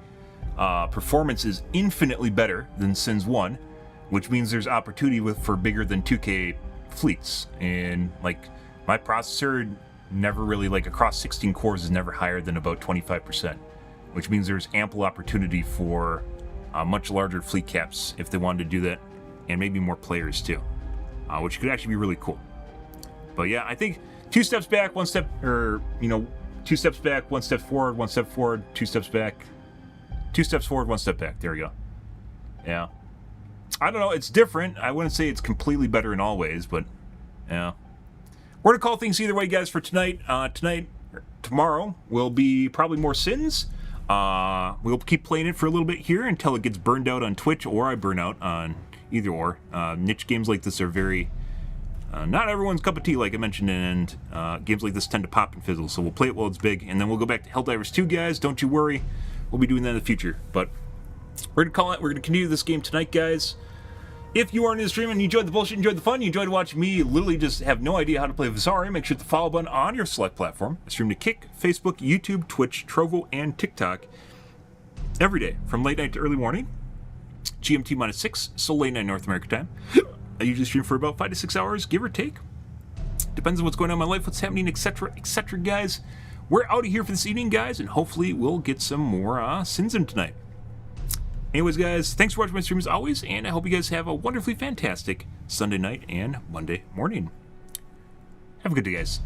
performance is infinitely better than Sins 1, which means there's opportunity for bigger than 2K fleets. And like my processor never really, like across 16 cores, is never higher than about 25%, which means there's ample opportunity for much larger fleet caps if they wanted to do that, and maybe more players too, which could actually be really cool. But yeah, I think 2 steps back, 1 step, or, you know, 2 steps back, 1 step forward, 1 step forward, 2 steps back, 2 steps forward, 1 step back. There we go. Yeah. I don't know, it's different. I wouldn't say it's completely better in all ways, but yeah. We're gonna call things either way, guys, for tonight. Tomorrow will be probably more Sins. We'll keep playing it for a little bit here until it gets burned out on Twitch, or I burn out on either or. Niche games like this are very... not everyone's cup of tea, like I mentioned, and games like this tend to pop and fizzle, so we'll play it while it's big, and then we'll go back to Helldivers 2, guys. Don't you worry. We'll be doing that in the future, but we're going to call it. We're going to continue this game tonight, guys. If you are in the stream and you enjoyed the bullshit, enjoyed the fun, you enjoyed watching me literally just have no idea how to play Visari, make sure to hit the follow button on your select platform. I stream to Kick, Facebook, YouTube, Twitch, Trovo, and TikTok every day from late night to early morning, GMT -6, so late night North America time. I usually stream for about 5 to 6 hours, give or take. Depends on what's going on in my life, what's happening, etc., etc., guys. We're out of here for this evening, guys, and hopefully we'll get some more Sins in tonight. Anyways, guys, thanks for watching my stream as always, and I hope you guys have a wonderfully fantastic Sunday night and Monday morning. Have a good day, guys.